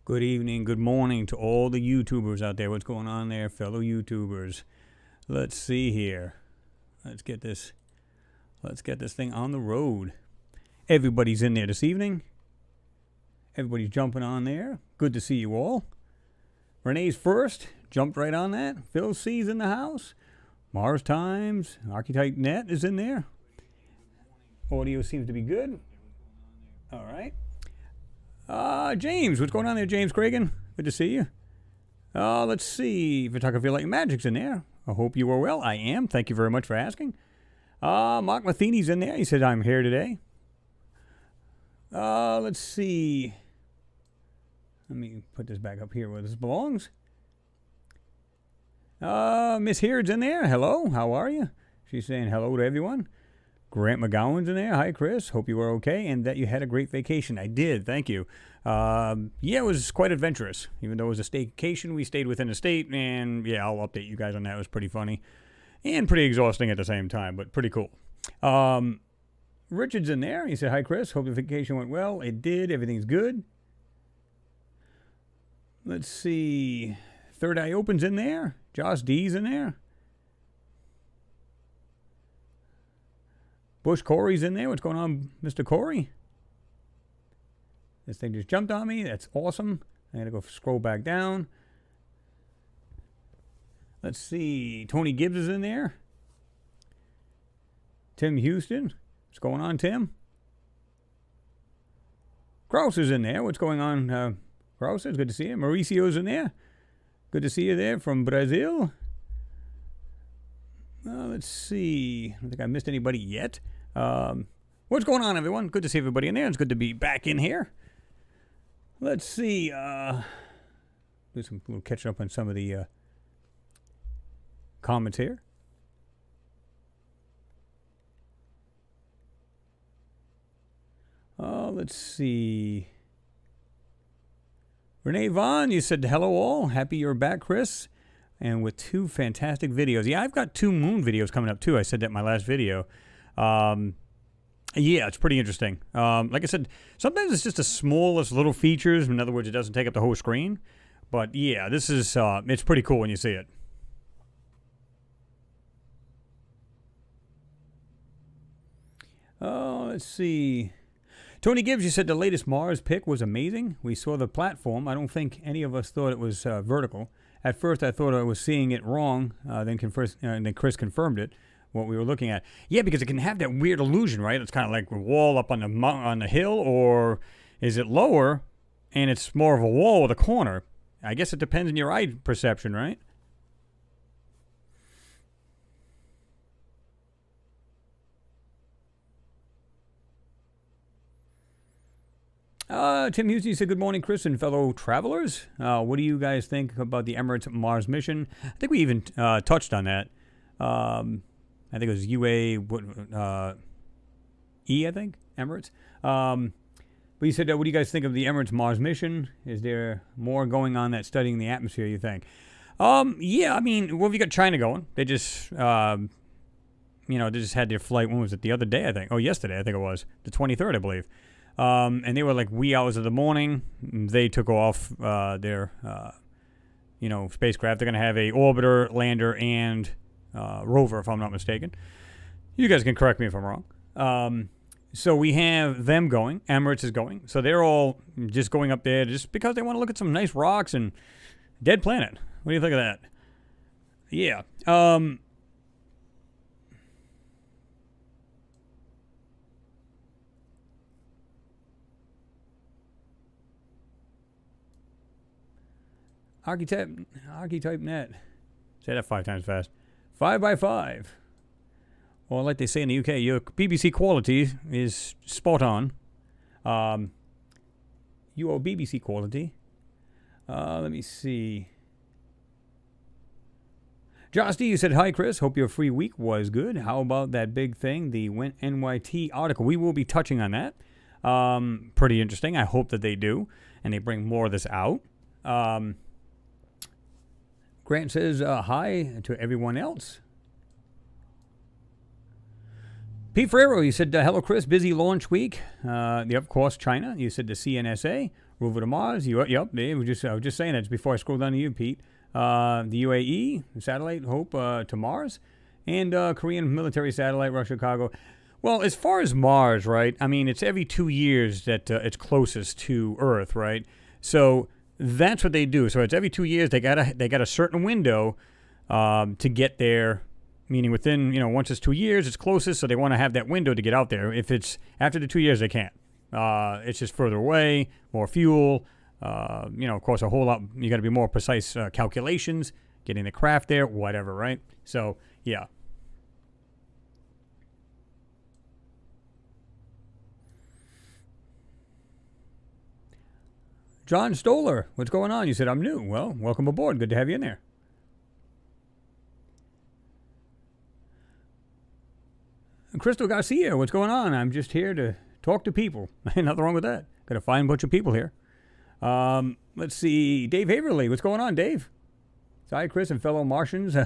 Good evening, good morning to all the YouTubers out there. What's going on there, fellow YouTubers? Let's see here. Let's get this thing on the road. Everybody's in there this evening. Everybody's jumping on there. Good to see you all. Renee's first. Jumped right on that. Phil C's in the house. Mars Times. Archetype Net is in there. Audio seems to be good. All right. James, what's going on there, James Cragen? Good to see you. Let's see. Photography Light Magic's in there. I hope you are well. I am. Thank you very much for asking. Mark Matheny's in there. He said, I'm here today. Let's see. Let me put this back up here where this belongs. Miss Heard's in there. Hello. How are you? She's saying hello to everyone. Grant McGowan's in there. Hi, Chris. Hope you were okay and that you had a great vacation. I did. Thank you. Yeah, it was quite adventurous. Even though it was a staycation, we stayed within the state. And, yeah, I'll update you guys on that. It was pretty funny and pretty exhausting at the same time, but pretty cool. Richard's in there. He said, hi, Chris. Hope the vacation went well. It did. Everything's good. Let's see. Third Eye Open's in there. Josh D's in there. Bush Corey's in there. What's going on, Mr. Corey? This thing just jumped on me. That's awesome. I gotta go scroll back down. Let's see. Tony Gibbs is in there. Tim Houston. What's going on, Tim? Kraus is in there. What's going on, Kraus? It's good to see you. Mauricio's in there. Good to see you there from Brazil. Let's see. I don't think I missed anybody yet. What's going on, everyone? Good to see everybody in there. It's good to be back in here. Let's see. Do some little catching up on some of the comments here. Let's see. Renee Vaughn, you said hello all. Happy you're back, Chris. And with 2 fantastic videos. Yeah, I've got 2 moon videos coming up too. I said that in my last video. Yeah, it's pretty interesting. Like I said, sometimes it's just the smallest little features. In other words, it doesn't take up the whole screen. But yeah, this is it's pretty cool when you see it. Let's see. Tony Gibbs, you said the latest Mars pic was amazing. We saw the platform. I don't think any of us thought it was vertical. At first, I thought I was seeing it wrong. Then Chris confirmed it, what we were looking at. Yeah, because it can have that weird illusion, right? It's kind of like a wall up on the hill, or is it lower and it's more of a wall with a corner? I guess it depends on your eye perception, right? Tim Husey said, good morning, Chris and fellow travelers. What do you guys think about the Emirates Mars mission? I think we even touched on that. I think it was UAE, I think, Emirates. But you said, what do you guys think of the Emirates Mars mission? Is there more going on that studying the atmosphere, you think? Yeah, I mean, well, we got China going. They just, they just had their flight, when was it, the other day, I think? Oh, yesterday, I think it was. The 23rd, I believe. And they were like wee hours of the morning. They took off their, spacecraft. They're going to have a orbiter, lander, and rover, if I'm not mistaken. You guys can correct me if I'm wrong. So we have them going. Emirates is going. So they're all just going up there just because they want to look at some nice rocks and dead planet. What do you think of that? Yeah. Archetype Net. Say that 5 times fast. 5x5. Or like they say in the UK, your BBC quality is spot on. You are BBC quality. Let me see. Josh D, you said, hi, Chris. Hope your free week was good. How about that big thing, the Went NYT article? We will be touching on that. Pretty interesting. I hope that they do, and they bring more of this out. Grant says, hi to everyone else. Pete Ferrero, you said, hello, Chris. Busy launch week. Of course, China. You said the CNSA. Rover to Mars. Yep, I was just saying that just before I scrolled down to you, Pete. The UAE satellite Hope to Mars, and Korean military satellite Russia Chicago. Well, as far as Mars, right? I mean, it's every 2 years that it's closest to Earth, right? So that's what they do. So it's every 2 years they got a certain window to get there. Meaning within, once it's 2 years, it's closest. So they want to have that window to get out there. If it's after the 2 years, they can't. It's just further away, more fuel. Of course, a whole lot. You got to be more precise calculations, getting the craft there, whatever, right? So yeah. John Stoller, what's going on? You said, I'm new. Well, welcome aboard. Good to have you in there. Crystal Garcia, what's going on? I'm just here to talk to people. Nothing wrong with that. Got a fine bunch of people here. Let's see. Dave Haverly, what's going on, Dave? Hi, Chris and fellow Martians.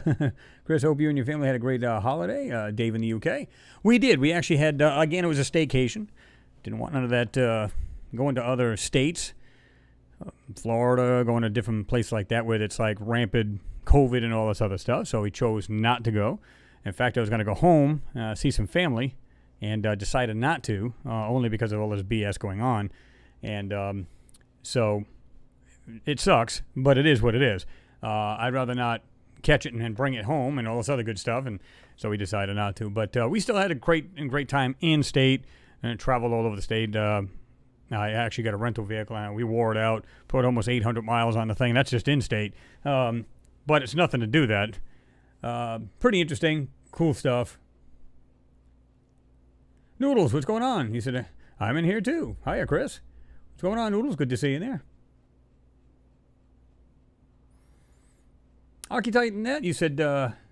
Chris, hope you and your family had a great holiday. Dave in the UK. We did. We actually had, again, it was a staycation. Didn't want none of that going to other states. Florida, going to different places like that where it's like rampant COVID and all this other stuff. So we chose not to go. In fact, I was going to go home, see some family, and decided not to, only because of all this BS going on. And so it sucks, but it is what it is. I'd rather not catch it and bring it home and all this other good stuff. And so we decided not to. But we still had a great time in state and traveled all over the state. I actually got a rental vehicle and we wore it out, put almost 800 miles on the thing. That's just in state. But it's nothing to do that. Pretty interesting, cool stuff. Noodles, what's going on? He said, I'm in here too. Hiya, Chris. What's going on, Noodles? Good to see you there. Archititan, you said,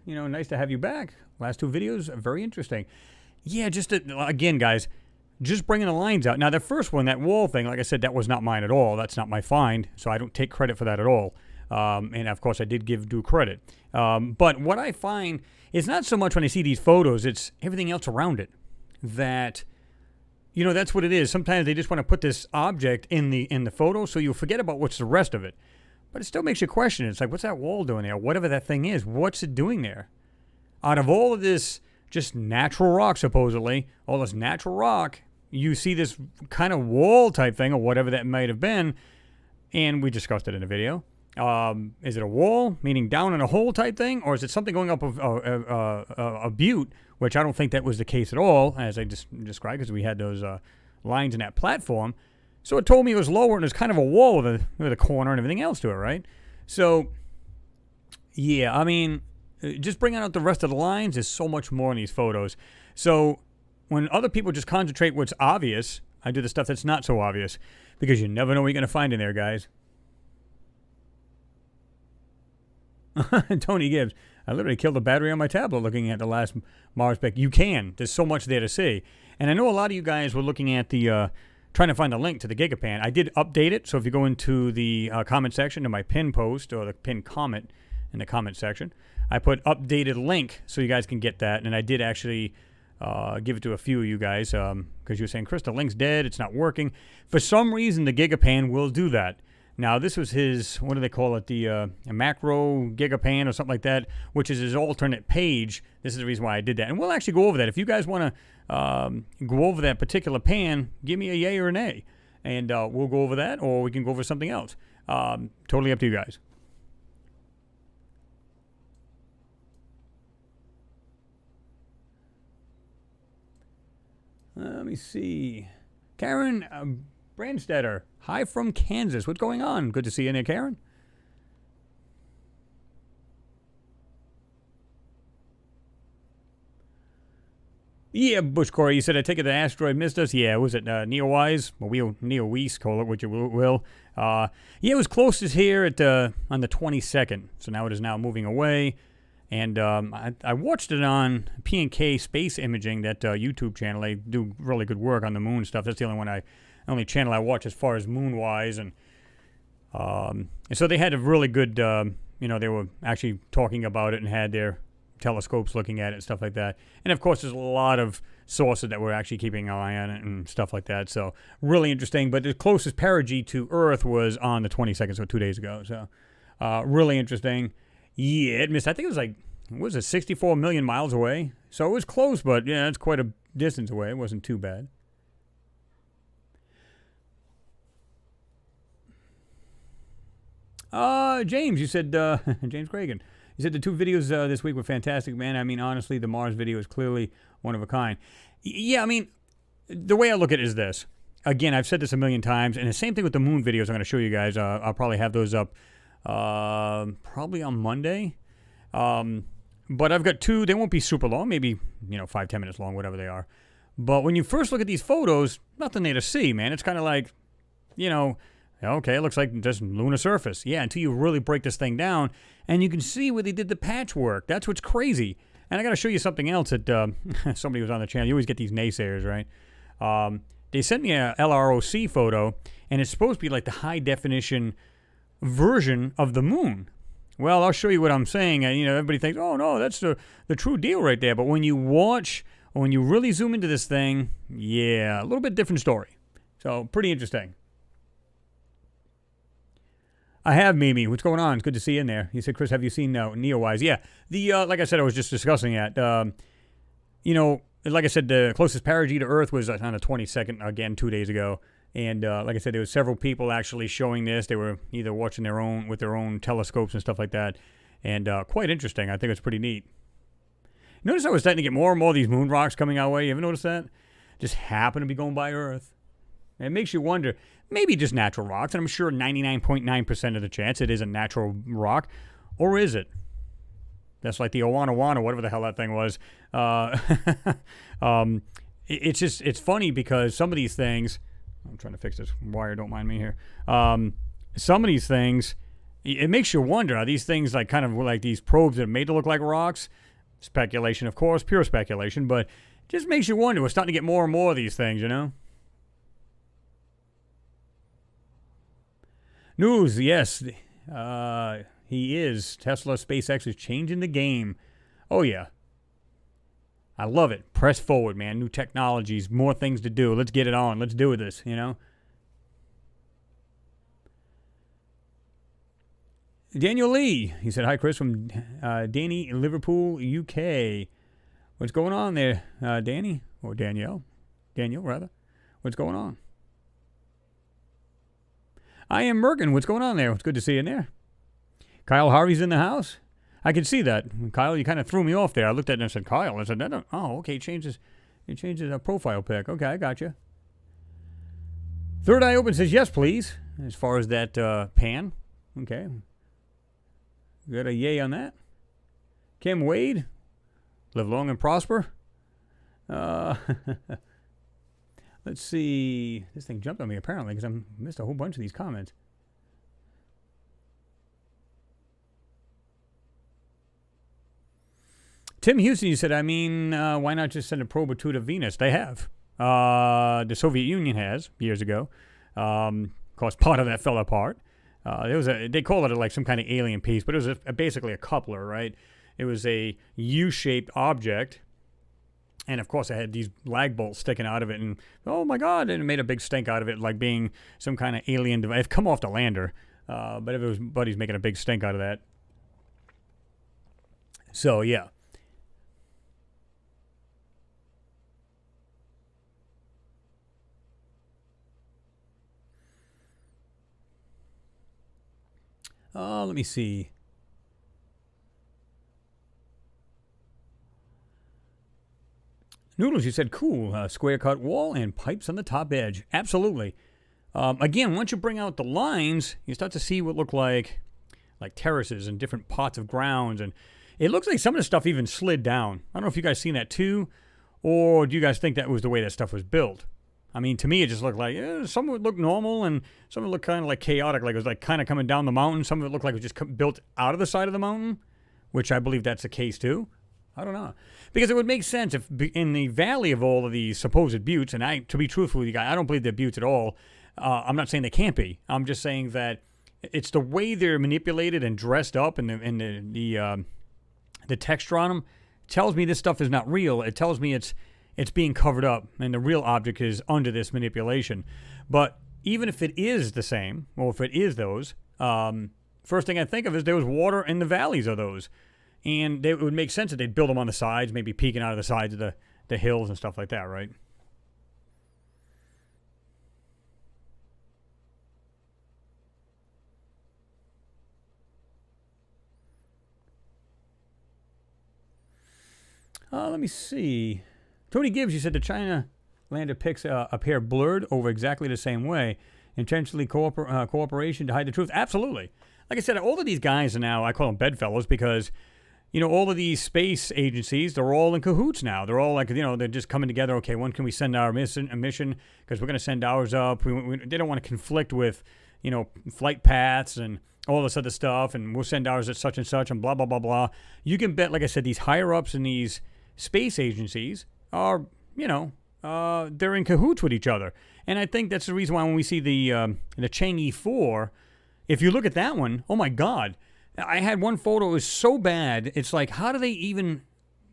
nice to have you back. Last two videos, very interesting. Yeah, again, guys, just bringing the lines out. Now, the first one, that wall thing, like I said, that was not mine at all. That's not my find, so I don't take credit for that at all. And, of course, I did give due credit. But what I find is not so much when I see these photos, it's everything else around it. That, that's what it is. Sometimes they just want to put this object in the photo, so you'll forget about what's the rest of it. But it still makes you question it. It's like, what's that wall doing there? Whatever that thing is, what's it doing there? Out of all of this just natural rock, supposedly, all this natural rock, you see this kind of wall type thing or whatever that might have been, and we discussed it in a video. Is it a wall, meaning down in a hole type thing, or is it something going up a butte, which I don't think that was the case at all, as I just described, because we had those lines in that platform. So it told me it was lower, and there's kind of a wall with a corner and everything else to it, right? So, yeah, I mean, just bringing out the rest of the lines is so much more in these photos. So when other people just concentrate what's obvious, I do the stuff that's not so obvious, because you never know what you're going to find in there, guys. Tony Gibbs, I literally killed the battery on my tablet looking at the last Mars spec. You can. There's so much there to see. And I know a lot of you guys were looking at the, trying to find the link to the Gigapan. I did update it, so if you go into the comment section to my pin post, or the pin comment in the comment section, I put updated link so you guys can get that. And I did actually give it to a few of you guys, because you were saying, Chris, the link's dead, it's not working. For some reason, the Gigapan will do that. Now, this was his, what do they call it, the macro Gigapan or something like that, which is his alternate page. This is the reason why I did that. And we'll actually go over that. If you guys want to go over that particular pan, give me a yay or an A. And we'll go over that, or we can go over something else. Totally up to you guys. Let me see. Karen Brandstetter, hi from Kansas. What's going on? Good to see you in there, Karen. Yeah, Bush Corey, you said I take it the asteroid missed us. Yeah, was it Neowise? Well, Neowise, call it what you will. Yeah, it was closest here at on the 22nd. So now it is now moving away. And I watched it on P&K Space Imaging, that YouTube channel. They do really good work on the moon stuff. That's the only channel I watch as far as moon-wise. And so they had a really good, they were actually talking about it and had their telescopes looking at it and stuff like that. And of course, there's a lot of sources that we're actually keeping an eye on it and stuff like that. So really interesting. But the closest perigee to Earth was on the 22nd, so 2 days ago. So really interesting. Yeah, it missed. I think it was like, what was it, 64 million miles away? So it was close, but yeah, it's quite a distance away. It wasn't too bad. James, you said, James Cragen, you said the 2 videos this week were fantastic, man. I mean, honestly, the Mars video is clearly one of a kind. Yeah, I mean, the way I look at it is this. Again, I've said this a million times, and the same thing with the moon videos I'm going to show you guys. I'll probably have those up probably on Monday. But I've got 2. They won't be super long, maybe, 5-10 minutes long, whatever they are. But when you first look at these photos, nothing there to see, man. It's kind of like, okay, it looks like just lunar surface. Yeah, until you really break this thing down, and you can see where they did the patchwork. That's what's crazy. And I got to show you something else that somebody was on the channel. You always get these naysayers, right? They sent me a LROC photo, and it's supposed to be like the high-definition version of the moon. Well, I'll show you what I'm saying. Everybody thinks, oh, no, that's the true deal right there. But when you watch, or when you really zoom into this thing, yeah, a little bit different story. So, pretty interesting. I have Mimi. What's going on? It's good to see you in there. He said, Chris, have you seen Neowise? Yeah. Like I said, I was just discussing that. Like I said, the closest perigee to Earth was on the 22nd, again, 2 days ago. And like I said, there was several people actually showing this. They were either watching with their own telescopes and stuff like that. And quite interesting. I think it's pretty neat. Notice I was starting to get more and more of these moon rocks coming our way. You ever notice that? Just happen to be going by Earth. And it makes you wonder, maybe just natural rocks. And I'm sure 99.9% of the chance it is a natural rock. Or is it? That's like the Owana, whatever the hell that thing was. It's funny because some of these things, I'm trying to fix this wire, don't mind me here. Some of these things, it makes you wonder, are these things like kind of like these probes that are made to look like rocks? Speculation, of course, pure speculation, but it just makes you wonder. We're starting to get more and more of these things, News, yes. He is. Tesla, SpaceX is changing the game. Oh, yeah. I love it. Press forward, man. New technologies, more things to do. Let's get it on. Let's do this, Daniel Lee. He said, hi, Chris, from Danny, Liverpool, UK. What's going on there, Danny? Or Danielle? Daniel, rather. What's going on? I am Merkin. What's going on there? It's good to see you in there. Kyle Harvey's in the house. I can see that. Kyle, you kind of threw me off there. I looked at it and I said, Kyle. I said, oh, okay, he changes a profile pic. Okay, I got you. Third Eye Open says, yes, please, as far as that pan. Okay. Got a yay on that. Kim Wade, live long and prosper. Let's see. This thing jumped on me, apparently, because I missed a whole bunch of these comments. Tim Houston, you said, why not just send a probe or 2 to Venus? They have. The Soviet Union has, years ago. Of course, part of that fell apart. They call it like some kind of alien piece, but it was basically a coupler, right? It was a U-shaped object. And, of course, it had these lag bolts sticking out of it. And, oh, my God, and it made a big stink out of it, like being some kind of alien device. It's come off the lander, but everybody's making a big stink out of that. So, yeah. Let me see. Noodles, you said, cool. Square cut wall and pipes on the top edge. Absolutely. Again, once you bring out the lines, you start to see what look like terraces and different pots of grounds. And it looks like some of the stuff even slid down. I don't know if you guys seen that too, or do you guys think that was the way that stuff was built? I mean, to me, it just looked like some of it looked normal, and some of it looked kind of like chaotic, like it was like kind of coming down the mountain. Some of it looked like it was just built out of the side of the mountain, which I believe that's the case too. I don't know. Because it would make sense if in the valley of all of these supposed buttes, and to be truthful with you guys, I don't believe they're buttes at all. I'm not saying they can't be. I'm just saying that it's the way they're manipulated and dressed up, and the texture on them tells me this stuff is not real. It tells me it's being covered up, and the real object is under this manipulation. But even if it is the same, or if it is those, first thing I think of is there was water in the valleys of those. And it would make sense that they'd build them on the sides, maybe peeking out of the sides of the hills and stuff like that, right? Let me see. Tony Gibbs, you said the China lander pics appear blurred over exactly the same way. Intentionally cooperation to hide the truth. Absolutely. Like I said, all of these guys are now, I call them bedfellows because, you know, all of these space agencies, they're all in cahoots now. They're all like, you know, they're just coming together. Okay, when can we send our mission? Because we're going to send ours up. They don't want to conflict with, you know, flight paths and all this other stuff. And we'll send ours at such and such and blah, blah, blah, blah. You can bet, like I said, these higher-ups in these space agencies are, you know, they're in cahoots with each other. And I think that's the reason why when we see the Chang'e 4, if you look at that one, oh my God, I had one photo, it was so bad, it's like, how do they even,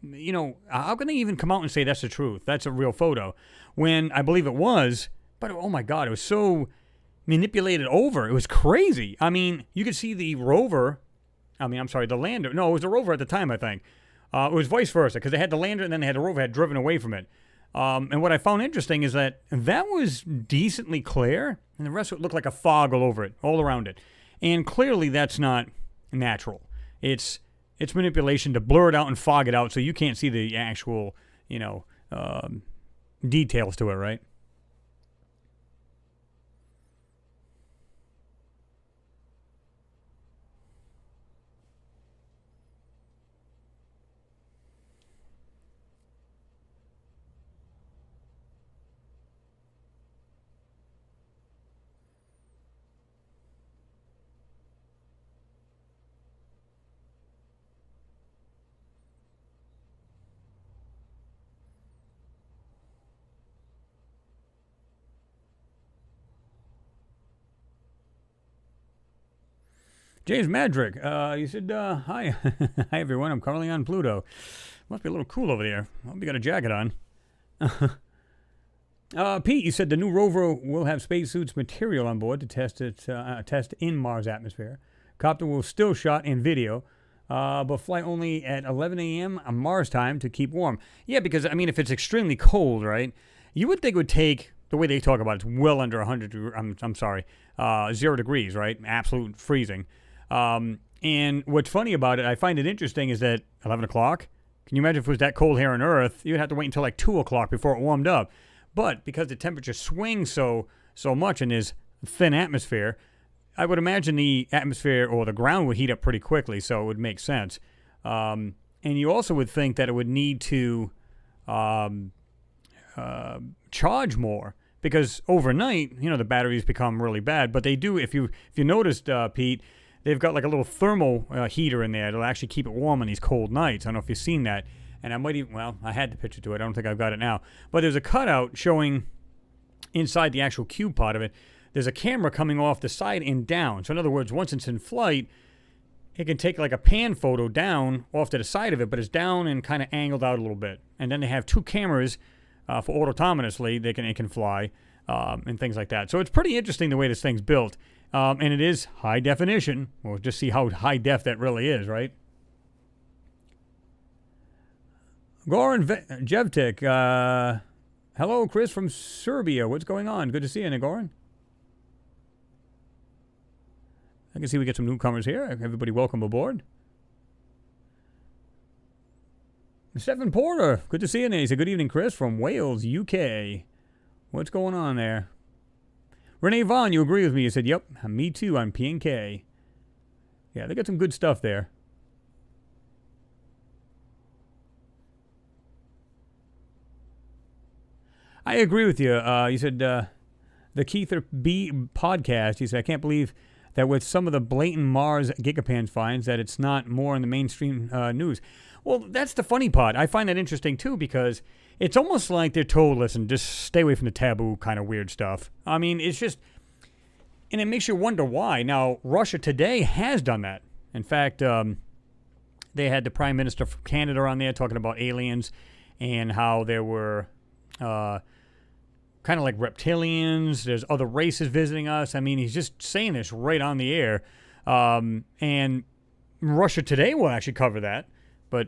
you know, how can they even come out and say that's the truth, that's a real photo, when I believe it was, but oh my God, it was so manipulated over, it was crazy. I mean, you could see the rover, the lander, no, it was the rover at the time, I think. It was vice versa, because they had the lander and then they had the rover had driven away from it. And what I found interesting is that was decently clear, and the rest of it looked like a fog all over it, all around it. And clearly that's not natural. It's manipulation to blur it out and fog it out so you can't see the actual, you know, details to it, right? James Madrick, you said, hi. Hi, everyone. I'm currently on Pluto. Must be a little cool over there. I hope you got a jacket on. Pete, you said the new rover will have spacesuits material on board to test in Mars atmosphere. Copter will still shot in video, but fly only at 11 a.m. on Mars time to keep warm. Yeah, because, I mean, if it's extremely cold, right, you would think it would take, the way they talk about it, it's well under 0 degrees, right? Absolute freezing. And what's funny about it, I find it interesting, is that 11 o'clock, can you imagine if it was that cold here on Earth, you'd have to wait until like 2 o'clock before it warmed up. But because the temperature swings so much in this thin atmosphere, I would imagine the atmosphere or the ground would heat up pretty quickly, so it would make sense. And you also would think that it would need to charge more, because overnight, you know, the batteries become really bad. But they do, if you noticed, Pete, they've got like a little thermal heater in there that'll actually keep it warm on these cold nights. I don't know if you've seen that. And I might even, well, I had the picture to it. I don't think I've got it now. But there's a cutout showing inside the actual cube part of it. There's a camera coming off the side and down. So in other words, once it's in flight, it can take like a pan photo down off to the side of it, but it's down and kind of angled out a little bit. And then they have two cameras for autonomously. It can fly and things like that. So it's pretty interesting the way this thing's built. And it is high definition. We'll just see how high def that really is, right? Goran Jevtik, hello, Chris from Serbia. What's going on? Good to see you, Goran. I can see we get some newcomers here. Everybody welcome aboard. Stephen Porter, good to see you. He said, good evening, Chris, from Wales, UK. What's going on there? Renee Vaughn, you agree with me? You said, yep, me too, I'm P&K. Yeah, they got some good stuff there. I agree with you. You said the Keither B podcast, you said, I can't believe that with some of the blatant Mars Gigapan finds that it's not more in the mainstream news. Well, that's the funny part. I find that interesting, too, because it's almost like they're told, listen, just stay away from the taboo kind of weird stuff. I mean, it's just, and it makes you wonder why. Now, Russia today has done that. In fact, they had the Prime Minister from Canada on there talking about aliens and how there were kind of like reptilians. There's other races visiting us. I mean, he's just saying this right on the air. And Russia Today will actually cover that, but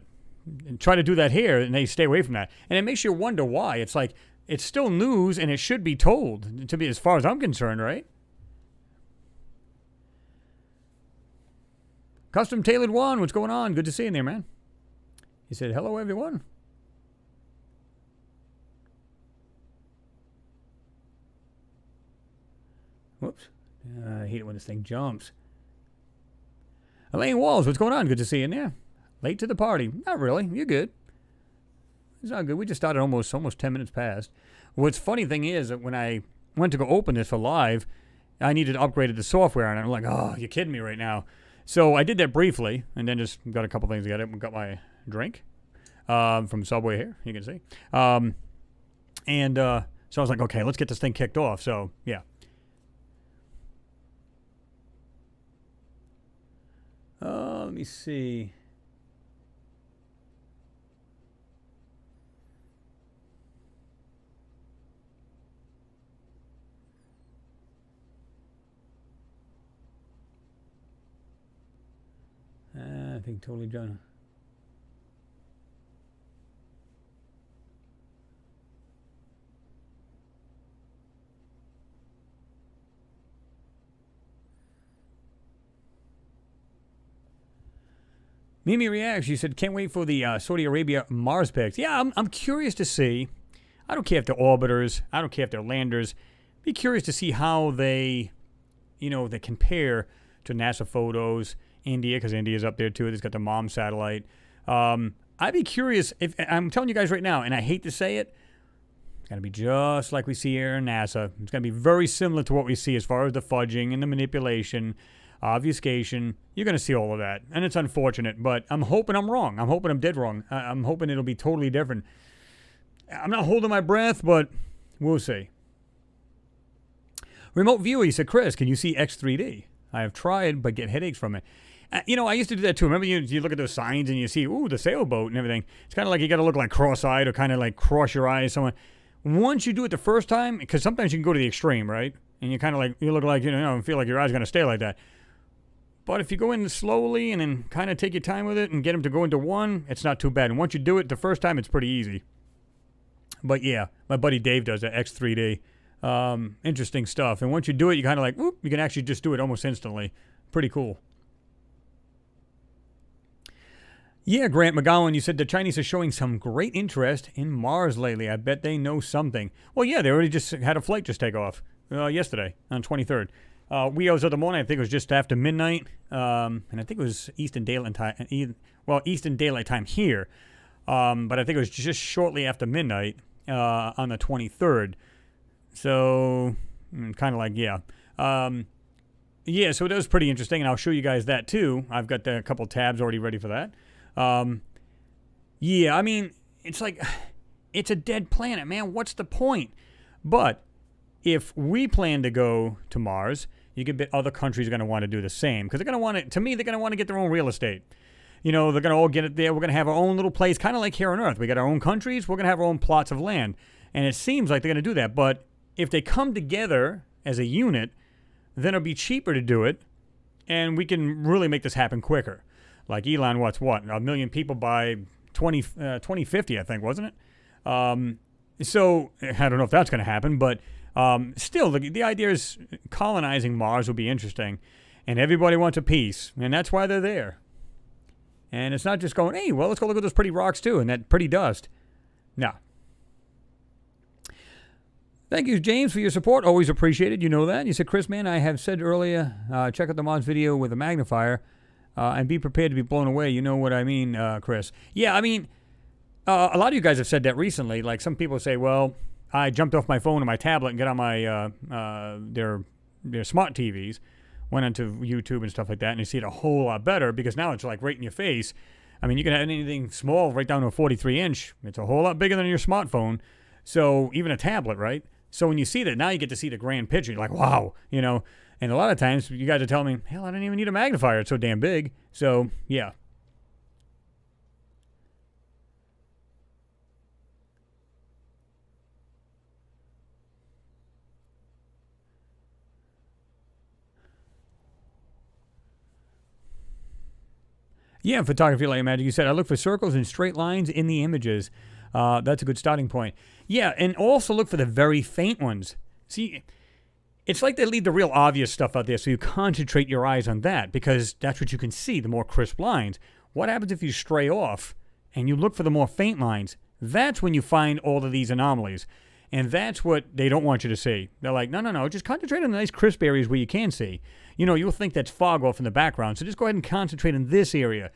try to do that here, and they stay away from that. And it makes you wonder why. It's like, it's still news, and it should be told, to be, as far as I'm concerned, right? Custom Tailored One, what's going on? Good to see you there, man. He said, hello, everyone. Whoops. I hate it when this thing jumps. Elaine Walls, what's going on? Good to see you in there. Late to the party. Not really. You're good. It's not good. We just started almost 10 minutes past. What's funny thing is that when I went to go open this for live, I needed to upgrade the software, and I'm like, oh, you're kidding me right now. So I did that briefly, and then just got a couple things together. Got my drink from Subway here, you can see. So I was like, okay, let's get this thing kicked off. So, yeah. Let me see. I think totally done. Mimi reacts. She said, can't wait for the Saudi Arabia Mars pics. Yeah, I'm curious to see. I don't care if they're orbiters. I don't care if they're landers. Be curious to see how they, they compare to NASA photos. India, because India's up there too. It's got the mom satellite. I'd be curious if, I'm telling you guys right now, and I hate to say it, it's going to be just like we see here in NASA. It's going to be very similar to what we see as far as the fudging and the manipulation, obfuscation. You're going to see all of that, and it's unfortunate, but I'm hoping I'm wrong. I'm hoping I'm dead wrong. I'm hoping it'll be totally different. I'm not holding my breath, but we'll see. Remote viewer, he said, Chris, can you see X3D? I have tried, but get headaches from it. I used to do that too. Remember, you look at those signs and you see, ooh, the sailboat and everything. It's kind of like you got to look like cross-eyed or kind of like cross your eyes. Someone. Once you do it the first time, because sometimes you can go to the extreme, right? And you kind of like, you look like, feel like your eyes going to stay like that. But if you go in slowly and then kind of take your time with it and get them to go into one, it's not too bad. And once you do it the first time, it's pretty easy. But yeah, my buddy Dave does that, X3D. Interesting stuff. And once you do it, you kind of like, whoop, you can actually just do it almost instantly. Pretty cool. Yeah, Grant McGowan, you said the Chinese are showing some great interest in Mars lately. I bet they know something. Well, yeah, they already just had a flight just take off yesterday on 23rd. We was at the morning, I think it was just after midnight, and I think it was Eastern Daylight Time. Well, Eastern Daylight Time here, but I think it was just shortly after midnight on the 23rd. So, kind of like, yeah. Yeah, so that was pretty interesting, and I'll show you guys that too. I've got a couple tabs already ready for that. Yeah, I mean, it's like, it's a dead planet, man. What's the point? But if we plan to go to Mars, you can bet other countries are going to want to do the same. Because they're going to want to, to me, they're going to want to get their own real estate. They're going to all get it there. We're going to have our own little place, kind of like here on Earth. We got our own countries. We're going to have our own plots of land. And it seems like they're going to do that. But if they come together as a unit, then it'll be cheaper to do it. And we can really make this happen quicker. Like Elon, what, 1 million people by 2050, I think, wasn't it? So I don't know if that's going to happen, but still, the idea is colonizing Mars will be interesting, and everybody wants a piece, and that's why they're there. And it's not just going, hey, well, let's go look at those pretty rocks too, and that pretty dust. No. Thank you, James, for your support. Always appreciated. You know that. You said, Chris, man, I have said earlier, check out the Mars video with a magnifier. And be prepared to be blown away. You know what I mean, Chris. Yeah, I mean, a lot of you guys have said that recently. Like, some people say, well, I jumped off my phone and my tablet and got on my their smart TVs, went onto YouTube and stuff like that, and you see it a whole lot better because now it's like right in your face. I mean, you can have anything small right down to a 43-inch. It's a whole lot bigger than your smartphone. So even a tablet, right? So when you see that, now you get to see the grand picture. You're like, wow, And a lot of times, you guys are telling me, hell, I don't even need a magnifier. It's so damn big. So, yeah. Yeah, photography like magic. You said I look for circles and straight lines in the images. That's a good starting point. Yeah, and also look for the very faint ones. See, it's like they leave the real obvious stuff out there, so you concentrate your eyes on that because that's what you can see, the more crisp lines. What happens if you stray off and you look for the more faint lines? That's when you find all of these anomalies. And that's what they don't want you to see. They're like, no, just concentrate on the nice crisp areas where you can see. You know, you'll think that's fog off in the background, so just go ahead and concentrate on this area.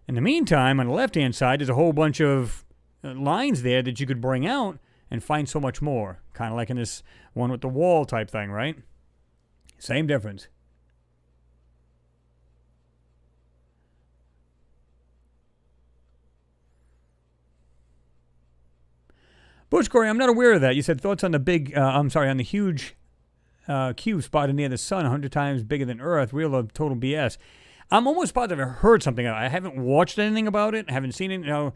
In the meantime, on the left-hand side, there's a whole bunch of lines there that you could bring out and find so much more. Kind of like in this one with the wall type thing, right? Same difference. Bush Corey, I'm not aware of that. You said thoughts on the on the huge cube spotted near the sun, 100 times bigger than Earth. Real or total BS? I'm almost positive I heard something. I haven't watched anything about it. I haven't seen it. You know,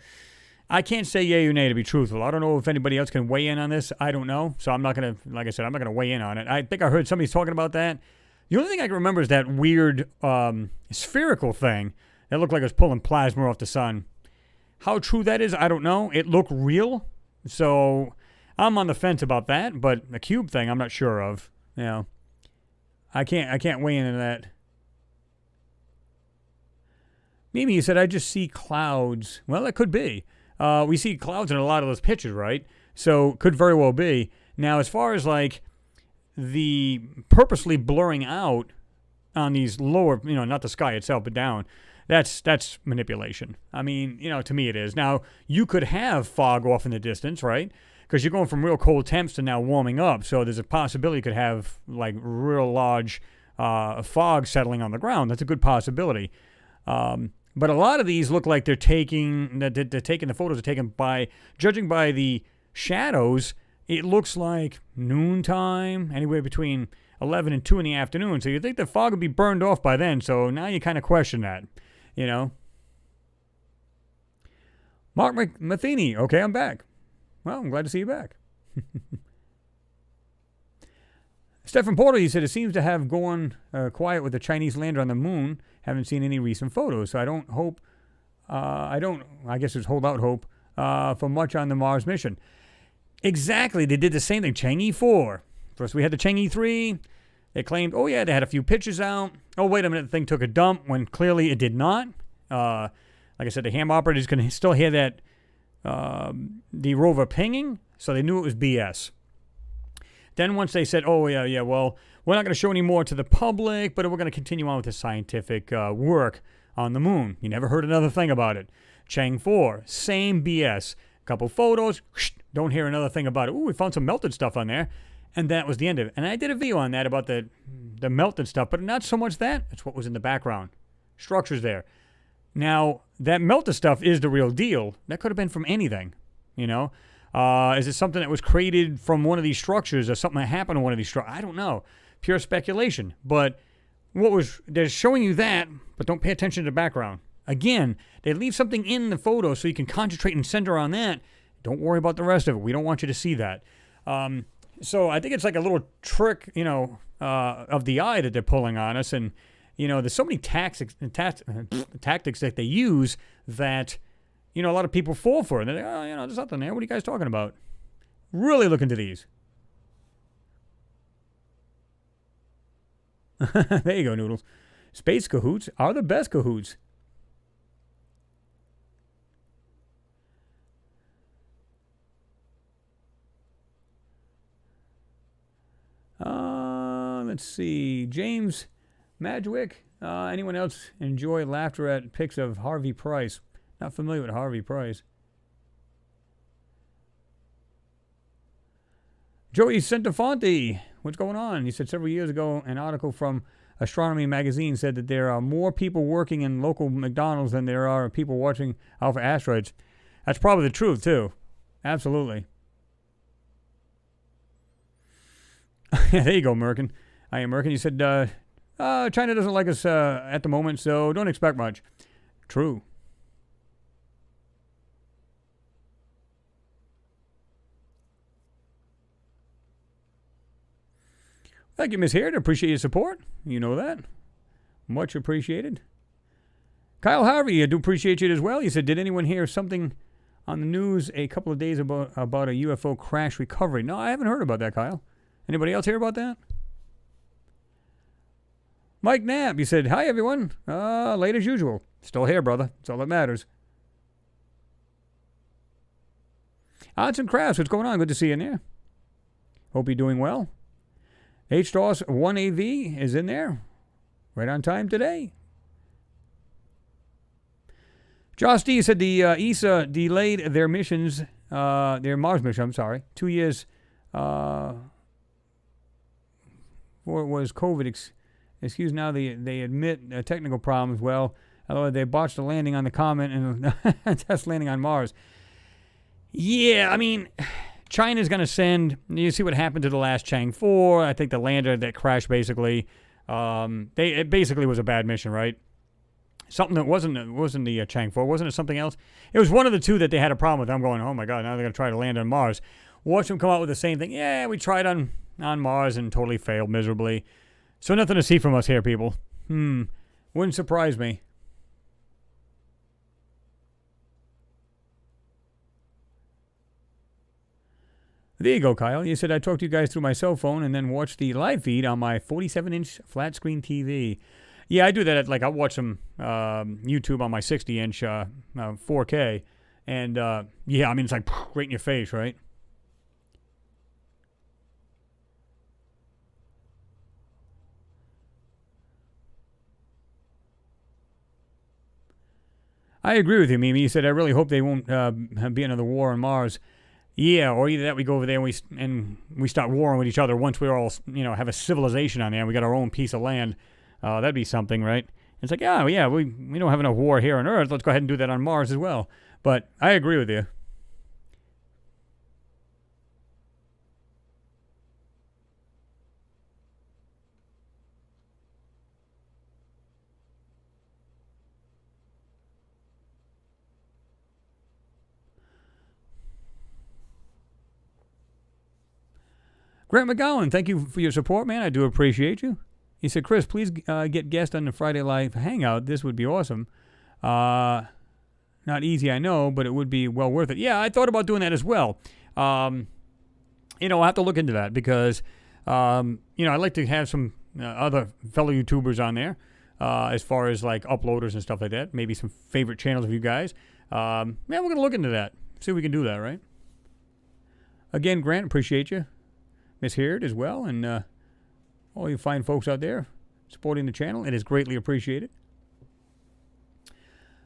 I can't say yay or nay to be truthful. I don't know if anybody else can weigh in on this. I don't know. So I'm not going to, like I said, I'm not going to weigh in on it. I think I heard somebody talking about that. The only thing I can remember is that weird spherical thing that looked like it was pulling plasma off the sun. How true that is, I don't know. It looked real. So I'm on the fence about that. But the cube thing, I'm not sure of. You know, I can't weigh in on that. Maybe you said I just see clouds. Well, that could be. We see clouds in a lot of those pictures, right? So could very well be. Now, as far as like the purposely blurring out on these lower, you know, not the sky itself, but down, that's manipulation. I mean, you know, to me it is. Now, you could have fog off in the distance, right? Because you're going from real cold temps to now warming up. So there's a possibility you could have like real large fog settling on the ground. That's a good possibility. But a lot of these look like they're taking the photos are taken by, judging by the shadows, it looks like noontime, anywhere between 11 and 2 in the afternoon. So you think the fog would be burned off by then. So now you kind of question that, you know. Mark Matheny, okay, I'm back. Well, I'm glad to see you back. Stephen Porter, he said, it seems to have gone quiet with the Chinese lander on the moon. Haven't seen any recent photos, so I guess it's hold out hope for much on the Mars mission. Exactly, they did the same thing. Chang'e 4. First we had the Chang'e 3. They claimed, oh yeah, they had a few pictures out. Oh, wait a minute, the thing took a dump when clearly it did not. Like I said, the ham operators can still hear that the rover pinging, so they knew it was BS. Then once they said, oh, yeah, well, we're not going to show any more to the public, but we're going to continue on with the scientific work on the moon. You never heard another thing about it. Chang'e 4, same BS. Couple photos, don't hear another thing about it. Ooh, we found some melted stuff on there. And that was the end of it. And I did a video on that about the melted stuff, but not so much that. It's what was in the background. Structures there. Now, that melted stuff is the real deal. That could have been from anything, you know. Is it something that was created from one of these structures or something that happened to one of these structures? I don't know. Pure speculation. But they're showing you that, but don't pay attention to the background. Again, they leave something in the photo so you can concentrate and center on that. Don't worry about the rest of it. We don't want you to see that. So I think it's like a little trick, you know, of the eye that they're pulling on us. And, you know, there's so many tactics that they use that, you know, a lot of people fall for it. They're like, oh, you know, there's nothing there. What are you guys talking about? Really look into these. There you go, Noodles. Space cahoots are the best cahoots. Let's see. James Madgwick. Anyone else enjoy laughter at pics of Harvey Price? Not familiar with Harvey Price. Joey Centofonte. What's going on? He said several years ago, an article from Astronomy Magazine said that there are more people working in local McDonald's than there are people watching out for asteroids. That's probably the truth, too. Absolutely. There you go, Merkin. I am Merkin. You said, China doesn't like us at the moment, so don't expect much. True. Thank you, Miss Haird. Appreciate your support. You know that. Much appreciated. Kyle Harvey, I do appreciate you as well. He said, did anyone hear something on the news a couple of days about a UFO crash recovery? No, I haven't heard about that, Kyle. Anybody else hear about that? Mike Knapp, you said, hi, everyone. Late as usual. Still here, brother. That's all that matters. Odds and Crafts, what's going on? Good to see you in there. Hope you're doing well. HDOS 1AV is in there. Right on time today. Josh D said the ESA delayed their missions, their Mars mission, I'm sorry, 2 years for it was COVID. Excuse now, they admit technical problems. Well, although they botched a landing on the Comet and a test landing on Mars. Yeah, I mean, China's going to send, you see what happened to the last Chang 4. I think the lander that crashed basically, it basically was a bad mission, right? Something that wasn't the Chang 4. Wasn't it something else? It was one of the two that they had a problem with. I'm going, oh my God, now they're going to try to land on Mars. Watch them come out with the same thing. Yeah, we tried on Mars and totally failed miserably. So nothing to see from us here, people. Wouldn't surprise me. There you go, Kyle. You said I talked to you guys through my cell phone and then watched the live feed on my 47-inch flat screen TV. Yeah, I do that. I'll watch some YouTube on my 60-inch 4K. And, yeah, I mean, it's like right in your face, right? I agree with you, Mimi. You said, I really hope they won't be another war on Mars. Yeah, or either that we go over there and we start warring with each other once we all, have a civilization on there and we got our own piece of land. That'd be something, right? It's like, yeah, we don't have enough war here on Earth. Let's go ahead and do that on Mars as well. But I agree with you. Grant McGowan, thank you for your support, man. I do appreciate you. He said, Chris, please get guest on the Friday Live Hangout. This would be awesome. Not easy, I know, but it would be well worth it. Yeah, I thought about doing that as well. I'll have to look into that because, I'd like to have some other fellow YouTubers on there as far as like uploaders and stuff like that. Maybe some favorite channels of you guys. We're going to look into that. See if we can do that, right? Again, Grant, appreciate you. Miss Heard as well, and all you fine folks out there supporting the channel. It is greatly appreciated.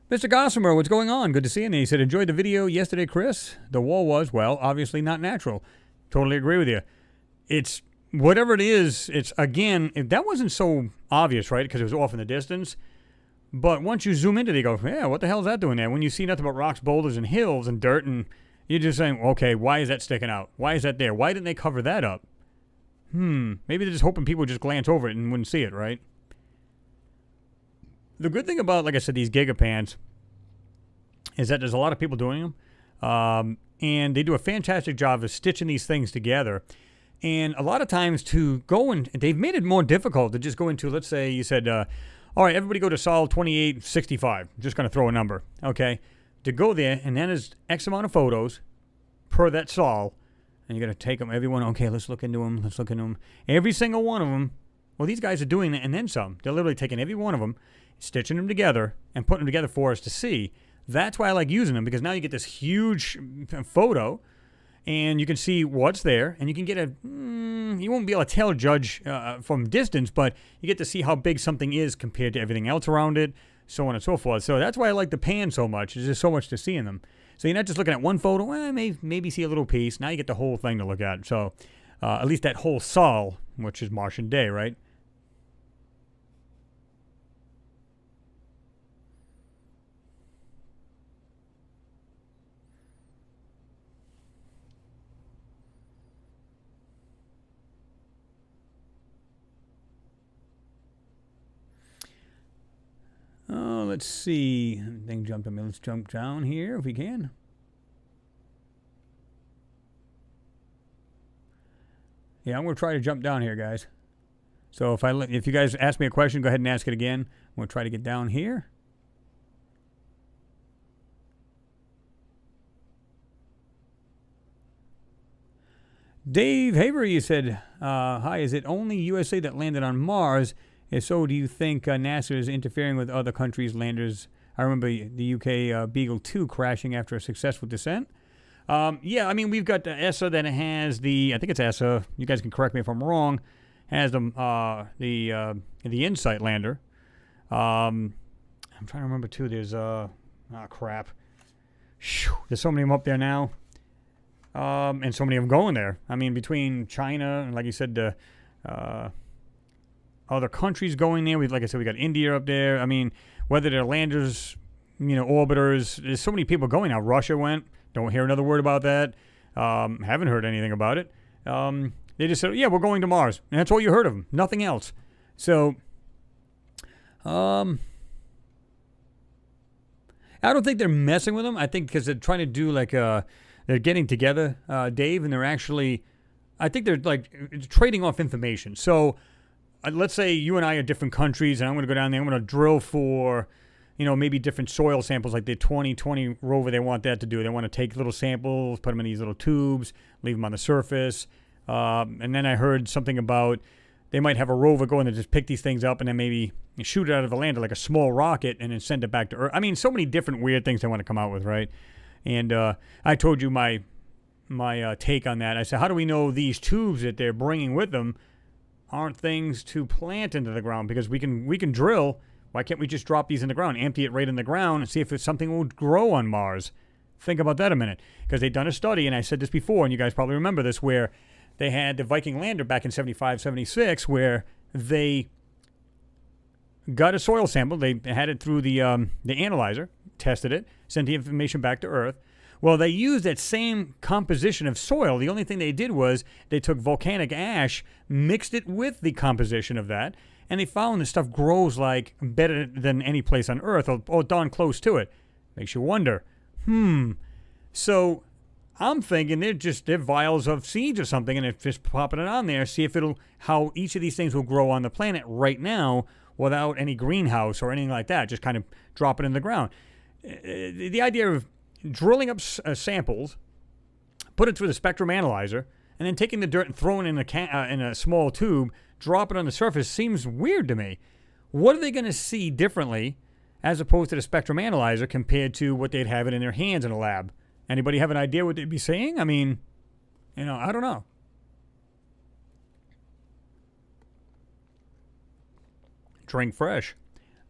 Mr. Gossamer, what's going on? Good to see you. And he said, enjoyed the video yesterday, Chris. The wall was, well, obviously not natural. Totally agree with you. It's, whatever it is, it's, again, that wasn't so obvious, right? Because it was off in the distance. But once you zoom into it, you go, yeah, what the hell is that doing there? When you see nothing but rocks, boulders, and hills and dirt, and you're just saying, okay, why is that sticking out? Why is that there? Why didn't they cover that up? Maybe they're just hoping people would just glance over it and wouldn't see it, right? The good thing about, like I said, these Gigapans is that there's a lot of people doing them. And they do a fantastic job of stitching these things together. And a lot of times to go and they've made it more difficult to just go into, let's say you said, all right, everybody go to Sol 2865. I'm just going to throw a number, okay? To go there, and then there's X amount of photos per that Sol, and you're going to take them, everyone, okay, let's look into them. Every single one of them, well, these guys are doing that, and then some. They're literally taking every one of them, stitching them together, and putting them together for us to see. That's why I like using them, because now you get this huge photo, and you can see what's there, and you can get you won't be able to tell judge from distance, but you get to see how big something is compared to everything else around it, so on and so forth. So that's why I like the pan so much. There's just so much to see in them. So you're not just looking at one photo, well, maybe see a little piece. Now you get the whole thing to look at. So at least that whole Sol, which is Martian Day, right? Oh, let's see. Thing jumped on me. Let's jump down here if we can. Yeah, I'm going to try to jump down here, guys. So if you guys ask me a question, go ahead and ask it again. I'm going to try to get down here. Dave Haver, you said, hi, is it only USA that landed on Mars? If so, do you think NASA is interfering with other countries' landers? I remember the UK Beagle 2 crashing after a successful descent. Yeah, I mean, we've got the ESA that has I think it's ESA, you guys can correct me if I'm wrong, has the InSight lander. I'm trying to remember, too, there's, crap. There's so many of them up there now. And so many of them going there. I mean, between China and, like you said, the other countries going there. Like I said, we got India up there. I mean, whether they're landers, orbiters, there's so many people going now. Russia went. Don't hear another word about that. Haven't heard anything about it. They just said, yeah, we're going to Mars. And that's all you heard of them. Nothing else. So, I don't think they're messing with them. I think because they're trying to do they're getting together, Dave, and they're actually, I think they're trading off information. So let's say you and I are different countries, and I'm going to go down there. I'm going to drill for, maybe different soil samples, like the 2020 rover. They want that to do. They want to take little samples, put them in these little tubes, leave them on the surface. And then I heard something about they might have a rover go in and just pick these things up and then maybe shoot it out of the lander like a small rocket and then send it back to Earth. I mean, so many different weird things they want to come out with, right? And I told you my take on that. I said, how do we know these tubes that they're bringing with them aren't things to plant into the ground? Because we can drill. Why can't we just drop these in the ground, empty it right in the ground, and see if it's something will grow on Mars? Think about that a minute. Because they've done a study, and I said this before, and you guys probably remember this, where they had the Viking lander back in 75, 76, where they got a soil sample. They had it through the analyzer, tested it, sent the information back to Earth. Well, they used that same composition of soil. The only thing they did was they took volcanic ash, mixed it with the composition of that, and they found the stuff grows better than any place on Earth, or darn close to it. Makes you wonder, So I'm thinking they're vials of seeds or something, and they're just popping it on there, see if how each of these things will grow on the planet right now without any greenhouse or anything like that. Just kind of drop it in the ground. The idea of drilling up samples, put it through the spectrum analyzer, and then taking the dirt and throwing it in a small tube, drop it on the surface seems weird to me. What are they going to see differently as opposed to the spectrum analyzer compared to what they'd have it in their hands in a lab? Anybody have an idea what they'd be saying? I mean, I don't know. Drink fresh.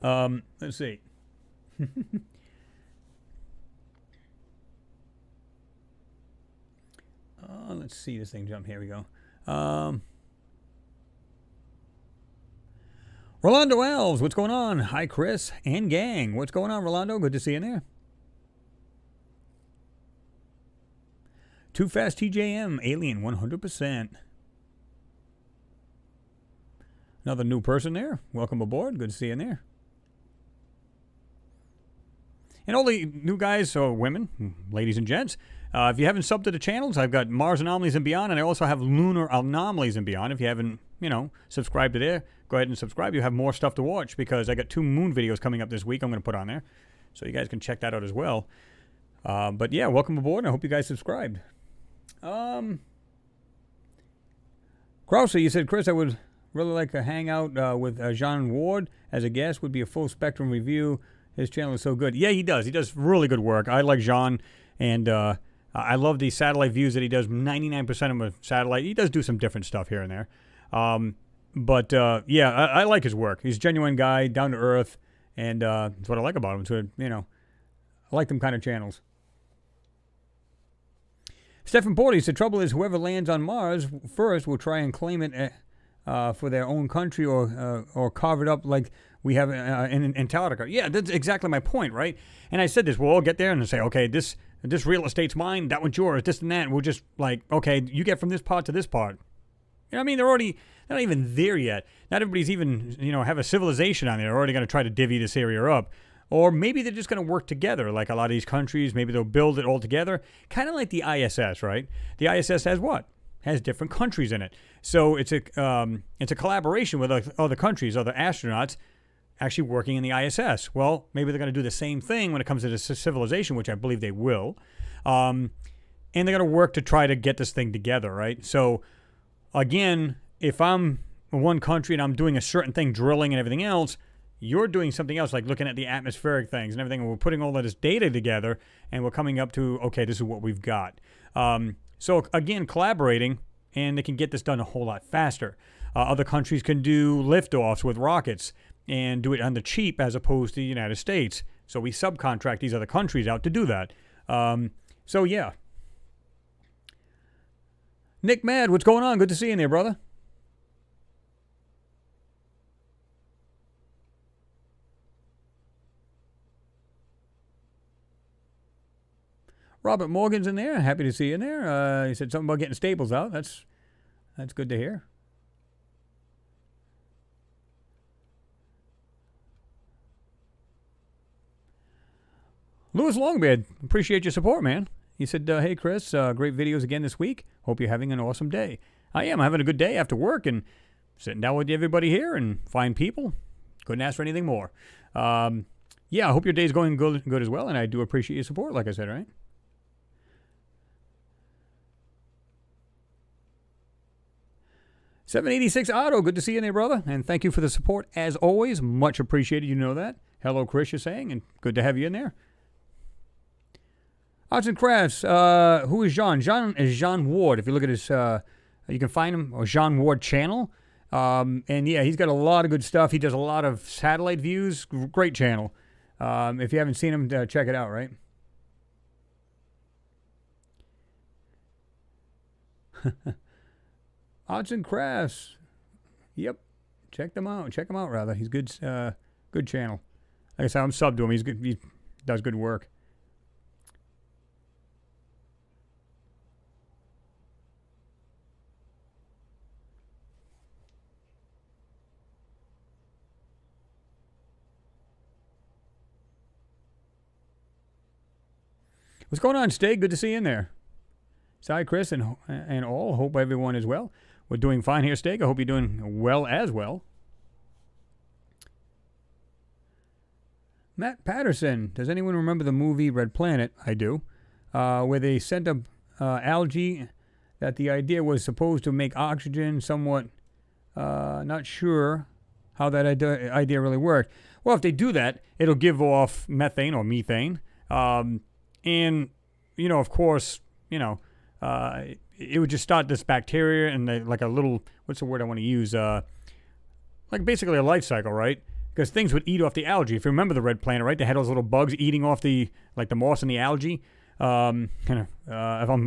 Let's see. Let's see this thing jump. Here we go. Rolando Elves, what's going on? Hi, Chris and gang. What's going on, Rolando? Good to see you in there. Too Fast TJM, Alien 100%. Another new person there. Welcome aboard. Good to see you in there. And all the new guys, or women, ladies and gents, if you haven't subbed to the channels, I've got Mars Anomalies and Beyond, and I also have Lunar Anomalies and Beyond. If you haven't, subscribed to there, go ahead and subscribe. You have more stuff to watch because I got 2 moon videos coming up this week I'm going to put on there. So you guys can check that out as well. But yeah, welcome aboard, and I hope you guys subscribed. Krause, you said, Chris, I would really like a hangout with Jean Ward as a guest. Would be a full spectrum review. His channel is so good. Yeah, he does. He does really good work. I like Jean, and I love the satellite views that he does. 99% of them are satellite. He does do some different stuff here and there. But yeah, I like his work. He's a genuine guy, down to earth, and that's what I like about him. So, I like them kind of channels. Stephen Porter said, trouble is whoever lands on Mars first will try and claim it for their own country or carve it up like we have in Antarctica. Yeah, that's exactly my point, right? And I said this, we'll all get there and say, okay, this real estate's mine, that one's yours, this and that. And we'll just okay, you get from this part to this part. I mean, they're not even there yet. Not everybody's even, have a civilization on there. They're already going to try to divvy this area up. Or maybe they're just going to work together, like a lot of these countries. Maybe they'll build it all together. Kind of like the ISS, right? The ISS has what? Has different countries in it. So it's a collaboration with other countries, other astronauts, actually working in the ISS. Well, maybe they're going to do the same thing when it comes to the civilization, which I believe they will. and they're going to work to try to get this thing together, right? So, again, if I'm in one country and I'm doing a certain thing, drilling and everything else, you're doing something else, like looking at the atmospheric things and everything, and we're putting all of this data together, and we're coming up to, okay, this is what we've got. So, again, collaborating, and they can get this done a whole lot faster. Other countries can do liftoffs with rockets and do it on the cheap as opposed to the United States. So we subcontract these other countries out to do that. So, yeah. Nick Mad, what's going on? Good to see you there, brother. Robert Morgan's in there. Happy to see you in there. He said something about getting staples out. That's good to hear. Louis Longbeard, appreciate your support, man. He said, hey, Chris, great videos again this week. Hope you're having an awesome day. I am having a good day after work and sitting down with everybody here and fine people. Couldn't ask for anything more. Yeah, I hope your day's going good as well, and I do appreciate your support, like I said, right? $786 Otto, good to see you there, brother. And thank you for the support, as always. Much appreciated, you know that. Hello, Chris, you're saying, and good to have you in there. Arts and Crafts, who is John? John is John Ward. If you look at his, you can find him, or John Ward channel. And yeah, he's got a lot of good stuff. He does a lot of satellite views. Great channel. If you haven't seen him, check it out, right? Arts and Crafts. Yep. Check them out. Check him out, rather. He's good, good channel. Like I said, I'm sub to him. He's good. He does good work. What's going on, Stig? Good to see you in there. Sorry, Chris, and all. Hope everyone is well. We're doing fine here, Stig. I hope you're doing well as well. Matt Patterson. Does anyone remember the movie Red Planet? I do. Where they sent up algae that the idea was supposed to make oxygen somewhat. Not sure how that idea really worked. Well, if they do that, it'll give off methane or methane. And, you know, of course, you know, it would just start this bacteria and like a little, what's the word I want to use? Like basically a life cycle, right? Because things would eat off the algae. If you remember the Red Planet, right? They had those little bugs eating off the moss and the algae. If I'm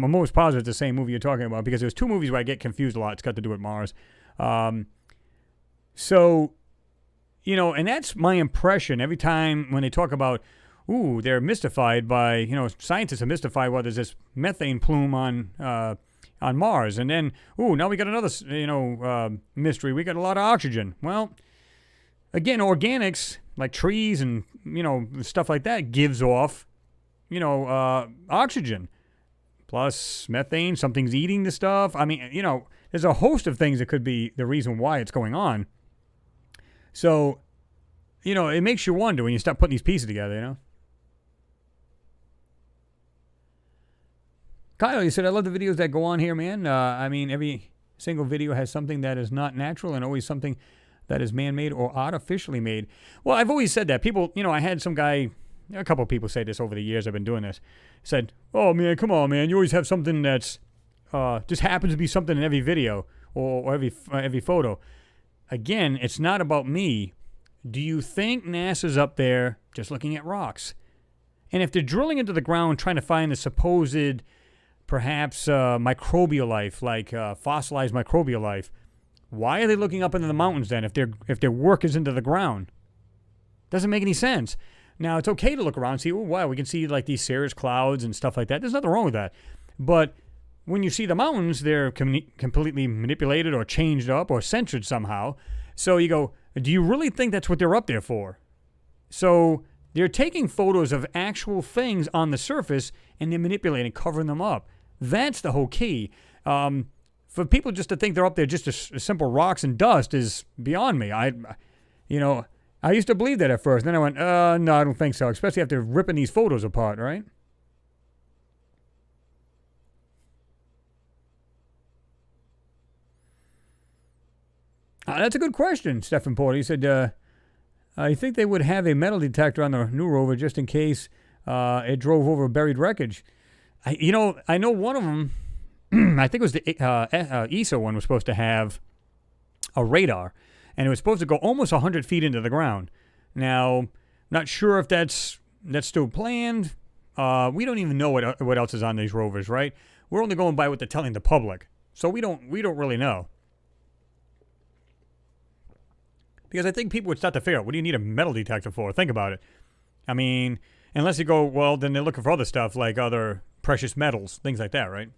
almost positive it's the same movie you're talking about, because there's two movies where I get confused a lot. It's got to do with Mars. So, you know, and that's my impression every time when they talk about, ooh, they're mystified by, you know, scientists are mystified why there's this methane plume on Mars. And then, ooh, now we got another, you know, mystery. We got a lot of oxygen. Well, again, organics, like trees and, you know, stuff like that, gives off, you know, oxygen. Plus methane, something's eating the stuff. I mean, you know, there's a host of things that could be the reason why it's going on. So, you know, it makes you wonder when you start putting these pieces together, you know? Kyle, you said, I love the videos that go on here, man. I mean, every single video has something that is not natural and always something that is man-made or artificially made. Well, I've always said that. People, you know, I had some guy, a couple of people say this over the years I've been doing this, said, oh, man, come on, man. You always have something that's just happens to be something in every video or every photo. Again, it's not about me. Do you think NASA's up there just looking at rocks? And if they're drilling into the ground trying to find the supposed, perhaps, microbial life, like fossilized microbial life, why are they looking up into the mountains then if their work is into the ground? Doesn't make any sense. Now, it's okay to look around and see, oh, wow, we can see like these cirrus clouds and stuff like that. There's nothing wrong with that. But when you see the mountains, they're completely manipulated or changed up or censored somehow. So you go, do you really think that's what they're up there for? So they're taking photos of actual things on the surface and they're manipulating, covering them up. That's the whole key. For people just to think they're up there just as simple rocks and dust is beyond me. I used to believe that at first. Then I went, no, I don't think so, especially after ripping these photos apart, right? That's a good question, Stephen Porter. He said, I think they would have a metal detector on the new Rover just in case it drove over buried wreckage. I know one of them, I think it was the ESA one, was supposed to have a radar, and it was supposed to go almost 100 feet into the ground. Now, not sure if that's still planned. We don't even know what else is on these rovers, right? We're only going by what they're telling the public, so we don't really know. Because I think people would start to figure out, what do you need a metal detector for? Think about it. I mean, unless you go, well, then they're looking for other stuff like other precious metals, things like that, right?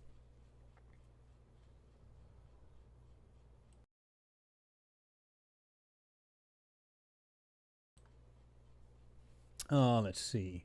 Let's see.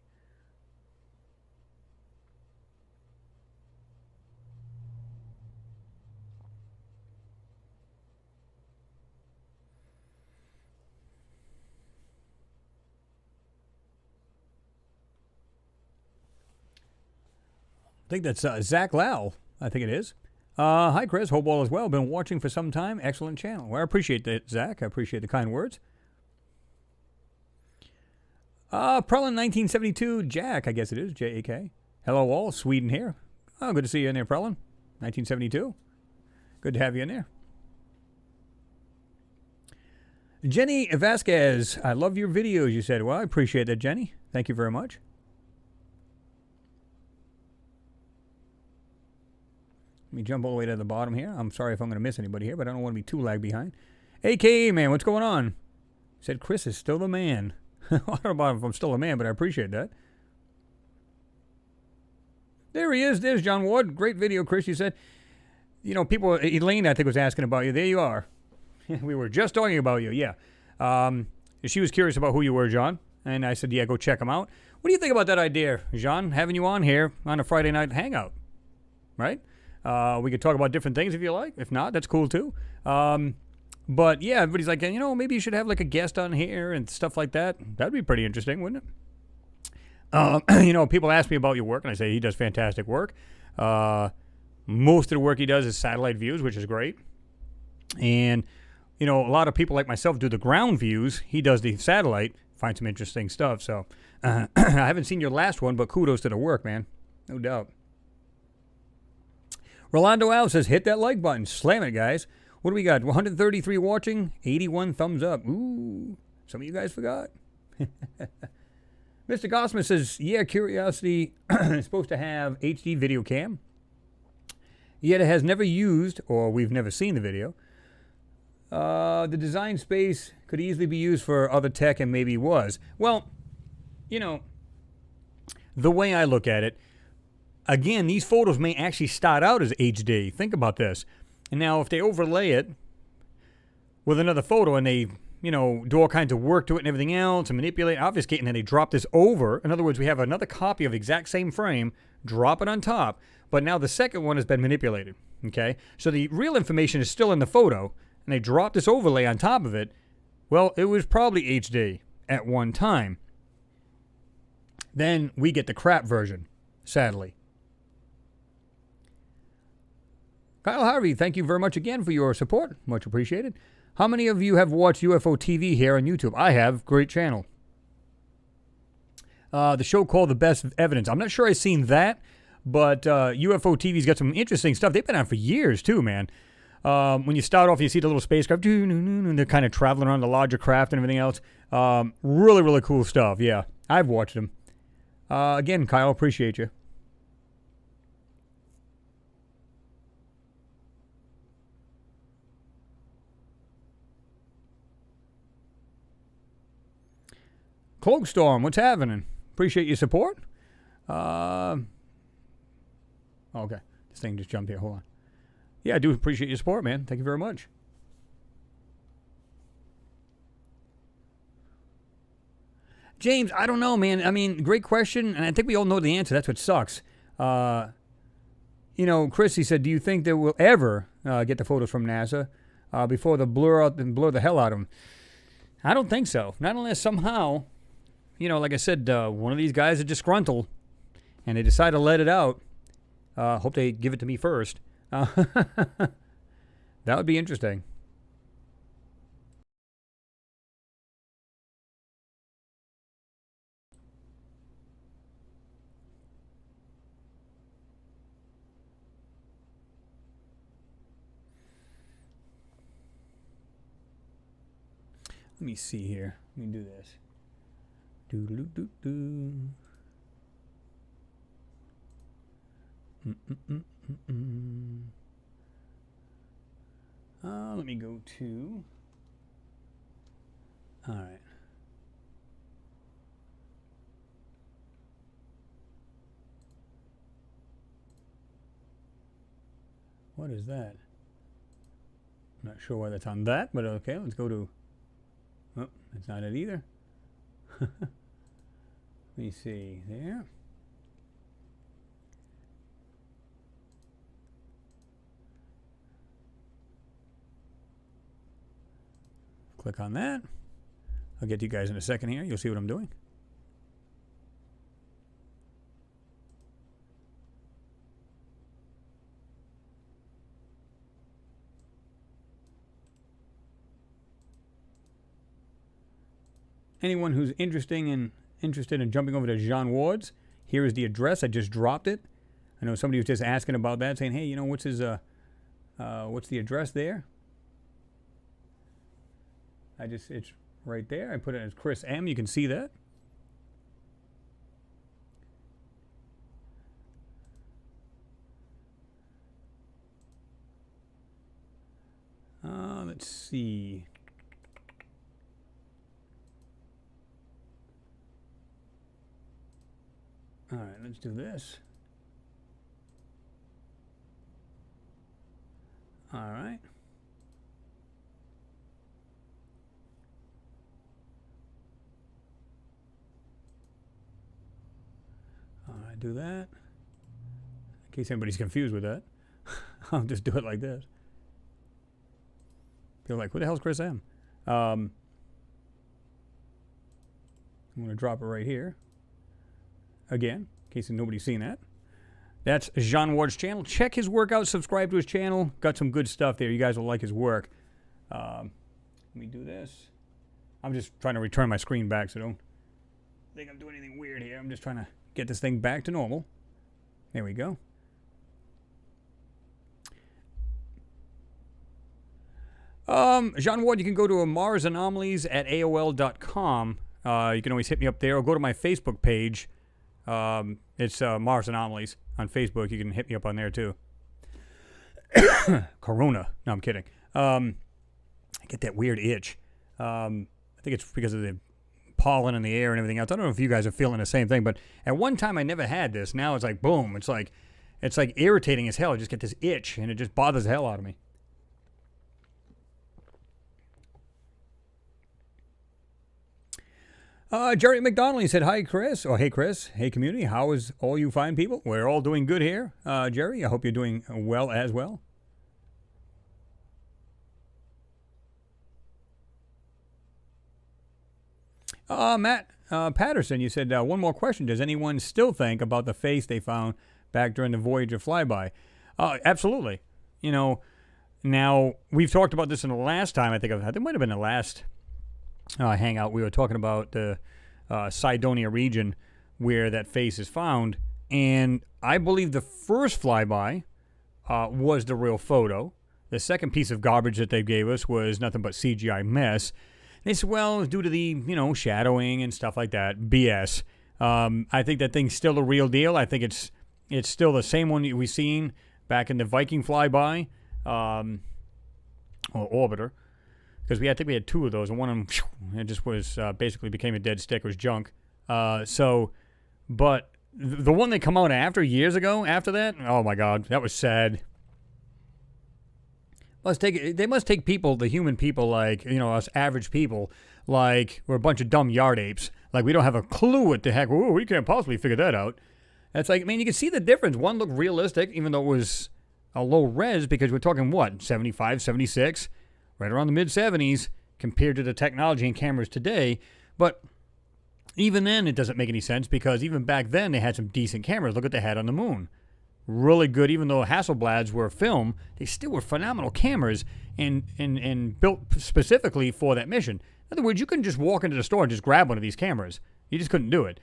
I think that's Zach Lau. I think it is. Hi, Chris. Hope all is well. Been watching for some time. Excellent channel. Well, I appreciate that, Zach. I appreciate the kind words. Prelin 1972. Jack, I guess it is. J-A-K. Hello, all. Sweden here. Oh, good to see you in there, Prelin. 1972. Good to have you in there. Jenny Vasquez. I love your videos, you said. Well, I appreciate that, Jenny. Thank you very much. Let me jump all the way to the bottom here. I'm sorry if I'm going to miss anybody here, but I don't want to be too lag behind. AKA, man, what's going on? Said Chris is still the man. I don't know about if I'm still a man, but I appreciate that. There he is. There's John Ward. Great video, Chris. You said, people, Elaine, I think, was asking about you. There you are. We were just talking about you, yeah. She was curious about who you were, John. And I said, yeah, go check him out. What do you think about that idea, John, having you on here on a Friday night hangout? Right? We could talk about different things if you like. If not, that's cool too. But yeah, everybody's like, maybe you should have like a guest on here and stuff like that. That'd be pretty interesting, wouldn't it? People ask me about your work, and I say he does fantastic work. Most of the work he does is satellite views, which is great. And, a lot of people like myself do the ground views. He does the satellite. Find some interesting stuff. So I haven't seen your last one, but kudos to the work, man. No doubt. Rolando Al says, hit that like button. Slam it, guys. What do we got? 133 watching, 81 thumbs up. Ooh, some of you guys forgot. Mr. Gossman says, yeah, Curiosity is supposed to have HD video cam, yet it has never used, or we've never seen the video. The design space could easily be used for other tech and maybe was. Well, the way I look at it, again, these photos may actually start out as HD. Think about this. And now if they overlay it with another photo and they, do all kinds of work to it and everything else and manipulate, obfuscate, and then they drop this over. In other words, we have another copy of the exact same frame, drop it on top, but now the second one has been manipulated. Okay? So the real information is still in the photo, and they drop this overlay on top of it. Well, it was probably HD at one time. Then we get the crap version, sadly. Kyle Harvey, thank you very much again for your support. Much appreciated. How many of you have watched UFO TV here on YouTube? I have. Great channel. The show called The Best Evidence. I'm not sure I've seen that, but UFO TV's got some interesting stuff. They've been on for years, too, man. When you start off, you see the little spacecraft, and they're kind of traveling around the larger craft and everything else. Really, really cool stuff. Yeah, I've watched them. Again, Kyle, appreciate you. Cloakstorm, what's happening? Appreciate your support. Okay. This thing just jumped here. Hold on. Yeah, I do appreciate your support, man. Thank you very much. James, I don't know, man. I mean, great question, and I think we all know the answer. That's what sucks. Chris, he said, do you think they will ever get the photos from NASA before they blur the hell out of them? I don't think so. Not unless somehow, like I said, one of these guys is disgruntled, and they decide to let it out. Hope they give it to me first. That would be interesting. Let me see here. Let me do this. Do-do-do-do. Let me go to... All right. What is that? I'm not sure why that's on that, but okay, let's go to... Oh, that's not it either. Let me see there. Click on that. I'll get to you guys in a second here. You'll see what I'm doing. Anyone who's interested in jumping over to Jean Ward's, here is the address. I just dropped it. I know somebody was just asking about that, saying, "Hey, you know, what's his what's the address there?" It's right there. I put it as Chris M. You can see that. Let's see. All right, let's do this. All right. All right, do that. In case anybody's confused with that, I'll just do it like this. Feel like, who the hell's Chris M? I'm going to drop it right here. Again, in case nobody's seen that. That's Jean Ward's channel. Check his work out. Subscribe to his channel. Got some good stuff there. You guys will like his work. Let me do this. I'm just trying to return my screen back, so don't think I'm doing anything weird here. I'm just trying to get this thing back to normal. There we go. Jean Ward, you can go to MarsAnomalies at AOL.com. You can always hit me up there or go to my Facebook page. It's Mars Anomalies on Facebook. You can hit me up on there too. Corona. No, I'm kidding. I get that weird itch. I think it's because of the pollen in the air and everything else. I don't know if you guys are feeling the same thing, but at one time I never had this. Now it's like boom. It's like irritating as hell. I just get this itch and it just bothers the hell out of me. Jerry McDonald, he said, "Hi, Chris." Or, "Hey, Chris. Hey, community. How is all you fine people?" We're all doing good here. Jerry, I hope you're doing well as well. Matt Patterson, you said, one more question. Does anyone still think about the face they found back during the Voyager flyby? Absolutely. You know, now, we've talked about this in the last time. I think it might have been the last Hangout. We were talking about the Cydonia region where that face is found, and I believe the first flyby was the real photo. The second piece of garbage that they gave us was nothing but CGI mess. They said, well, due to the shadowing and stuff like that, BS. I think that thing's still a real deal. I think it's still the same one we've seen back in the Viking flyby, or orbiter. Because I think we had two of those, and one of them, it just was basically became a dead stick. It was junk. But the one that come out years ago, after that, oh my God, that was sad. They must take people, the human people, like, us average people, like we're a bunch of dumb yard apes. Like we don't have a clue what the heck, we can't possibly figure that out. It's like, you can see the difference. One looked realistic, even though it was a low res, because we're talking, 75, 76? Right around the mid-70s compared to the technology and cameras today. But even then, it doesn't make any sense because even back then, they had some decent cameras. Look what they had on the moon. Really good, even though Hasselblads were film, they still were phenomenal cameras and built specifically for that mission. In other words, you couldn't just walk into the store and just grab one of these cameras. You just couldn't do it.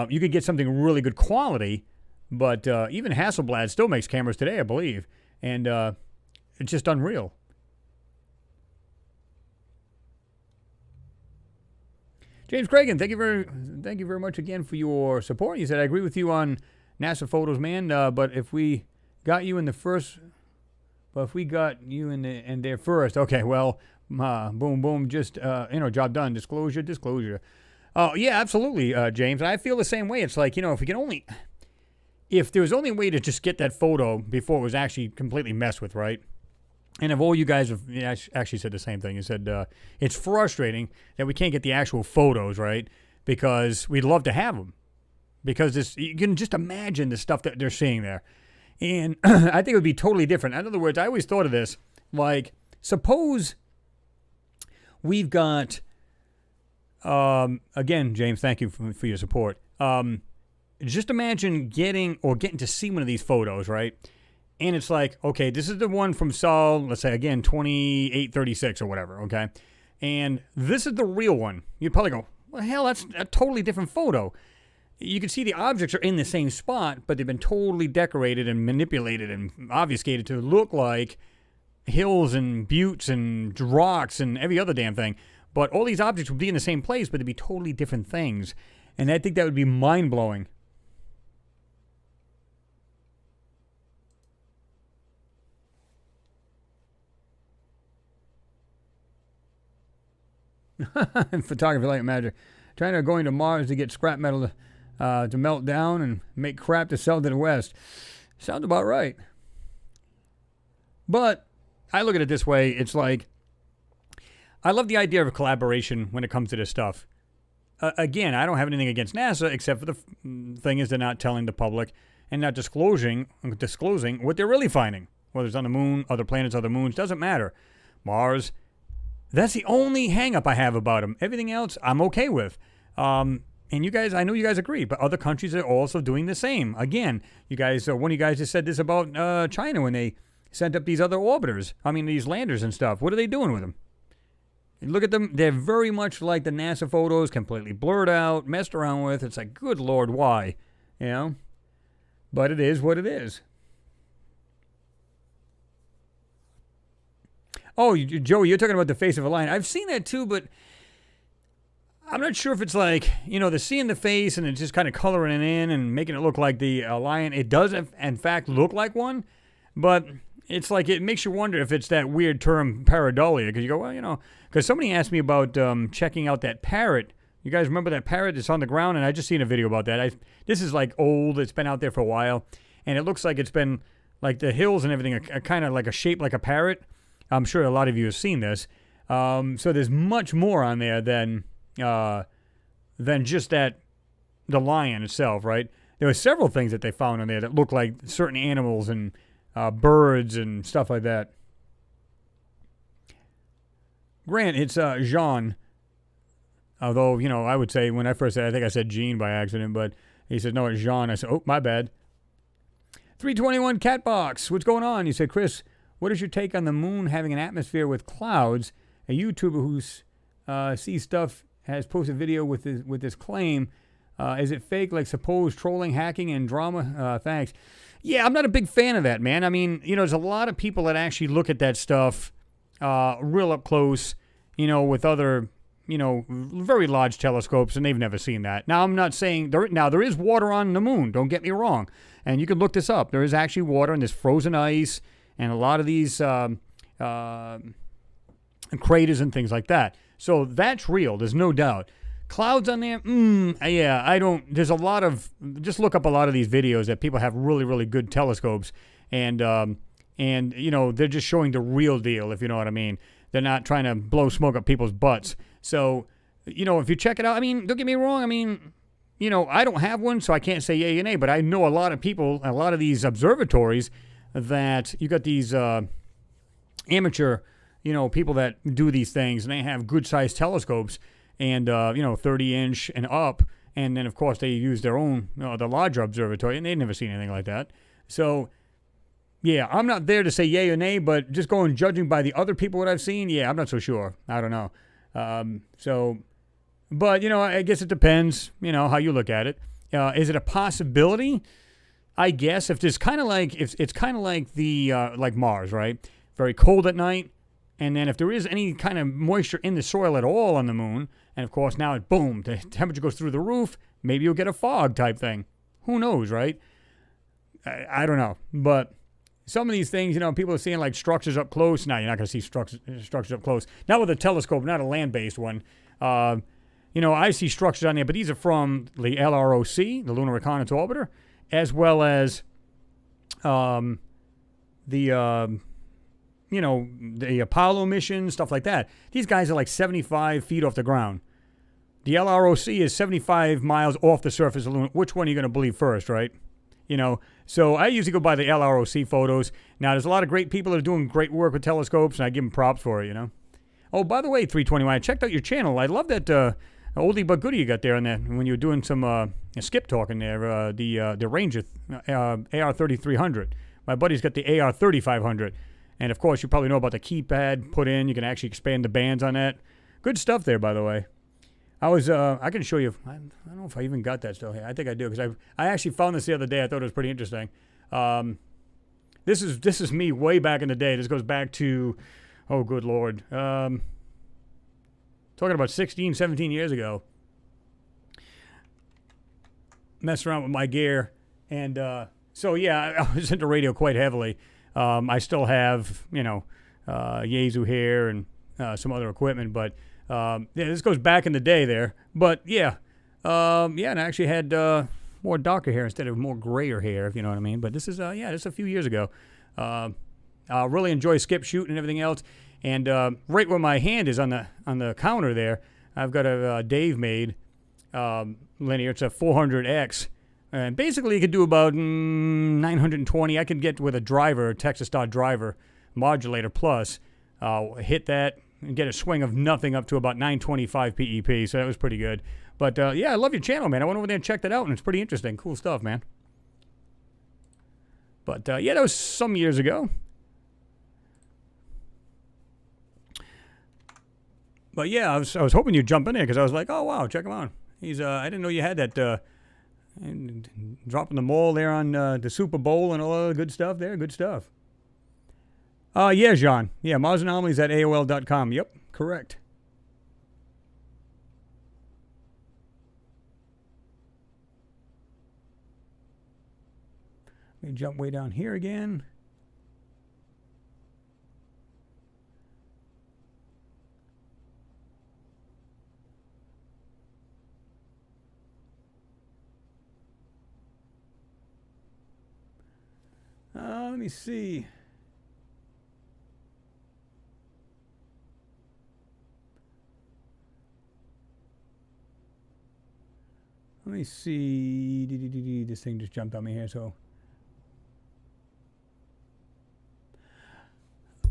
You could get something really good quality, but even Hasselblad still makes cameras today, I believe. And it's just unreal. James Cragen, thank you very much again for your support. He said, I agree with you on NASA photos, man, but if we got you in there first, okay, well, boom, boom, just, job done, disclosure. Oh, yeah, absolutely, James. I feel the same way. It's like, if there was only a way to just get that photo before it was actually completely messed with, right? And if all you guys have actually said the same thing, you said it's frustrating that we can't get the actual photos, right? Because we'd love to have them. Because you can just imagine the stuff that they're seeing there. And I think it would be totally different. In other words, I always thought of this, like, suppose we've got, again, James, thank you for your support. Just imagine getting to see one of these photos, right? And it's like, okay, this is the one from Sol, let's say, again, 2836 or whatever, okay? And this is the real one. You'd probably go, well, hell, that's a totally different photo. You can see the objects are in the same spot, but they've been totally decorated and manipulated and obfuscated to look like hills and buttes and rocks and every other damn thing. But all these objects would be in the same place, but they'd be totally different things. And I think that would be mind-blowing. Photography like magic. China going to Mars to get scrap metal to melt down and make crap to sell to the West. Sounds about right. But I look at it this way. It's like, I love the idea of collaboration when it comes to this stuff. Again, I don't have anything against NASA, except for the thing is they're not telling the public and not disclosing what they're really finding. Whether it's on the moon, other planets, other moons, doesn't matter. Mars. That's the only hang-up I have about them. Everything else, I'm okay with. And you guys, I know you guys agree, but other countries are also doing the same. Again, you guys, one of you guys just said this about China when they sent up these other orbiters. These landers and stuff. What are they doing with them? Look at them. They're very much like the NASA photos, completely blurred out, messed around with. It's like, good Lord, why? But it is what it is. Oh, Joey, you're talking about the face of a lion. I've seen that too, but I'm not sure if it's like, they're seeing the face and it's just kind of coloring it in and making it look like the lion. It does, in fact, look like one, but it's like it makes you wonder if it's that weird term pareidolia, because you go, well, because somebody asked me about checking out that parrot. You guys remember that parrot that's on the ground? And I just seen a video about that. This is like old. It's been out there for a while, and it looks like it's been like the hills and everything are kind of like a shape like a parrot. I'm sure a lot of you have seen this. So there's much more on there than just the lion itself, right? There were several things that they found on there that looked like certain animals and birds and stuff like that. Grant, it's Jean. Although, I would say when I first said, I think I said Jean by accident, but he said, no, it's Jean. I said, oh, my bad. 321 Catbox, what's going on? He said, Chris, what is your take on the moon having an atmosphere with clouds? A YouTuber who sees stuff has posted video with this claim. Is it fake, like supposed trolling, hacking, and drama? Thanks. Yeah, I'm not a big fan of that, man. There's a lot of people that actually look at that stuff real up close, with other, very large telescopes, and they've never seen that. Now, I'm not saying there is water on the moon. Don't get me wrong. And you can look this up. There is actually water, and there's frozen ice, and a lot of these craters and things like that. So that's real. There's no doubt. Clouds on there? Yeah, I don't. There's a lot of. Just look up a lot of these videos that people have really, really good telescopes, and they're just showing the real deal, if you know what I mean. They're not trying to blow smoke up people's butts. So, if you check it out, don't get me wrong. I don't have one, so I can't say yay or nay, but I know a lot of people, a lot of these observatories that you got these amateur, people that do these things, and they have good-sized telescopes, and 30-inch and up, and then of course they use their own, the larger observatory, and they've never seen anything like that. So, yeah, I'm not there to say yay or nay, but just going judging by the other people what I've seen, yeah, I'm not so sure. I don't know. But I guess it depends, how you look at it. Is it a possibility? I guess if it's kind of like the like Mars, right? Very cold at night, And then if there is any kind of moisture in the soil at all on the moon, and of course now boom, the temperature goes through the roof, maybe you'll get a fog type thing. Who knows, right? I don't know. But some of these things, people are seeing like structures up close. Now, you're not going to see structures up close. Not with a telescope, not a land-based one. I see structures on there, but these are from the LROC, the Lunar Reconnaissance Orbiter, as well as the Apollo mission, stuff like that. These guys are like 75 feet off the ground. The LROC is 75 miles off the surface of the Lunar. Which one are you going to believe first, right? So I usually go by the LROC photos. Now, there's a lot of great people that are doing great work with telescopes, and I give them props for it, Oh, by the way, 321, I checked out your channel. I love that oldie but goodie you got there on that when you were doing some skip talking there, the Ranger AR3300. My buddy's got the AR3500. And, of course, you probably know about the keypad put in. You can actually expand the bands on that. Good stuff there, by the way. I can show you. I don't know if I even got that still here. I think I do because I actually found this the other day. I thought it was pretty interesting. This is me way back in the day. This goes back to, oh, good Lord. Talking about 16, 17 years ago. Messing around with my gear. And so, yeah, I was into radio quite heavily. I still have, Yaesu here and some other equipment, but this goes back in the day there. But and I actually had more darker hair instead of more grayer hair, if you know what I mean. But this is this is a few years ago. I really enjoy skip shooting and everything else. And right where my hand is on the counter there, I've got a Dave made linear. It's a 400X. And basically, you could do about 920. I could get with a driver, a Texas Star driver, modulator plus, hit that and get a swing of nothing up to about 925 PEP. So that was pretty good. But, I love your channel, man. I went over there and checked it out, and it's pretty interesting. Cool stuff, man. But, that was some years ago. But, I was hoping you'd jump in there because I was like, oh, wow, check him out. I didn't know you had that... and dropping the mall there on the Super Bowl and all the good stuff there. Good stuff. Yeah, John. Yeah, Mars Anomalies at AOL.com. Yep, correct. Let me jump way down here again. Let me see. Let me see. This thing just jumped on me here, so.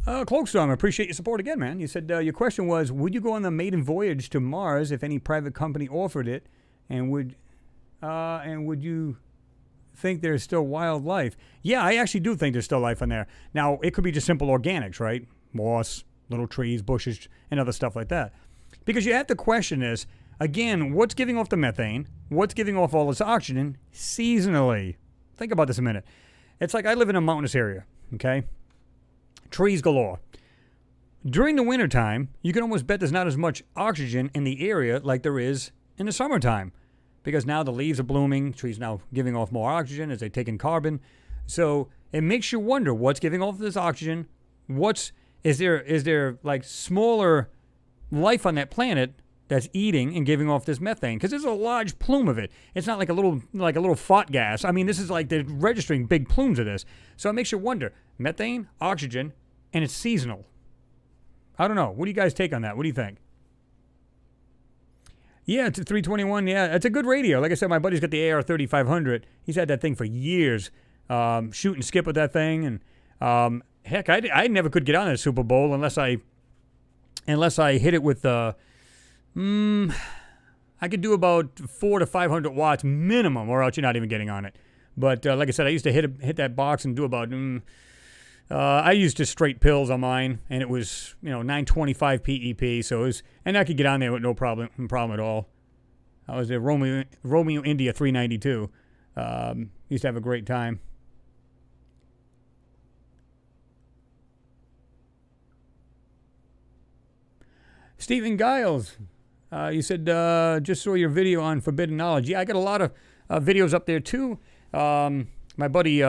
Cloakstorm, I appreciate your support again, man. You said your question was, would you go on the maiden voyage to Mars if any private company offered it, and would you think there's still wildlife? Yeah, I actually do think there's still life on there. Now, it could be just simple organics, right? Moss, little trees, bushes, and other stuff like that. Because you have to question this. Again, what's giving off the methane? What's giving off all this oxygen seasonally? Think about this a minute. It's like I live in a mountainous area, okay? Trees galore. During the wintertime, you can almost bet there's not as much oxygen in the area like there is in the summertime. Because now the leaves are blooming, trees now giving off more oxygen as they take in carbon. So it makes you wonder what's giving off this oxygen. Is there like smaller life on that planet that's eating and giving off this methane? Because there's a large plume of it. It's not like a little fart gas. I mean, this is like they're registering big plumes of this. So it makes you wonder. Methane, oxygen, and it's seasonal. I don't know. What do you guys take on that? What do you think? Yeah, it's a 321. Yeah, it's a good radio. Like I said, my buddy's got the AR3500. He's had that thing for years. Shoot and skip with that thing. And heck, I never could get on a Super Bowl unless I hit it with I could do about 400 to 500 watts minimum, or else you're not even getting on it. But like I said, I used to hit that box and do about I used just straight pills on mine, and it was 925 PEP. So it was, and I could get on there with no problem at all. I was a Romeo India 392. Used to have a great time. Stephen Giles, you said just saw your video on forbidden knowledge. Yeah, I got a lot of videos up there too. My buddy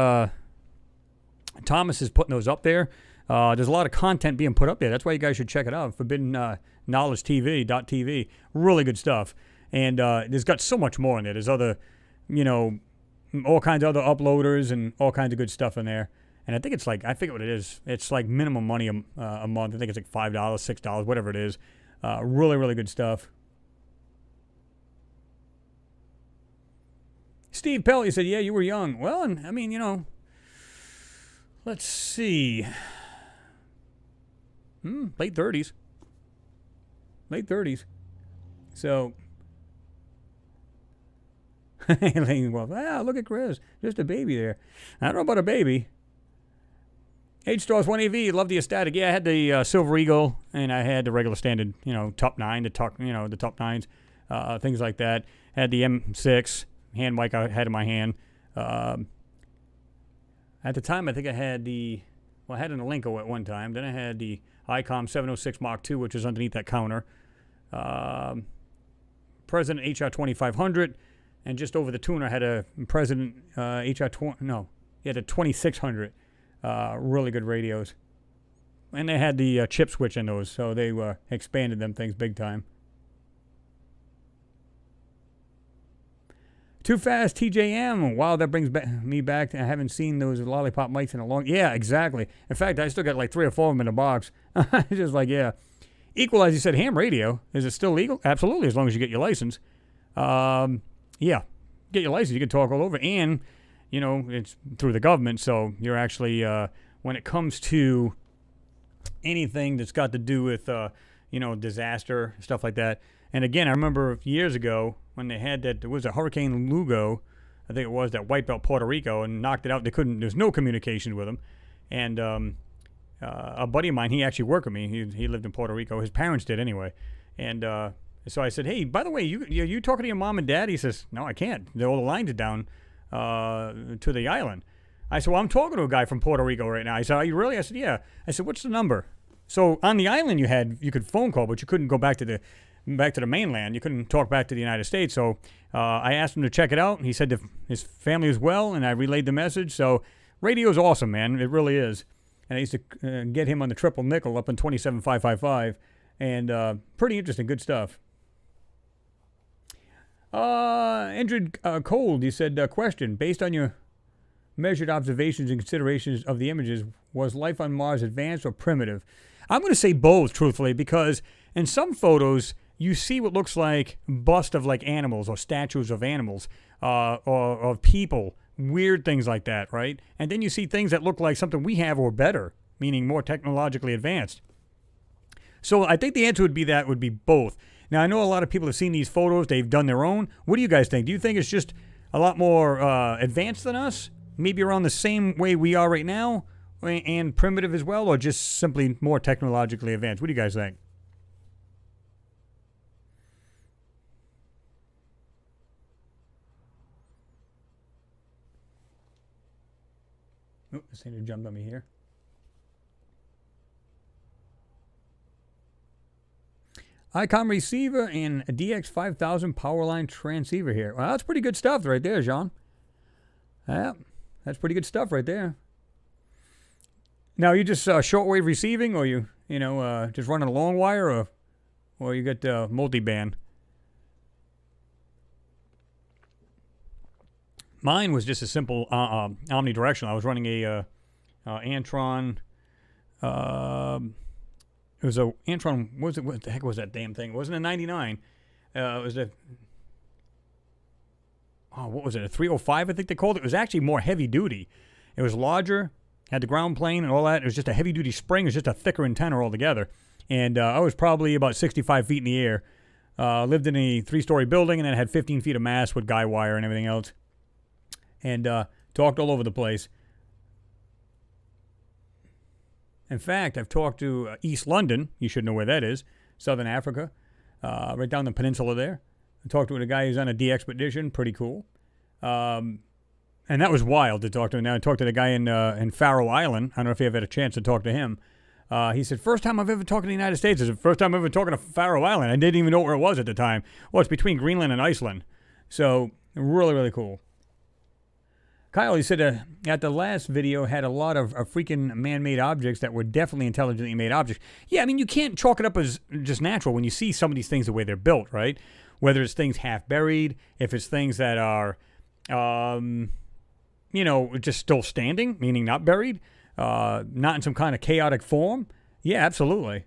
Thomas is putting those up there. There's a lot of content being put up there. That's why you guys should check it out. Forbidden Knowledge TV.tv. Really good stuff. And there's got so much more in there. There's other, all kinds of other uploaders and all kinds of good stuff in there. And I think it's like, I forget what it is. It's like minimum money a month. I think it's like $5, $6, whatever it is. Really, really good stuff. Steve Pell, he said, yeah, you were young. Well, and I mean, let's see. Late 30s. Late 30s. So, well, look at Chris. Just a baby there. I don't know about a baby. H-Stars 1AV, love the static. Yeah, I had the Silver Eagle, and I had the regular standard, top 9, the top 9s, things like that. Had the M6 hand mic I had in my hand. At the time, I think I had I had an Alinco at one time. Then I had the ICOM 706 Mark II, which is underneath that counter. President HR 2500, and just over the tuner, I had a President HR 2600. Really good radios. And they had the chip switch in those, so they expanded them things big time. Too Fast TJM. Wow, that brings me back. I haven't seen those lollipop mics in a long... Yeah, exactly. In fact, I still got like 3 or 4 of them in a box. Just like, yeah. Equalize, you said ham radio. Is it still legal? Absolutely, as long as you get your license. Yeah, get your license. You can talk all over. And, it's through the government, so you're actually... when it comes to anything that's got to do with, disaster, stuff like that. And again, I remember years ago when they had that, there was a Hurricane Lugo, I think it was, that wiped out Puerto Rico and knocked it out. There's no communication with them. And a buddy of mine, he actually worked with me. He lived in Puerto Rico. His parents did anyway. And so I said, hey, by the way, you talking to your mom and dad? He says, no, I can't. All the lines are down to the island. I said, well, I'm talking to a guy from Puerto Rico right now. He said, are you really? I said, yeah. I said, what's the number? So on the island you could phone call, but you couldn't go back to the mainland. You couldn't talk back to the United States. So I asked him to check it out. He said that his family was well, and I relayed the message. So radio is awesome, man. It really is. And I used to get him on the triple nickel up in 27555, and pretty interesting, good stuff. Andrew Cold, he said, question, based on your measured observations and considerations of the images, was life on Mars advanced or primitive? I'm going to say both, truthfully, because in some photos you see what looks like bust of like animals or statues of animals or of people, weird things like that, right? And then you see things that look like something we have or better, meaning more technologically advanced. So I think the answer would be both. Now, I know a lot of people have seen these photos. They've done their own. What do you guys think? Do you think it's just a lot more advanced than us? Maybe around the same way we are right now and primitive as well, or just simply more technologically advanced? What do you guys think? Oh, this thing jumped on me here. ICOM receiver and a DX5000 power line transceiver here. Well, that's pretty good stuff right there, John. Yeah, that's pretty good stuff right there. Now, you just shortwave receiving, or you just running a long wire, or you got multi-band? Mine was just a simple omnidirectional. I was running a Antron. It was a Antron. What the heck was that damn thing? It wasn't a 99. It was a what was it? A 305, I think they called it. It was actually more heavy duty. It was larger, had the ground plane and all that. It was just a heavy duty spring. It was just a thicker antenna altogether. And I was probably about 65 feet in the air. Lived in a 3-story building, and then had 15 feet of mast with guy wire and everything else. And talked all over the place. In fact, I've talked to East London. You should know where that is. Southern Africa. Right down the peninsula there. I talked to a guy who's on a D-Expedition. Pretty cool. And that was wild to talk to him. Now I talked to the guy in Faroe Island. I don't know if you ever had a chance to talk to him. He said, first time I've ever talked to the United States. It's the first time I've ever talking to Faroe Island. I didn't even know where it was at the time. Well, it's between Greenland and Iceland. So, really, really cool. Kyle, he said at the last video had a lot of freaking man-made objects that were definitely intelligently made objects. Yeah, I mean, you can't chalk it up as just natural when you see some of these things the way they're built, right? Whether it's things half buried, if it's things that are, just still standing, meaning not buried, not in some kind of chaotic form. Yeah, absolutely.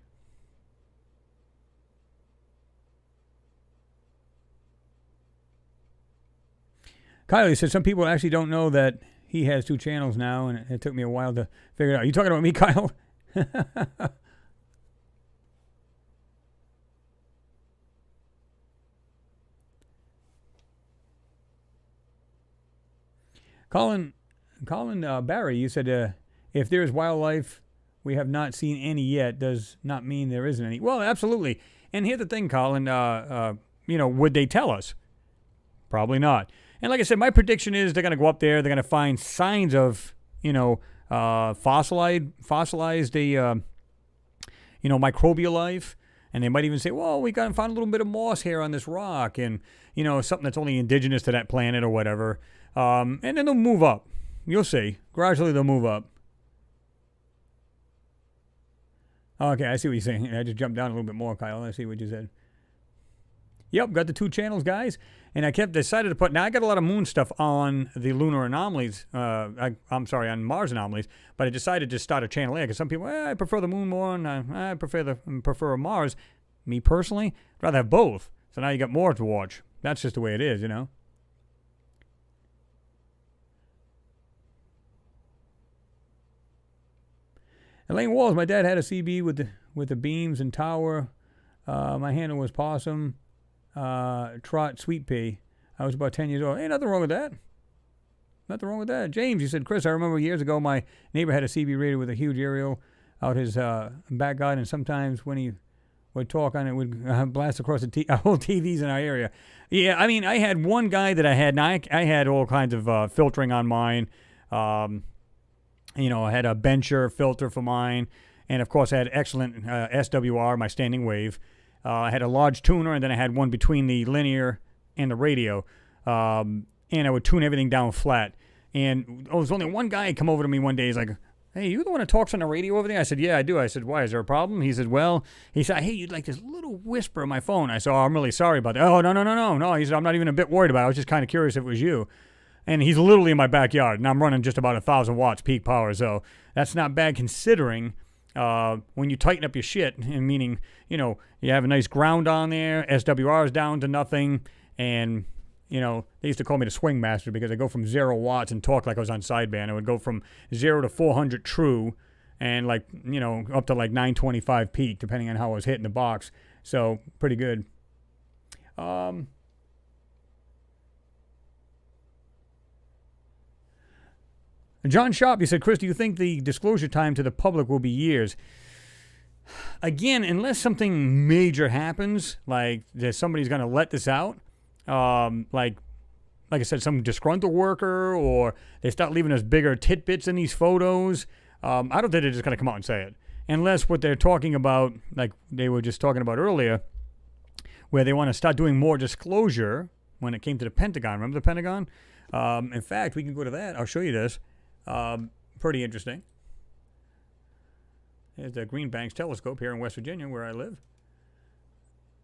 Kyle, he said some people actually don't know that he has 2 channels now, and it took me a while to figure it out. You talking about me, Kyle? Colin Barry, you said if there is wildlife, we have not seen any yet, does not mean there isn't any. Well, absolutely. And here's the thing, Colin, would they tell us? Probably not. And like I said, my prediction is they're going to go up there. They're going to find signs of, fossilized, microbial life. And they might even say, well, we found a little bit of moss here on this rock. And, something that's only indigenous to that planet or whatever. And then they'll move up. You'll see. Gradually they'll move up. Okay, I see what you're saying. I just jumped down a little bit more, Kyle. I see what you said. Yep, got the 2 channels, guys. And I decided to put, now I got a lot of moon stuff on the lunar anomalies, on Mars anomalies, but I decided to start a channel there because some people, I prefer the moon more, and I prefer Mars. Me personally, I'd rather have both. So now you got more to watch. That's just the way it is, Elaine Walls, my dad had a CB with the beams and tower. My handle was possum. Trot Sweet Pea. I was about 10 years old. Ain't nothing wrong with that. Nothing wrong with that. James, you said, Chris, I remember years ago my neighbor had a CB radio with a huge aerial out his back garden, and sometimes when he would talk on it, would blast across the whole TVs in our area. Yeah, I mean, I had one guy that I had, and I had all kinds of filtering on mine. I had a bencher filter for mine, and of course I had excellent SWR, my standing wave. I had a large tuner, and then I had one between the linear and the radio. And I would tune everything down flat. And there was only one guy come over to me one day. He's like, hey, you the one that talks on the radio over there? I said, yeah, I do. I said, why? Is there a problem? He said, he said, hey, you'd like this little whisper on my phone. I said, oh, I'm really sorry about that. Oh, no. He said, I'm not even a bit worried about it. I was just kind of curious if it was you. And he's literally in my backyard, and I'm running just about 1,000 watts peak power. So that's not bad considering when you tighten up your shit, and meaning, you have a nice ground on there, SWR is down to nothing, and, they used to call me the swing master because I go from 0 watts and talk like I was on sideband. I would go from 0 to 400 true and up to 925 peak, depending on how I was hitting the box. So, pretty good. John Sharp, he said, Chris, do you think the disclosure time to the public will be years? Again, unless something major happens, like that somebody's going to let this out, like I said, some disgruntled worker, or they start leaving us bigger tidbits in these photos, I don't think they're just going to come out and say it. Unless what they're talking about, like they were just talking about earlier, where they want to start doing more disclosure when it came to the Pentagon. Remember the Pentagon? In fact, we can go to that. I'll show you this. Pretty interesting. There's the Green Banks telescope here in West Virginia, where I live.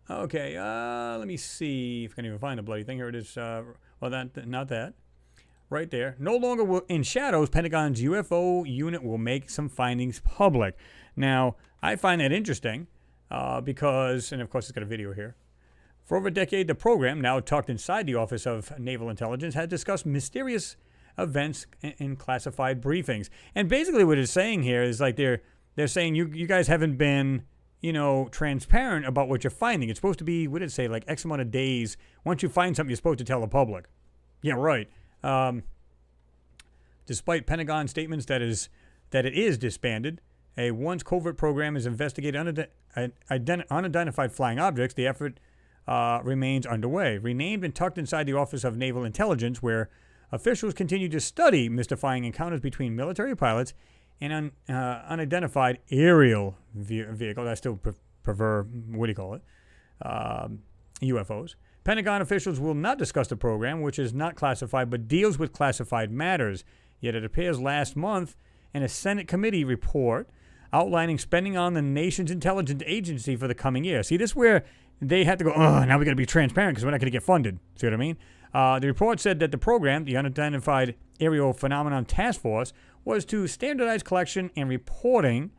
Okay, let me see if I can even find the bloody thing. Here it is. Not that. Right there. No longer in shadows, Pentagon's UFO unit will make some findings public. Now, I find that interesting because, and of course it's got a video here. For over a decade, the program, now tucked inside the Office of Naval Intelligence, had discussed mysterious events in classified briefings. And basically what it's saying here is like they're saying you guys haven't been, transparent about what you're finding. It's supposed to be, what did it say, like X amount of days. Once you find something, you're supposed to tell the public. Yeah, right. Despite Pentagon statements that it is disbanded, a once covert program is investigating unidentified flying objects. The effort remains underway. Renamed and tucked inside the Office of Naval Intelligence, where officials continue to study mystifying encounters between military pilots an unidentified aerial vehicle. I still prefer, what do you call it? UFOs. Pentagon officials will not discuss the program, which is not classified but deals with classified matters. Yet it appears last month in a Senate committee report outlining spending on the nation's intelligence agency for the coming year. See, this is where they had to go, now we got to be transparent because we're not going to get funded. See what I mean? The report said that the program, the Unidentified Aerial Phenomenon Task Force, was to standardize collection and reporting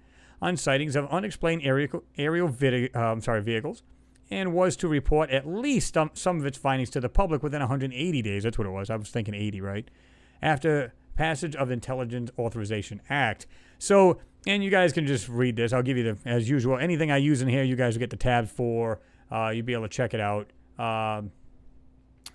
on sightings of unexplained aerial vehicles, and was to report at least some of its findings to the public within 180 days. That's what it was. I was thinking 80, right? After passage of the Intelligence Authorization Act. So, and you guys can just read this. I'll give you as usual, anything I use in here, you guys will get the tabs for. You'll be able to check it out.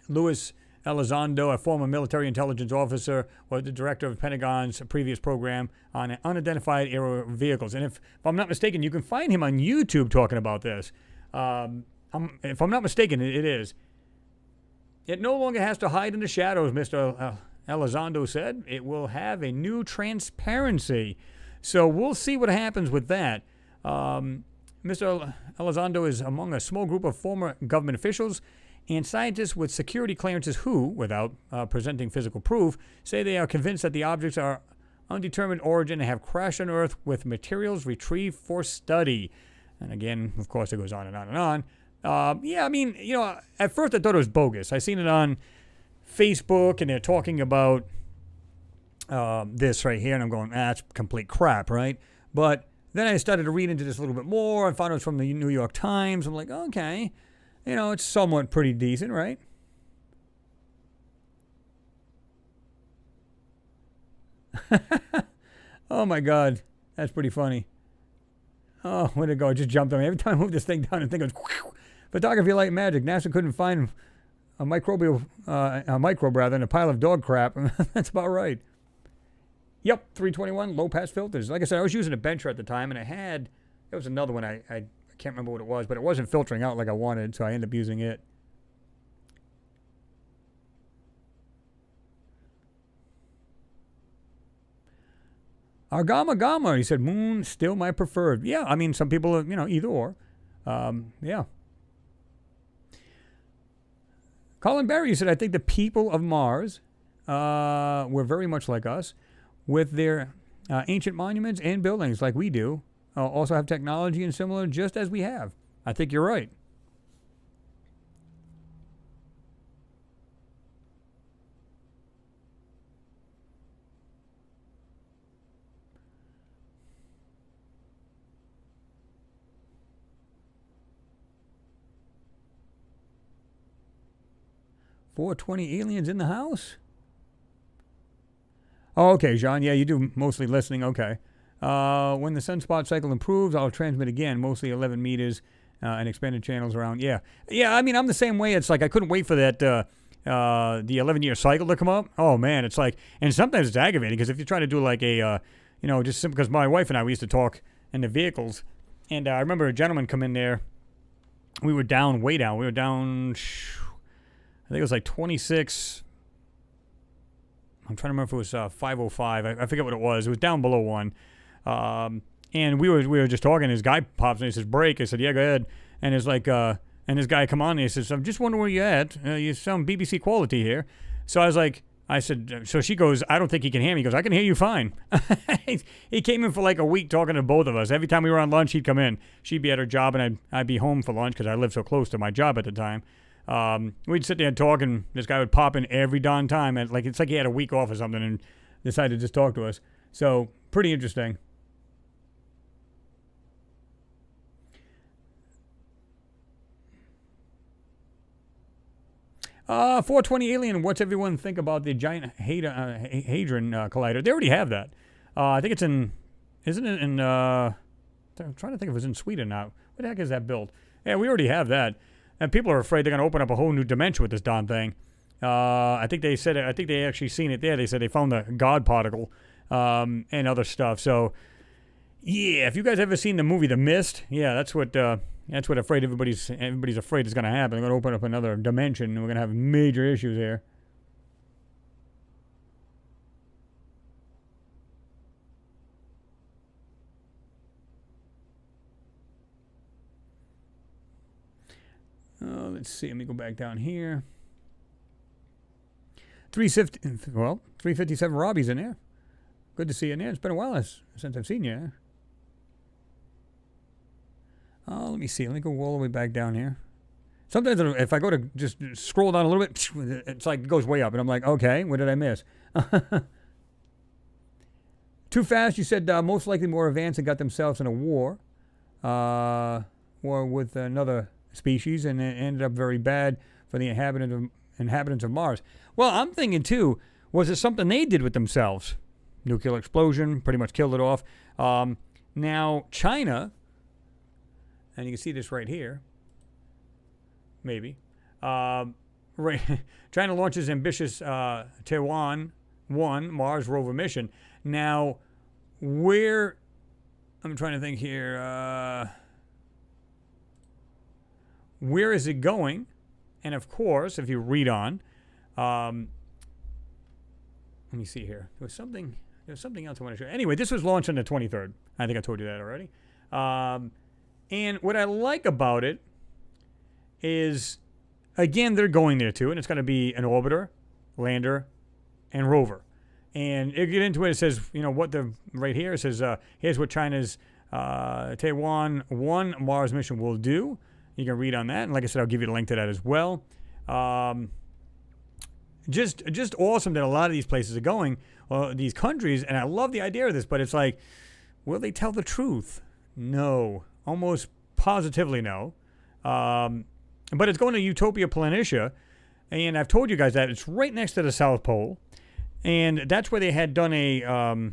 Luis Elizondo, a former military intelligence officer, was the director of Pentagon's previous program on unidentified aerial vehicles. And if I'm not mistaken, you can find him on YouTube talking about this. If I'm not mistaken, it is. It no longer has to hide in the shadows, Mr. Elizondo said. It will have a new transparency. So we'll see what happens with that. Mr. Elizondo is among a small group of former government officials and scientists with security clearances who, without presenting physical proof, say they are convinced that the objects are undetermined origin and have crashed on Earth with materials retrieved for study. And again, of course, it goes on and on and on. Yeah, I mean, at first I thought it was bogus. I seen it on Facebook, and they're talking about this right here, and I'm going, that's complete crap, right? But then I started to read into this a little bit more. I found it was from the New York Times. I'm like, okay, it's somewhat pretty decent, right? Oh, my God. That's pretty funny. Oh, where'd it go? It just jumped on me. Every time I move this thing down, the thing goes, whew. Photography like magic. NASA couldn't find a microbe in a pile of dog crap. That's about right. Yep, 321 low-pass filters. Like I said, I was using a bencher at the time, and there was another one. I can't remember what it was, but it wasn't filtering out like I wanted, so I ended up using it. Gama, he said, moon still my preferred. Yeah, I mean, some people, either or. Yeah. Colin Berry said, I think the people of Mars were very much like us, with their ancient monuments and buildings like we do, also have technology and similar just as we have. I think you're right. $420 aliens in the house? Oh, okay, Jean. Yeah, you do mostly listening. Okay. When the sunspot cycle improves, I'll transmit again, mostly 11 meters and expanded channels around. Yeah. Yeah, I mean, I'm the same way. It's like I couldn't wait for that, the 11-year cycle to come up. Oh, man, it's like, and sometimes it's aggravating because if you try to do like a, just simple, because my wife and I, we used to talk in the vehicles, and I remember a gentleman come in there. We were down, way down. We were down, I think it was like 26. I'm trying to remember if it was 505. I forget what it was. It was down below 1. And we were just talking. This guy pops in. He says, break. I said, yeah, go ahead. And it's like, and this guy come on. And he says, I'm just wondering where you're at. You sound BBC quality here. So I said, so she goes, I don't think he can hear me. He goes, I can hear you fine. He came in for like a week talking to both of us. Every time we were on lunch, he'd come in. She'd be at her job, and I'd be home for lunch because I lived so close to my job at the time. We'd sit there and talk, and this guy would pop in every darn time. And it's like he had a week off or something and decided to just talk to us. So, pretty interesting. $420 alien, what's everyone think about the giant Hadron Collider? They already have that. I think it's in, isn't it in, I'm trying to think if it was in Sweden now. What the heck is that built? Yeah, we already have that. And people are afraid they're going to open up a whole new dimension with this darn thing. I think they actually seen it there. They said they found the God particle and other stuff. So, yeah, if you guys ever seen the movie The Mist, yeah, that's what everybody's afraid is going to happen. They're going to open up another dimension, and we're going to have major issues here. Let's see. Let me go back down here. 357 Robbie's in there. Good to see you in there. It's been a while since I've seen you. Let me see. Let me go all the way back down here. Sometimes if I go to just scroll down a little bit, it's like it goes way up. And I'm like, okay, what did I miss? Too fast, you said most likely more advanced and got themselves in a war with another species, and it ended up very bad for the inhabitants of Mars. Well, I'm thinking, too, was it something they did with themselves? Nuclear explosion, pretty much killed it off. Now, China, and you can see this right here, maybe. China launches ambitious Taiwan 1 Mars rover mission. Now, I'm trying to think here, where is it going? And of course, if you read on, let me see here. There's something else I want to show you. Anyway, this was launched on the 23rd. I think I told you that already. And what I like about it is, again, they're going there too, and it's going to be an orbiter, lander, and rover. And if you get into it, it says, right here, it says, here's what China's Taiwan 1 Mars mission will do. You can read on that. And like I said, I'll give you the link to that as well. Just awesome that a lot of these places are going, these countries, and I love the idea of this, but it's like, will they tell the truth? No. Almost positively no. But it's going to Utopia Planitia, and I've told you guys that it's right next to the South Pole. And that's where they had done I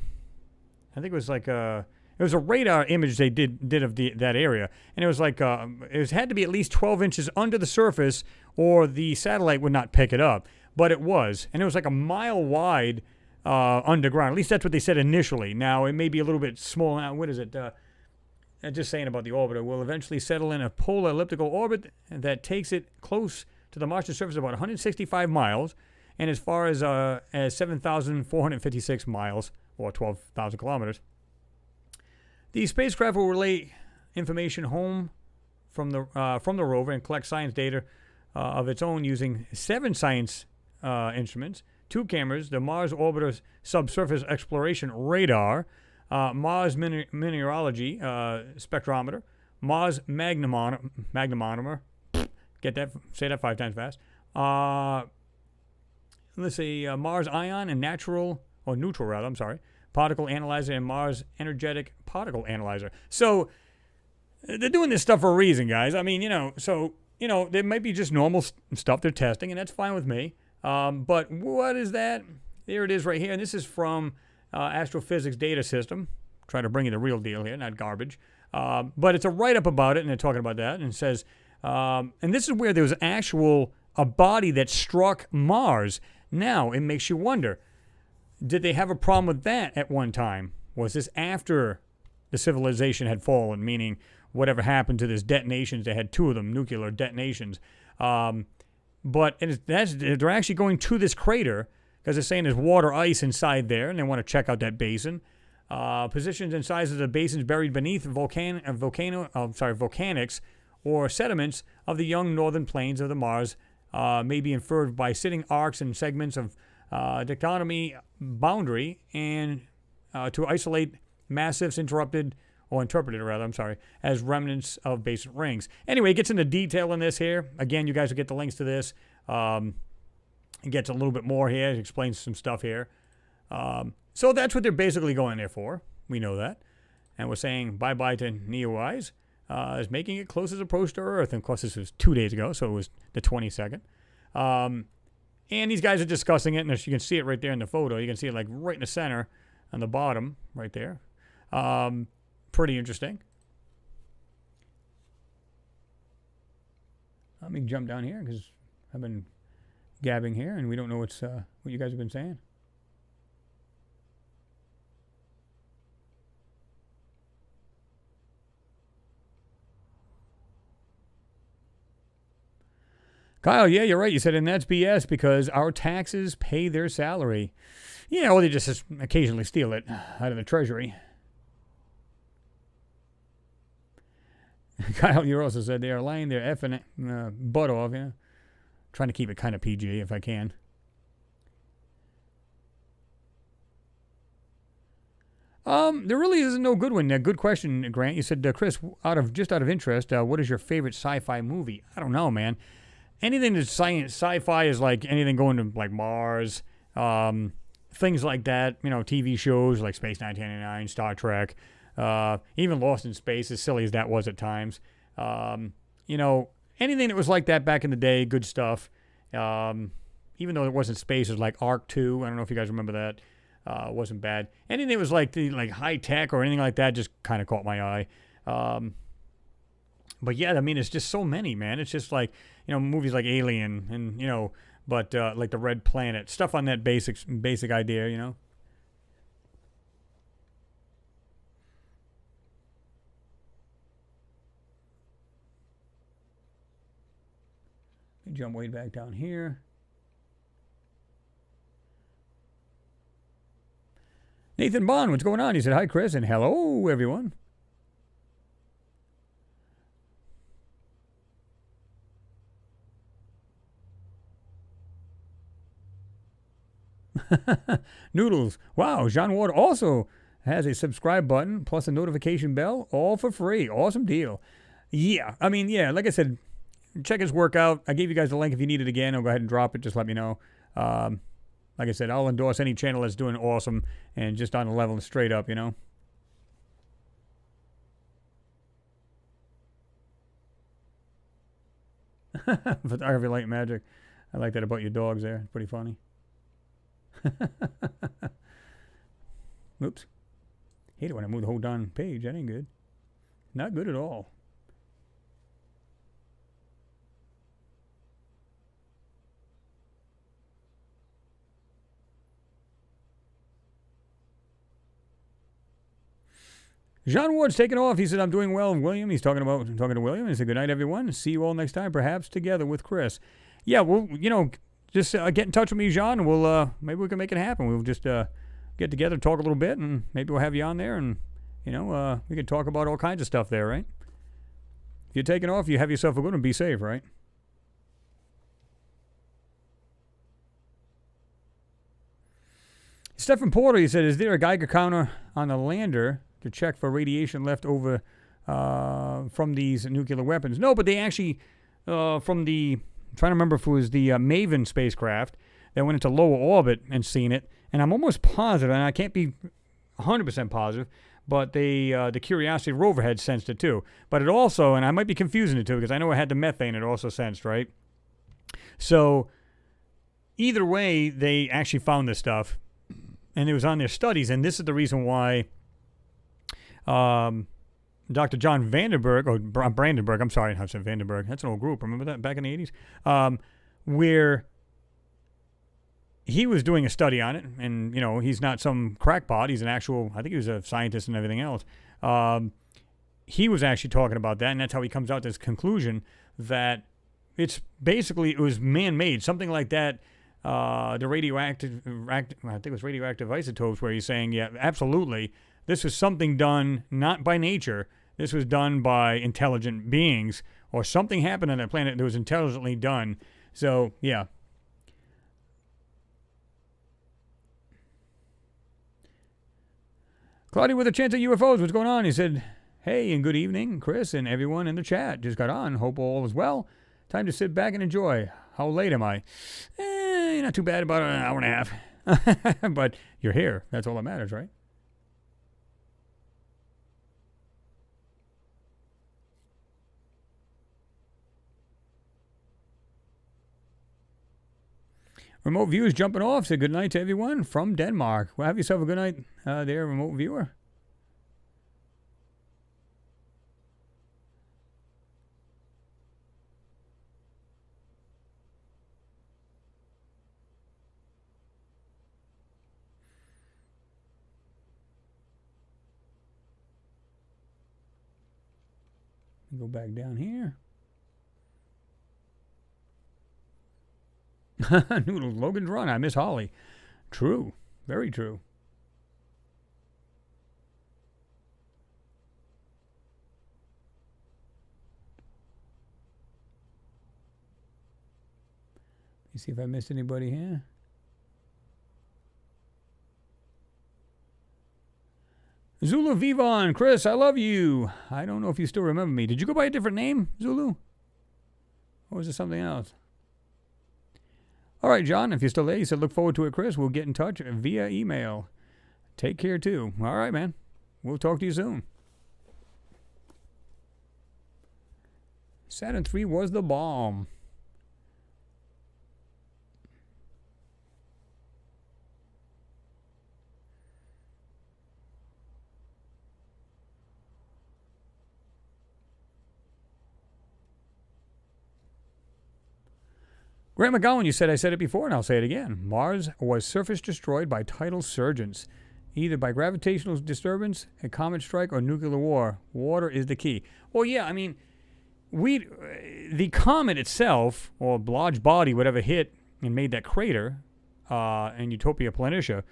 think it was like it was a radar image they did of that area. And it was like, it had to be at least 12 inches under the surface or the satellite would not pick it up. But it was. And it was like a mile wide underground. At least that's what they said initially. Now, it may be a little bit small. Now, what is it? Just saying about the orbiter. Will eventually settle in a polar elliptical orbit that takes it close to the Martian surface, about 165 miles. And as far as 7,456 miles, or 12,000 kilometers. The spacecraft will relay information home from the rover and collect science data of its own using 7 science instruments, 2 cameras, the Mars Orbiter Subsurface Exploration Radar, Mars Mineralogy Spectrometer, Mars Magnemometer, get that, say that 5 times fast, let's see, Mars Ion and neutral particle analyzer, and Mars Energetic Particle Analyzer. So they're doing this stuff for a reason, guys. I mean, there might be just normal stuff they're testing, and that's fine with me. But what is that? There it is right here. And this is from Astrophysics Data System. Trying to bring you the real deal here, not garbage. But it's a write-up about it, and they're talking about that. And it says, and this is where there was a body that struck Mars. Now, it makes you wonder, did they have a problem with that at one time? Was this after the civilization had fallen, meaning whatever happened to this detonations? They had 2 of them, nuclear detonations. But they're actually going to this crater because they're saying there's water ice inside there, and they want to check out that basin. Positions and sizes of the basins buried beneath volcanics or sediments of the young northern plains of the Mars may be inferred by sitting arcs and segments of dichotomy boundary and to isolate massives interpreted as remnants of basement rings. Anyway, it gets into detail in this here. Again, you guys will get the links to this. It gets a little bit more here. It explains some stuff here. So that's what they're basically going there for. We know that. And we're saying bye-bye to Neowise. Is making it closest approach to Earth. And of course, this was 2 days ago, so it was the 22nd. And these guys are discussing it, and you can see it right there in the photo. You can see it like right in the center on the bottom right there. Pretty interesting. Let me jump down here because I've been gabbing here, and we don't know what you guys have been saying. Kyle, yeah, you're right. You said, and that's BS because our taxes pay their salary. Yeah, well, they just occasionally steal it out of the treasury. Kyle, you also said they are lying their effing butt off, yeah. Trying to keep it kind of PG if I can. There really isn't no good one. Good question, Grant. You said, Chris, out of interest, what is your favorite sci-fi movie? I don't know, man. Anything that's sci-fi is like anything going to like Mars, things like that. You know, TV shows like Space 1999, Star Trek, even Lost in Space, as silly as that was at times. You know, anything that was like that back in the day, good stuff. Even though it wasn't space, it was like Arc 2. I don't know if you guys remember that. Wasn't bad. Anything that was like high tech or anything like that just kind of caught my eye. But yeah, I mean, it's just so many, man. It's just like, you know, movies like Alien and, you know, but like The Red Planet, stuff on that basic idea, you know. Jump way back down here. Nathan Bond, what's going on? He said, hi, Chris, and hello, everyone. Noodles. Wow, Jean Ward also has a subscribe button plus a notification bell, all for free. Awesome deal. Yeah, I mean, yeah, like I said, check his work out. I gave you guys the link if you need it again. I'll go ahead and drop it. Just let me know. Like I said, I'll endorse any channel that's doing awesome and just on the level and straight up, you know. Photography, light, magic. I like that about your dogs there. It's pretty funny. Oops. Hate it when I move the whole darn page. That ain't good. Not good at all. John Ward's taking off. He said, I'm doing well, William. He's talking to William. He said, good night, everyone. See you all next time, perhaps together with Chris. Yeah, well, you know, just get in touch with me, John, and we'll, maybe we can make it happen. We'll just get together, talk a little bit, and maybe we'll have you on there, and, you know, we can talk about all kinds of stuff there, right? If you're taking off, you have yourself a good one. Be safe, right? Stephen Porter, he said, is there a Geiger counter on the lander to check for radiation left over from these nuclear weapons? No, but they actually, from the, I'm trying to remember if it was the Maven spacecraft that went into lower orbit and seen it, and I'm almost positive, and I can't be 100% positive, but the Curiosity rover had sensed it too. But it also, and I might be confusing it too, because I know it had the methane it also sensed, right? So either way, they actually found this stuff, and it was on their studies, and this is the reason why Dr. John Vandenberg, or Brandenburg, I'm sorry, I said Vandenberg. That's an old group. Remember that back in the 80s? Where he was doing a study on it, and, you know, he's not some crackpot. He's an actual, I think he was a scientist and everything else. He was actually talking about that, and that's how he comes out to this conclusion that it's basically, it was man-made, something like that. The radioactive, I think it was radioactive isotopes, where he's saying, yeah, absolutely, this was something done not by nature. This was done by intelligent beings, or something happened on that planet that was intelligently done. So, yeah. Claudia with a chance at UFOs. What's going on? He said, hey, and good evening, Chris, and everyone in the chat. Just got on. Hope all is well. Time to sit back and enjoy. How late am I? Not too bad, about an hour and a half. But you're here. That's all that matters, right? Remote viewers jumping off. Say good night to everyone from Denmark. Well, have yourself a good night there, remote viewer. Go back down here. Noodles, Logan's Run. I miss Holly. True. Very true. me see if I missed anybody here. Zulu Vivon, Chris, I love you. I don't know if you still remember me. Did you go by a different name, Zulu? Or was it something else? All right, John, if you're still there, you said look forward to it, Chris. We'll get in touch via email. Take care, too. All right, man. We'll talk to you soon. Saturn 3 was the bomb. Grant McGowan, you said I said it before, and I'll say it again. Mars was surface destroyed by tidal surgence, either by gravitational disturbance, a comet strike, or nuclear war. Water is the key. Well, yeah, I mean, the comet itself, or large body, whatever hit and made that crater in Utopia Planitia,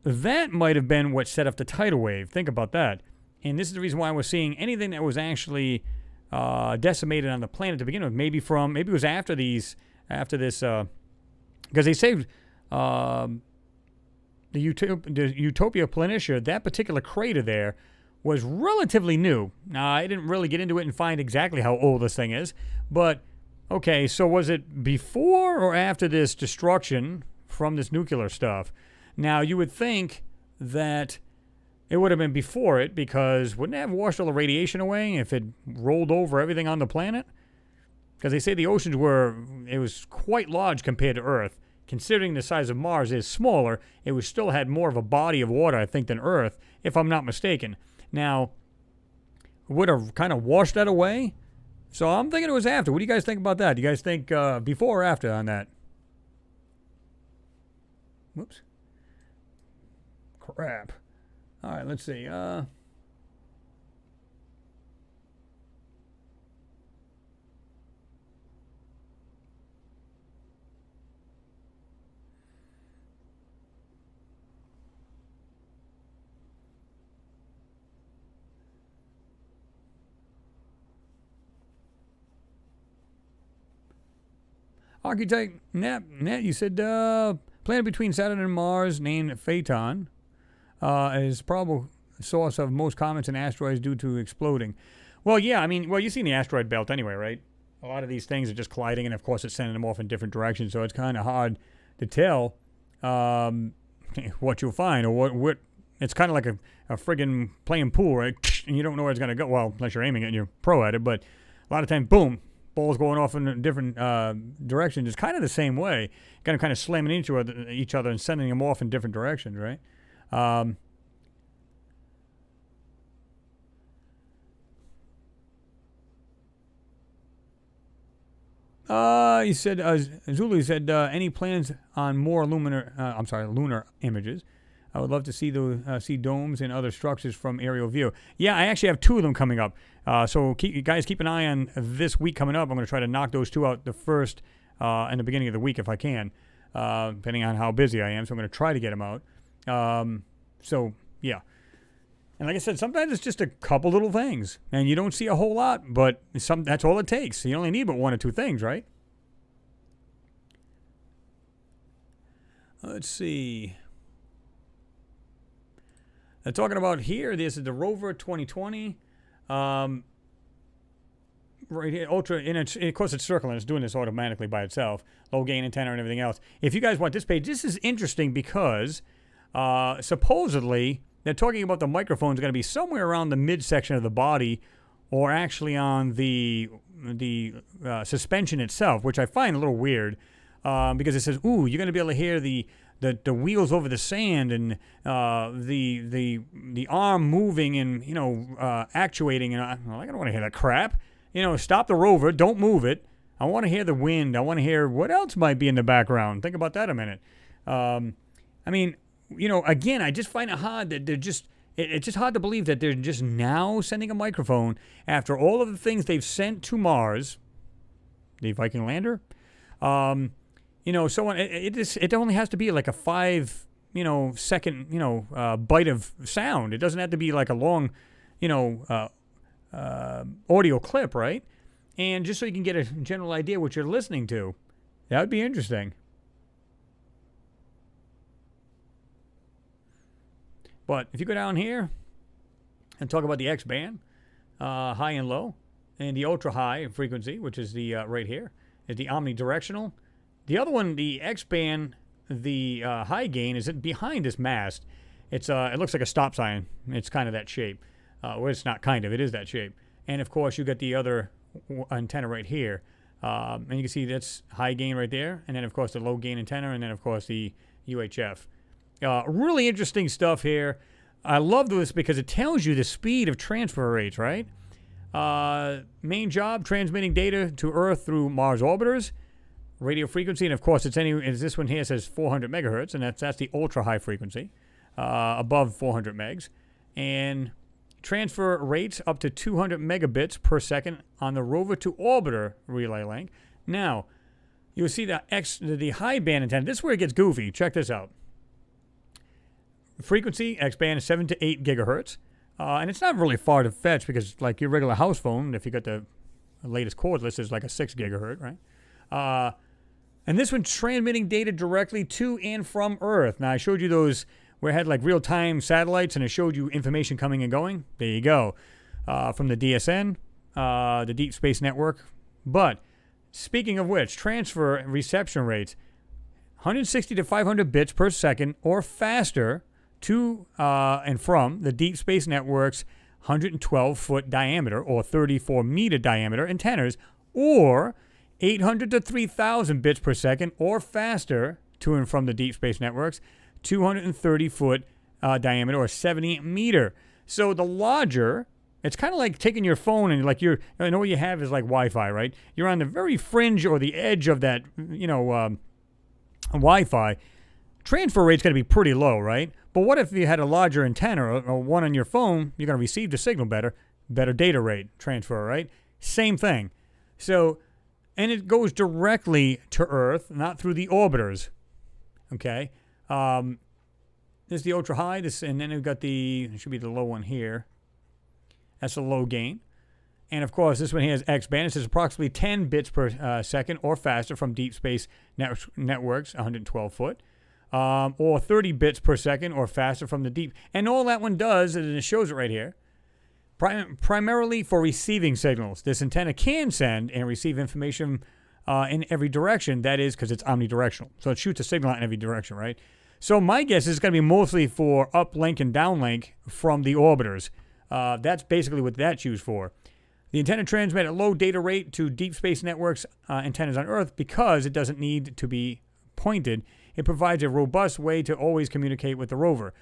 that might have been what set off the tidal wave. Think about that. And this is the reason why we're seeing anything that was actually decimated on the planet to begin with. Maybe it was after this, because they saved the Utopia Planitia. That particular crater there was relatively new. Now, I didn't really get into it and find exactly how old this thing is, but okay, so was it before or after this destruction from this nuclear stuff? Now, you would think that it would have been before it, because wouldn't it have washed all the radiation away if it rolled over everything on the planet? Because they say the oceans was quite large compared to Earth. Considering the size of Mars is smaller, it still had more of a body of water, I think, than Earth, if I'm not mistaken. Now, would have kind of washed that away? So I'm thinking it was after. What do you guys think about that? Do you guys think before or after on that? Whoops. Crap. All right, let's see. Architect Net, you said planet between Saturn and Mars named Phaeton is probable source of most comets and asteroids due to exploding. Well, yeah, I mean, you've seen the asteroid belt anyway, right? A lot of these things are just colliding, and of course it's sending them off in different directions, so it's kind of hard to tell what you'll find, or what it's kind of like a friggin' playing pool, right? And you don't know where it's going to go, well, unless you're aiming it and you're pro at it, but a lot of times, boom, balls going off in different directions. It's kind of the same way, kind of slamming into each other and sending them off in different directions, right? He said, Zulu said, any plans on more lunar images? I would love to see see domes and other structures from aerial view. Yeah, I actually have 2 of them coming up. So you guys keep an eye on this week coming up. I'm going to try to knock those 2 out the first and the beginning of the week if I can, depending on how busy I am. So I'm going to try to get them out. So, yeah. And like I said, sometimes it's just a couple little things. And you don't see a whole lot, but that's all it takes. You only need but 1 or 2 things, right? Let's see. They're talking about here, this is the Rover 2020. Right here, ultra, and of course it's circling. It's doing this automatically by itself. Low gain antenna and everything else. If you guys want this page, this is interesting because supposedly they're talking about the microphone's going to be somewhere around the midsection of the body, or actually on the suspension itself, which I find a little weird because it says, "Ooh, you're going to be able to hear the wheels over the sand and the arm moving and actuating." And I don't want to hear that crap. Stop the rover, don't move it. I want to hear the wind. I want to hear what else might be in the background. Think about that a minute. I mean, again, I just find it hard that it's just hard to believe that they're just now sending a microphone after all of the things they've sent to Mars, the Viking lander. So it only has to be like a 5, second, bite of sound. It doesn't have to be like a long, audio clip, right? And just so you can get a general idea what you're listening to. That would be interesting. But if you go down here and talk about the X-band, high and low, and the ultra-high frequency, which is the right here, is the omnidirectional. The other one, the X-band, the high gain, is behind this mast. It looks like a stop sign. It's kind of that shape. Well, it's not kind of. It is that shape. And, of course, you got the other antenna right here. And you can see that's high gain right there. And then, of course, the low gain antenna. And then, of course, the UHF. Really interesting stuff here. I love this because it tells you the speed of transfer rates, right? Main job, transmitting data to Earth through Mars orbiters. Radio frequency, and of course, this one here says 400 megahertz, and that's the ultra high frequency, above 400 megs. And transfer rates up to 200 megabits per second on the Rover to orbiter relay link. Now, you'll see the high band antenna. This is where it gets goofy. Check this out. Frequency, X band, is 7 to 8 gigahertz. And it's not really far to fetch because, like your regular house phone, if you got the latest cordless, is like a 6 gigahertz, right? And this one's transmitting data directly to and from Earth. Now, I showed you those where it had like real-time satellites and it showed you information coming and going. There you go. From the DSN, the Deep Space Network. But speaking of which, transfer reception rates, 160 to 500 bits per second or faster to and from the Deep Space Network's 112-foot diameter or 34-meter diameter antennas, or 800 to 3,000 bits per second or faster to and from the Deep Space Network's 230-foot diameter or 70-meter. So the larger, it's kind of like taking your phone and like and all you have is like Wi-Fi, right? You're on the very fringe or the edge of that, Wi-Fi. Transfer rate's going to be pretty low, right? But what if you had a larger antenna or one on your phone? You're going to receive the signal better data rate transfer, right? Same thing. So, and it goes directly to Earth, not through the orbiters. Okay. This is the ultra high. And then we've got it should be the low one here. That's the low gain. And of course, this one here is X band. It says approximately 10 bits per second or faster from Deep Space Networks, 112 foot. Or 30 bits per second or faster from the deep. And all that one does, and it shows it right here, primarily for receiving signals. This antenna can send and receive information in every direction. That is because it's omnidirectional. So it shoots a signal in every direction, right? So my guess is it's going to be mostly for uplink and downlink from the orbiters. That's basically what that's used for. The antenna transmits at low data rate to Deep Space Networks antennas on Earth because it doesn't need to be pointed. It provides a robust way to always communicate with the rover.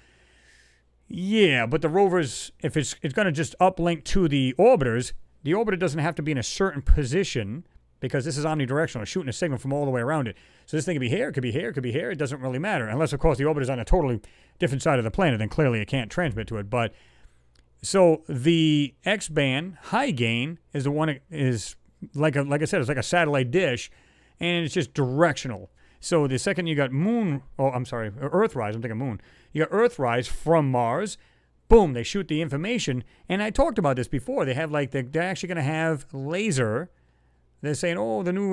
Yeah, but the rover's, if it's going to just uplink to the orbiters, the orbiter doesn't have to be in a certain position because this is omnidirectional. It's shooting a signal from all the way around it. So this thing could be here, it could be here, it could be here. It doesn't really matter. Unless, of course, the orbiter's on a totally different side of the planet, then clearly it can't transmit to it. But so the X-band high gain is the one that is, like I said, it's like a satellite dish, and it's just directional. So the second you got Earthrise, I'm thinking moon. You got Earthrise from Mars. Boom, they shoot the information. And I talked about this before. They have they're actually going to have laser. They're saying, the new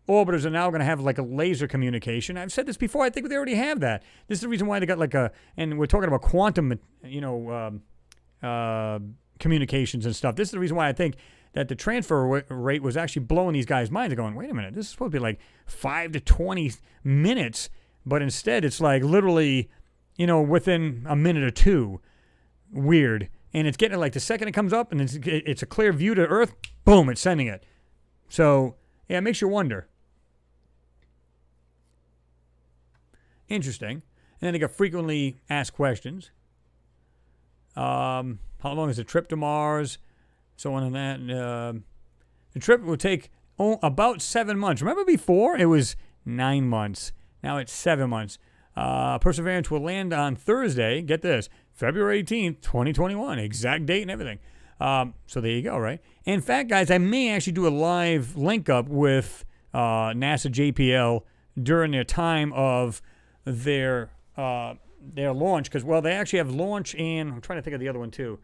orbiters are now going to have like a laser communication. I've said this before. I think they already have that. This is the reason why they got and we're talking about quantum, communications and stuff. This is the reason why I think that the transfer rate was actually blowing these guys' minds. They're going, wait a minute, this is supposed to be like 5 to 20 minutes, but instead it's like literally, within a minute or two. Weird. And it's getting the second it comes up and it's a clear view to Earth, boom, it's sending it. So, yeah, it makes you wonder. Interesting. And then they got frequently asked questions. How long is the trip to Mars? So on and that. The trip will take about 7 months. Remember before? It was 9 months. Now it's 7 months. Perseverance will land on Thursday. Get this. February 18th, 2021. Exact date and everything. So there you go, right? In fact, guys, I may actually do a live link up with NASA JPL during their time of their launch. Because, they actually have launch and I'm trying to think of the other one too.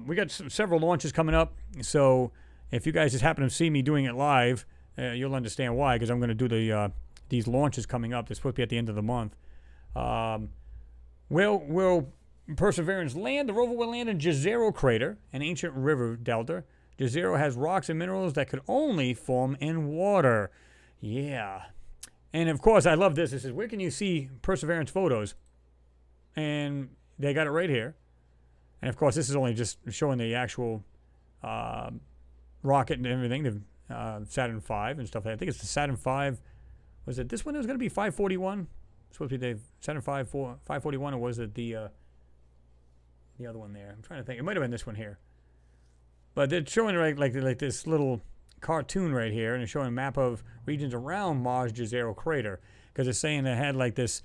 We got several launches coming up, so if you guys just happen to see me doing it live, you'll understand why, because I'm going to do these launches coming up. They're supposed to be at the end of the month. Will Perseverance land? The rover will land in Jezero crater, an ancient river delta. Jezero has rocks and minerals that could only form in water. Yeah. And of course, I love this. It says, where can you see Perseverance photos? And they got it right here. And of course, this is only just showing the actual rocket and everything, the Saturn V and stuff. I think it's the Saturn V. Was it this one that was going to be 541? Supposed to be the Saturn V 541, or was it the other one there? I'm trying to think. It might have been this one here. But they're showing like this little cartoon right here, and it's showing a map of regions around Mars Jezero crater, because it's saying it had like this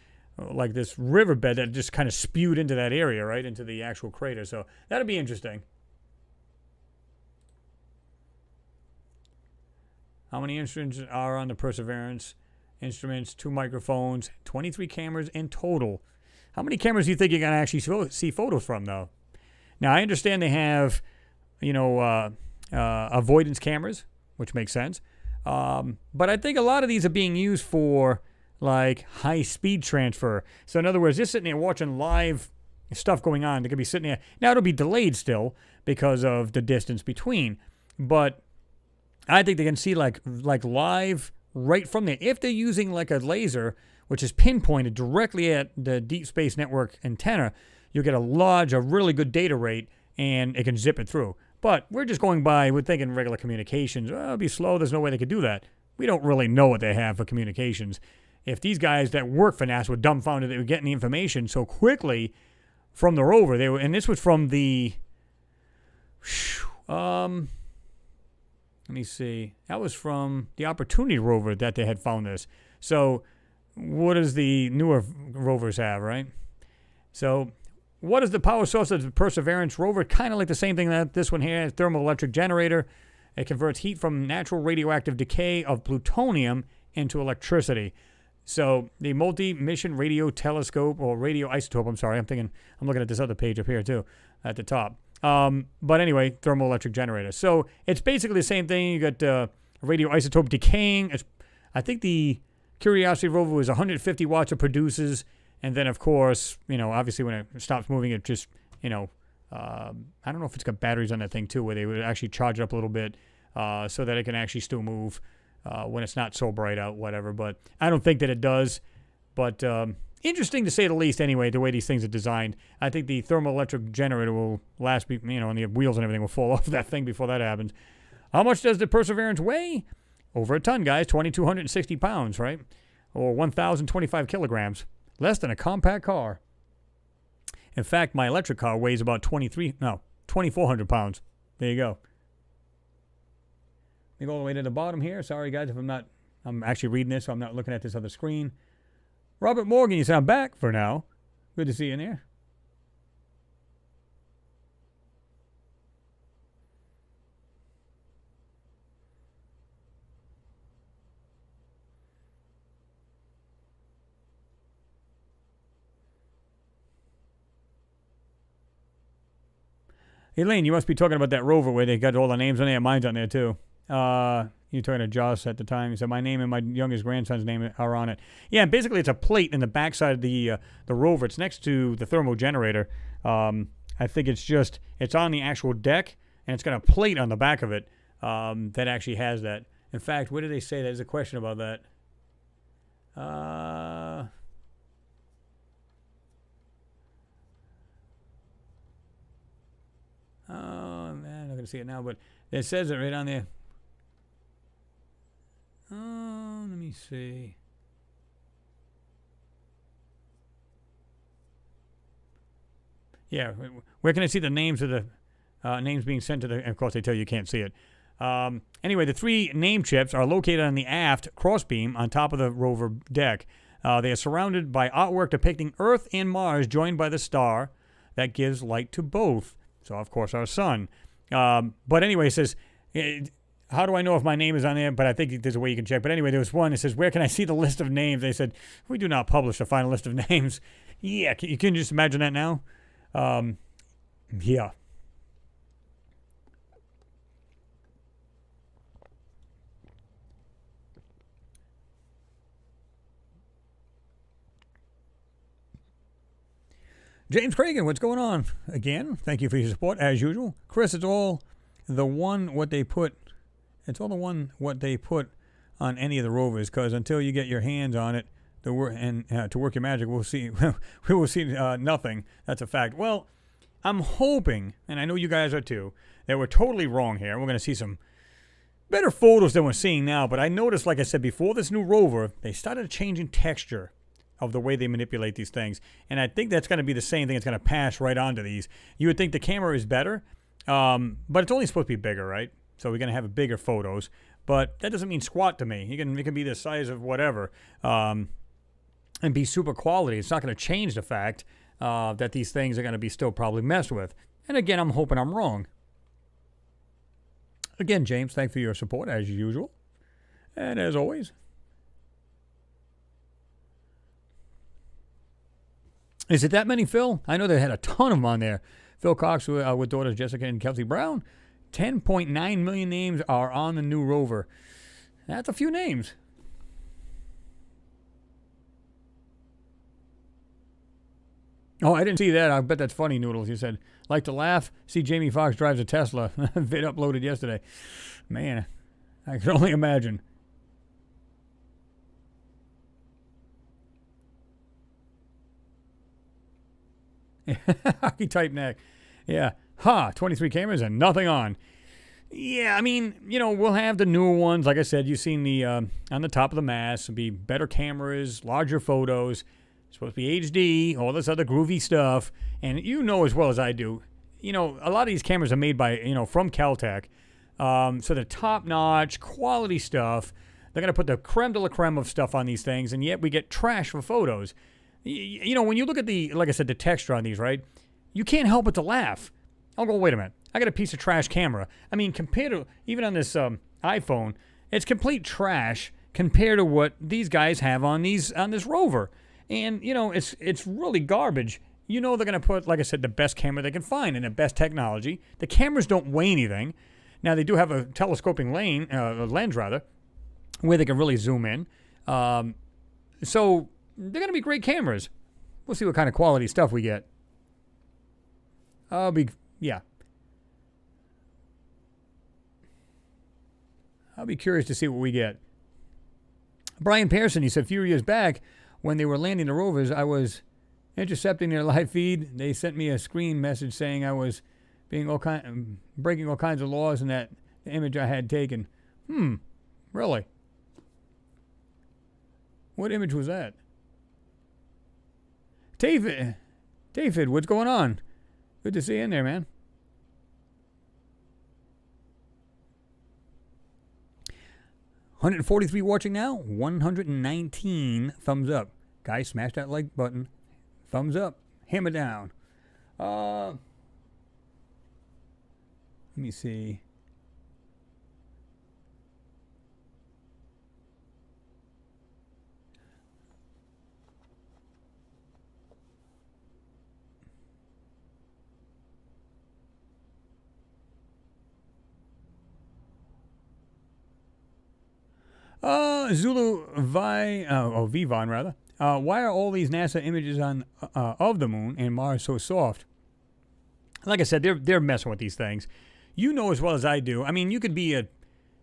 riverbed that just kind of spewed into that area, right, into the actual crater. So that'll be interesting. How many instruments are on the Perseverance? Instruments, 2 microphones, 23 cameras in total. How many cameras do you think you're going to actually see photos from, though? Now, I understand they have, avoidance cameras, which makes sense. But I think a lot of these are being used for, like, high-speed transfer. So, in other words, you're sitting there watching live stuff going on. They could be sitting there. Now, it'll be delayed still because of the distance between. But I think they can see, like live right from there. If they're using, like, a laser, which is pinpointed directly at the Deep Space Network antenna, you'll get a really good data rate, and it can zip it through. But we're just going by, we're thinking regular communications. Oh, it'll be slow. There's no way they could do that. We don't really know what they have for communications. If these guys that work for NASA were dumbfounded they were getting the information so quickly from the rover, and this was from the, let me see. That was from the Opportunity rover that they had found this. So what does the newer rovers have, right? So what is the power source of the Perseverance rover? Kind of like the same thing that this one here, a thermoelectric generator. It converts heat from natural radioactive decay of plutonium into electricity. So the multi-mission radio telescope, or radioisotope, I'm looking at this other page up here too, at the top. But anyway, thermoelectric generator. So it's basically the same thing. You got radioisotope decaying. I think the Curiosity rover was 150 watts it produces. And then, of course, obviously when it stops moving, it just, I don't know if it's got batteries on that thing too, where they would actually charge it up a little bit so that it can actually still move when it's not so bright out, whatever. But I don't think that it does. But interesting to say the least anyway, the way these things are designed. I think the thermoelectric generator will last, and the wheels and everything will fall off that thing before that happens. How much does the Perseverance weigh? Over a ton, guys, 2,260 pounds, right? Or 1,025 kilograms. Less than a compact car. In fact, my electric car weighs about 2,400 pounds. There you go. Let me go all the way to the bottom here. Sorry, guys, if I'm actually reading this, so I'm not looking at this other screen. Robert Morgan, you said I'm back for now. Good to see you in there. Elaine, you must be talking about that rover where they got all the names on there. Mine's on there, too. You were talking to Joss at the time. He said, my name and my youngest grandson's name are on it. Yeah, basically it's a plate in the backside of the rover. It's next to the thermal generator. I think it's on the actual deck, and it's got a plate on the back of it that actually has that. In fact, what did they say? There's a question about that. Oh, man, I'm not going to see it now, but it says it right on there. Oh, let me see. Yeah, where can I see the names of the names being sent to the... Of course, they tell you can't see it. Anyway, the 3 name chips are located on the aft crossbeam on top of the rover deck. They are surrounded by artwork depicting Earth and Mars joined by the star that gives light to both. So, of course, our sun. But anyway, it says, how do I know if my name is on there? But I think there's a way you can check. But anyway, there was one. It says, where can I see the list of names? They said, we do not publish a final list of names. Yeah, you can just imagine that now? Yeah. James Cragen, what's going on? Again, thank you for your support, as usual. Chris, it's all the one what they put on any of the rovers, because until you get your hands on it to work your magic, we'll see we will see nothing. That's a fact. Well, I'm hoping, and I know you guys are too, that we're totally wrong here. We're going to see some better photos than we're seeing now. But I noticed, like I said before, this new rover, they started changing texture of the way they manipulate these things. And I think that's going to be the same thing that's going to pass right onto these. You would think the camera is better, but it's only supposed to be bigger, right? So we're going to have bigger photos. But that doesn't mean squat to me. It can be the size of whatever and be super quality. It's not going to change the fact that these things are going to be still probably messed with. And again, I'm hoping I'm wrong. Again, James, thanks for your support, as usual. And as always, is it that many, Phil? I know they had a ton of them on there. Phil Cox with daughters Jessica and Kelsey Brown. 10.9 million names are on the new rover. That's a few names. Oh, I didn't see that. I bet that's funny, Noodles. You said, like to laugh? See Jamie Foxx drives a Tesla. Vid uploaded yesterday. Man, I can only imagine. Hockey type neck. Yeah. 23 cameras and nothing on. Yeah, I mean, we'll have the newer ones. Like I said, you've seen the on the top of the mast. It'll be better cameras, larger photos. It's supposed to be HD, all this other groovy stuff. And you know as well as I do, a lot of these cameras are made by, from Caltech. So they're top-notch, quality stuff. They're going to put the creme de la creme of stuff on these things, and yet we get trash for photos. When you look at like I said, the texture on these, right? You can't help but to laugh. I'll go, wait a minute. I got a piece of trash camera. I mean, compared to, even on this iPhone, it's complete trash compared to what these guys have on this Rover. And, it's really garbage. They're going to put, like I said, the best camera they can find and the best technology. The cameras don't weigh anything. Now, they do have a telescoping lens, where they can really zoom in. So they're going to be great cameras. We'll see what kind of quality stuff we get. I'll be curious to see what we get. Brian Pearson, he said, a few years back, when they were landing the rovers, I was intercepting their live feed. They sent me a screen message saying I was breaking all kinds of laws and that the image I had taken. Really? What image was that? David, what's going on? Good to see you in there, man. $143 watching now. 119 thumbs up. Guys, smash that like button. Thumbs up. Hammer down. Let me see. Vivon rather. Why are all these NASA images of the moon and Mars so soft? Like I said, they're messing with these things. You know as well as I do. I mean, you could be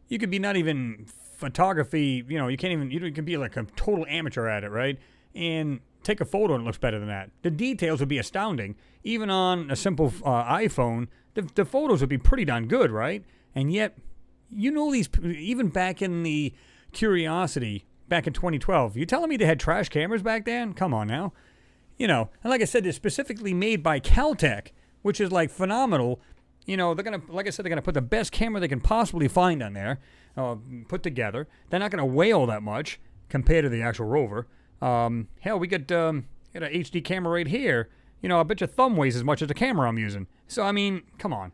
not even photography. You can't even. You can be like a total amateur at it, right? And take a photo and it looks better than that. The details would be astounding. Even on a simple iPhone, the photos would be pretty darn good, right? And yet, these even back in the Curiosity back in 2012. You telling me they had trash cameras back then? Come on now. And like I said, they're specifically made by Caltech, which is like phenomenal. They're going to, like I said, they're going to put the best camera they can possibly find on there, put together. They're not going to weigh all that much compared to the actual rover. Hell, we got an HD camera right here. I bet your thumb weighs as much as the camera I'm using. So, I mean, come on.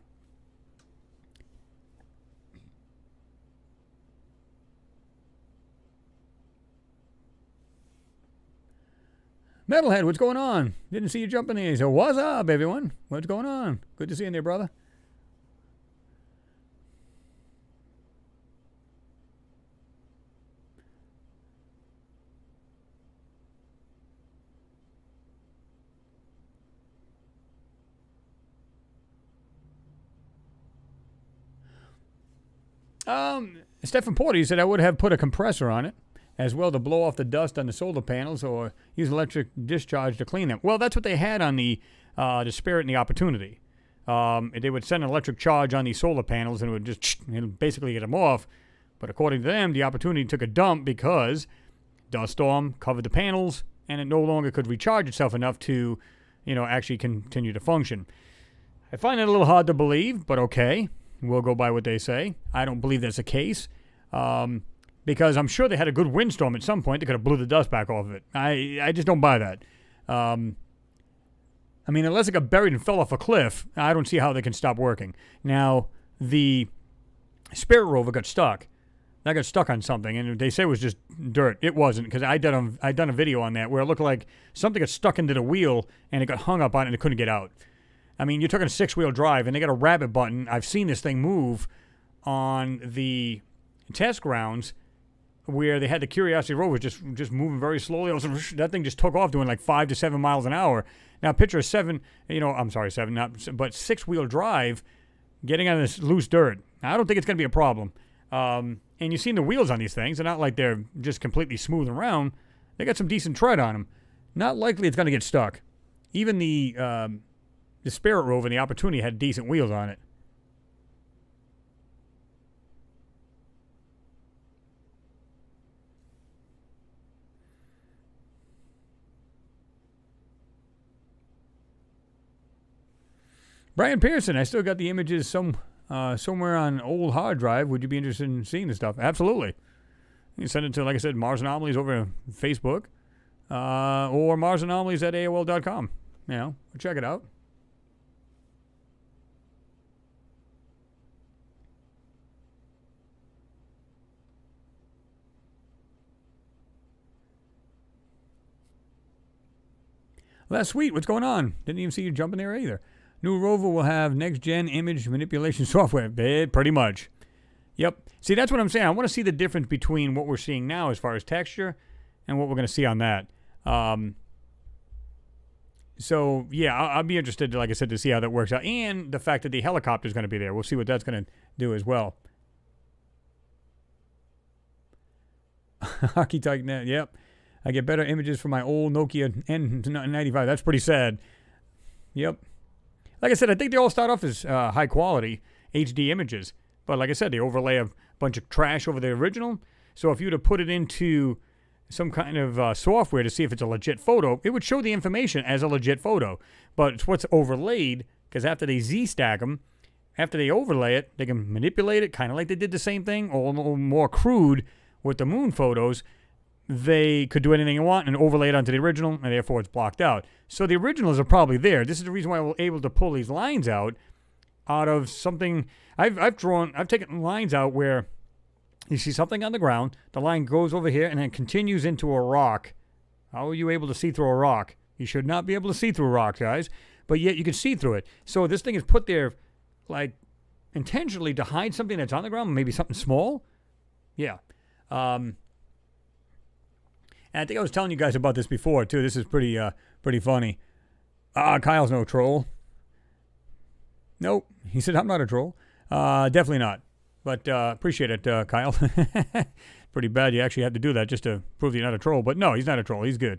Metalhead, what's going on? Didn't see you jumping in. So what's up, everyone? What's going on? Good to see you in there, brother. Stephen Porter, he said I would have put a compressor on it as well to blow off the dust on the solar panels or use electric discharge to clean them. Well, that's what they had on the Spirit and the Opportunity. They would send an electric charge on these solar panels and it would just basically get them off. But according to them, the Opportunity took a dump because dust storm covered the panels and it no longer could recharge itself enough to, actually continue to function. I find it a little hard to believe, but okay. We'll go by what they say. I don't believe that's the case. Because I'm sure they had a good windstorm at some point that could have blew the dust back off of it. I just don't buy that. Unless it got buried and fell off a cliff, I don't see how they can stop working. Now, the Spirit rover got stuck. That got stuck on something, and they say it was just dirt. It wasn't, because I done a video on that where it looked like something got stuck into the wheel, and it got hung up on it, and it couldn't get out. You're talking a 6-wheel drive, and they got a rabbit button. I've seen this thing move on the test grounds where they had the Curiosity rover just moving very slowly. That thing just took off doing like 5 to 7 miles an hour. Now picture a 6-wheel drive getting on this loose dirt. Now, I don't think it's going to be a problem. And you've seen the wheels on these things. They're not like they're just completely smooth and round. They got some decent tread on them. Not likely it's going to get stuck. Even the Spirit rover and the Opportunity had decent wheels on it. Brian Pearson, I still got the images somewhere on an old hard drive. Would you be interested in seeing this stuff? Absolutely. You can send it to, like I said, Mars Anomalies over Facebook or MarsAnomalies at AOL.com. Check it out. Well, that's sweet. What's going on? Didn't even see you jumping there either. New Rover will have next-gen image manipulation software. Pretty much. Yep. See, that's what I'm saying. I want to see the difference between what we're seeing now as far as texture and what we're going to see on that. So, yeah, I'll be interested, like I said, to see how that works out. And the fact that the helicopter is going to be there. We'll see what that's going to do as well. Archetype Net, yep. I get better images from my old Nokia N95. That's pretty sad. Yep. Like I said, I think they all start off as high quality HD images. But like I said, they overlay a bunch of trash over the original. So if you were to put it into some kind of software to see if it's a legit photo, it would show the information as a legit photo. But it's what's overlaid, because after they Z-stack them, after they overlay it, they can manipulate it, kind of like they did the same thing, or a little more crude with the moon photos. They could do anything you want and overlay it onto the original, and therefore it's blocked out. So the originals are probably there. This is the reason why we're able to pull these lines out of something. I've taken lines out where you see something on the ground, the line goes over here and then continues into a rock. How are you able to see through a rock? You should not be able to see through a rock, guys, but yet you can see through it. So this thing is put there like intentionally to hide something that's on the ground, maybe something small. Yeah. And I think I was telling you guys about this before, too. This is pretty funny. Kyle's no troll. Nope. He said, I'm not a troll. Definitely not. But appreciate it, Kyle. Pretty bad you actually had to do that just to prove you're not a troll. But no, he's not a troll. He's good.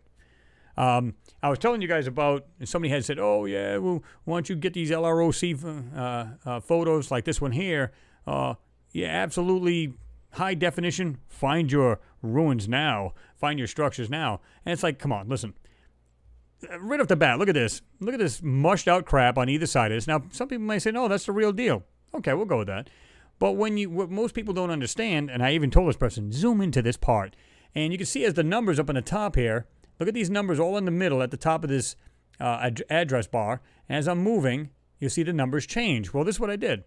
I was telling you guys about, somebody had said, oh, yeah, well, why don't you get these LROC photos like this one here? Yeah, absolutely high definition. Find your ruins now. Find your structures now. And it's like, come on, listen. Right off the bat, look at this. Look at this mushed out crap on either side of this. Now, some people may say, no, that's the real deal. Okay, we'll go with that. But what most people don't understand, and I even told this person, zoom into this part. And you can see as the numbers up on the top here, look at these numbers all in the middle at the top of this address bar. And as I'm moving, you'll see the numbers change. Well, this is what I did.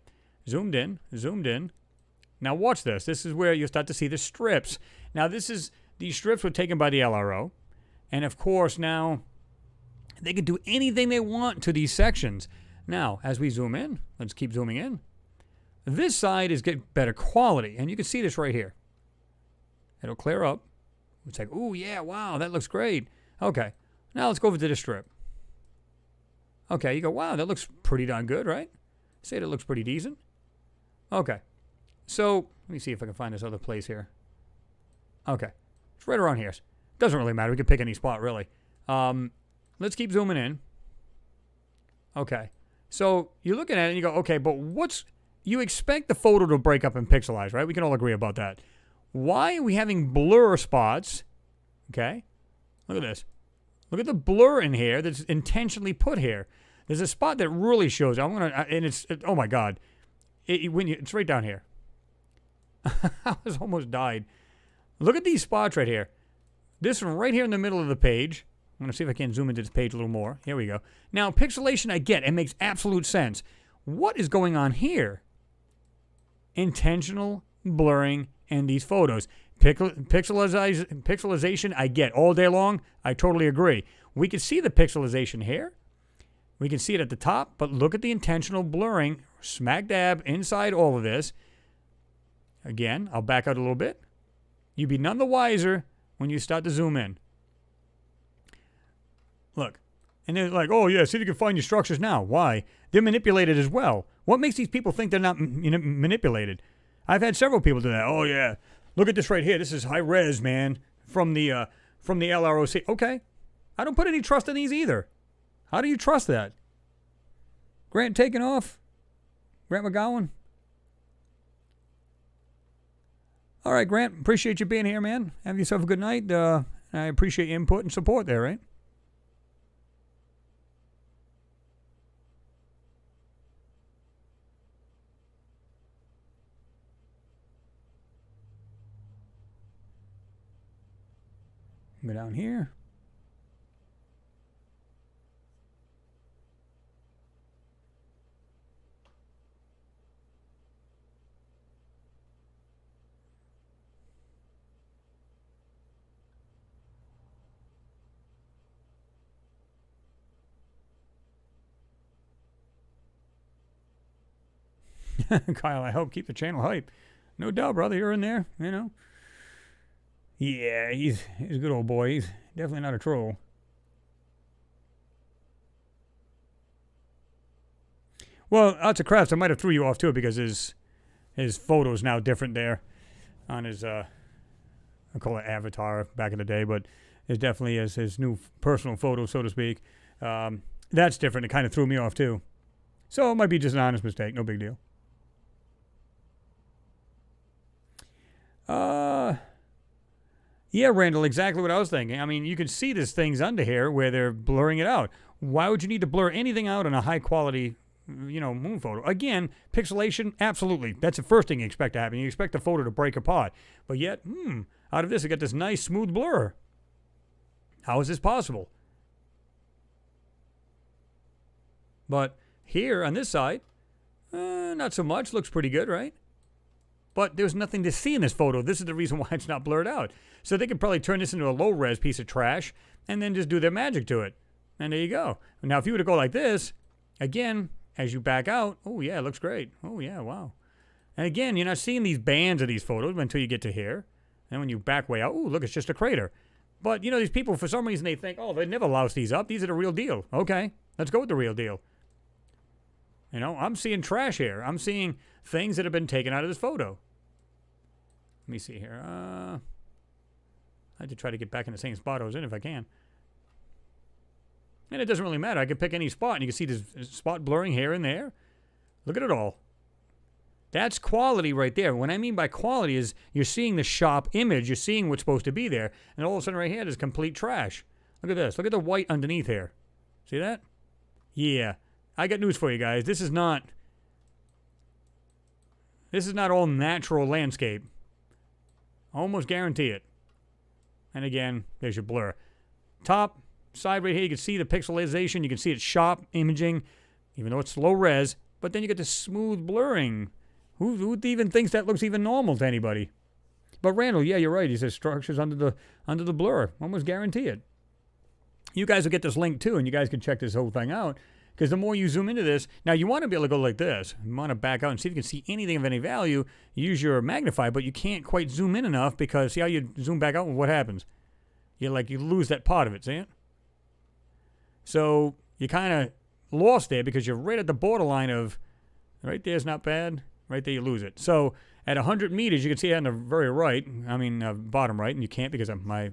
Zoomed in, zoomed in. Now watch this. This is where you'll start to see the strips. Now these strips were taken by the LRO. And of course now they can do anything they want to these sections. Now, as we zoom in, let's keep zooming in. This side is getting better quality. And you can see this right here. It'll clear up. It's like, ooh, yeah, wow, that looks great. Okay, now let's go over to the strip. Okay, you go, wow, that looks pretty darn good, right? Say that looks pretty decent. Okay, So let me see if I can find this other place here. Okay. It's right around here. Doesn't really matter. We can pick any spot, really. Let's keep zooming in. Okay. So you're looking at it and you go, okay, but you expect the photo to break up and pixelize, right? We can all agree about that. Why are we having blur spots? Okay. Look at this. Look at the blur in here that's intentionally put here. There's a spot that really shows. Oh my God. It's right down here. I was almost died. Look at these spots right here. This one right here in the middle of the page. I'm going to see if I can zoom into this page a little more. Here we go. Now, pixelation, I get. It makes absolute sense. What is going on here? Intentional blurring in these photos. Pixelization, I get. All day long, I totally agree. We can see the pixelization here. We can see it at the top, but look at the intentional blurring smack dab inside all of this. Again, I'll back out a little bit. You'd be none the wiser when you start to zoom in. Look. And they're like, oh, yeah, see if you can find your structures now. Why? They're manipulated as well. What makes these people think they're not manipulated? I've had several people do that. Oh, yeah. Look at this right here. This is high res, man, from the LROC. Okay. I don't put any trust in these either. How do you trust that? Grant taking off? Grant McGowan? All right, Grant. Appreciate you being here, man. Have yourself a good night. I appreciate your input and support there, right? Go down here. Kyle, I hope keep the channel hype. No doubt, brother. You're in there, you know. Yeah, he's a good old boy. He's definitely not a troll. Well, Arts of Crafts, I might have threw you off too because his photo's now different there on his I call it avatar back in the day, but it definitely is his new personal photo, so to speak. That's different. It kind of threw me off too. So it might be just an honest mistake. No big deal. Yeah, Randall, exactly what I was thinking. I mean, you can see there's things under here where they're blurring it out. Why would you need to blur anything out on a high-quality, moon photo? Again, pixelation, absolutely. That's the first thing you expect to happen. You expect the photo to break apart. But yet, out of this, you get this nice, smooth blur. How is this possible? But here, on this side, not so much. Looks pretty good, right? But there's nothing to see in this photo. This is the reason why it's not blurred out. So they could probably turn this into a low-res piece of trash and then just do their magic to it. And there you go. Now, if you were to go like this, again, as you back out, oh, yeah, it looks great. Oh, yeah, wow. And again, you're not seeing these bands of these photos until you get to here. And when you back way out, oh, look, it's just a crater. But, these people, for some reason, they think, oh, they never louse these up. These are the real deal. Okay, let's go with the real deal. I'm seeing trash here. I'm seeing things that have been taken out of this photo. Let me see here. I have to try to get back in the same spot I was in if I can. And it doesn't really matter. I can pick any spot, and you can see this spot blurring here and there. Look at it all. That's quality right there. What I mean by quality is you're seeing the sharp image. You're seeing what's supposed to be there. And all of a sudden right here, there's complete trash. Look at this. Look at the white underneath here. See that? Yeah. I got news for you guys. This is not all natural landscape. I almost guarantee it. And again, there's your blur. Top, side right here, you can see the pixelization. You can see it's sharp imaging, even though it's low res. But then you get the smooth blurring. Who even thinks that looks even normal to anybody? But Randall, yeah, you're right. He says structures under the blur. Almost guarantee it. You guys will get this link too, and you guys can check this whole thing out. Because the more you zoom into this, now you want to be able to go like this. You want to back out and see if you can see anything of any value. Use your magnifier, but you can't quite zoom in enough because see how you zoom back out and what happens? You lose that part of it, see it? So you kind of lost there because you're right at the borderline of, right there's not bad. Right there, you lose it. So at 100 meters, you can see it on the very right. I mean, bottom right, and you can't because my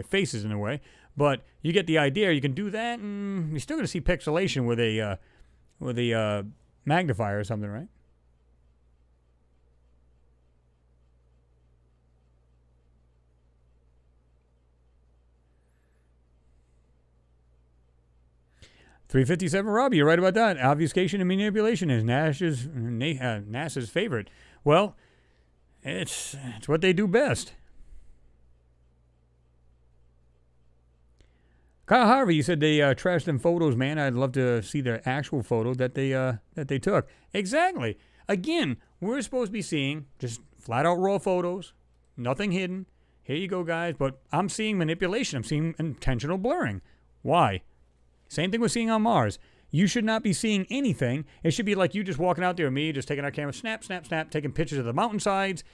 face is in the way. But you get the idea. You can do that, and you're still going to see pixelation with a magnifier or something, right? $357, Robbie, you're right about that. Obfuscation and manipulation is NASA's favorite. Well, it's what they do best. Kyle Harvey, you said they trashed them photos, man. I'd love to see their actual photo that they took. Exactly. Again, we're supposed to be seeing just flat out raw photos, nothing hidden. Here you go, guys. But I'm seeing manipulation. I'm seeing intentional blurring. Why? Same thing we're seeing on Mars. You should not be seeing anything. It should be like you just walking out there with me, just taking our camera, snap, snap, snap, taking pictures of the mountainsides,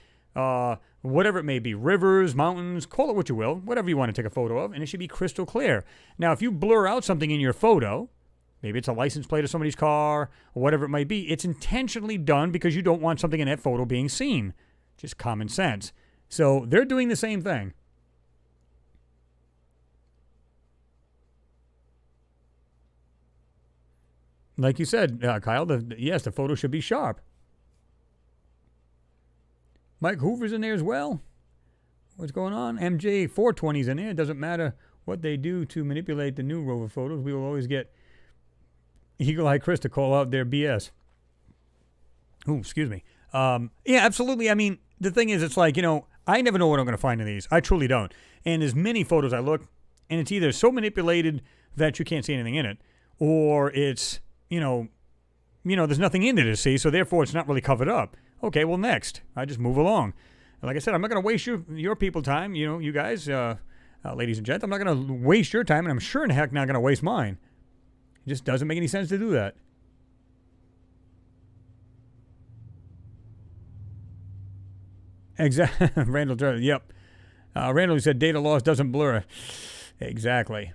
whatever it may be, rivers, mountains, call it what you will, whatever you want to take a photo of, and it should be crystal clear. Now, if you blur out something in your photo, maybe it's a license plate of somebody's car, or whatever it might be, it's intentionally done because you don't want something in that photo being seen. Just common sense. So they're doing the same thing. Like you said, Kyle, yes, the photo should be sharp. Mike Hoover's in there as well. What's going on? MJ 420's in there. It doesn't matter what they do to manipulate the new Rover photos. We will always get Eagle Eye Chris to call out their BS. Ooh, excuse me. Yeah, absolutely. I mean, the thing is, it's like, I never know what I'm going to find in these. I truly don't. And as many photos I look, and it's either so manipulated that you can't see anything in it, or it's there's nothing in there to see, so therefore it's not really covered up. Okay, well, next. I just move along. Like I said, I'm not going to waste your people time, you guys, ladies and gents. I'm not going to waste your time, and I'm sure in heck not going to waste mine. It just doesn't make any sense to do that. Exactly. Randall, yep. Randall said data loss doesn't blur. Exactly.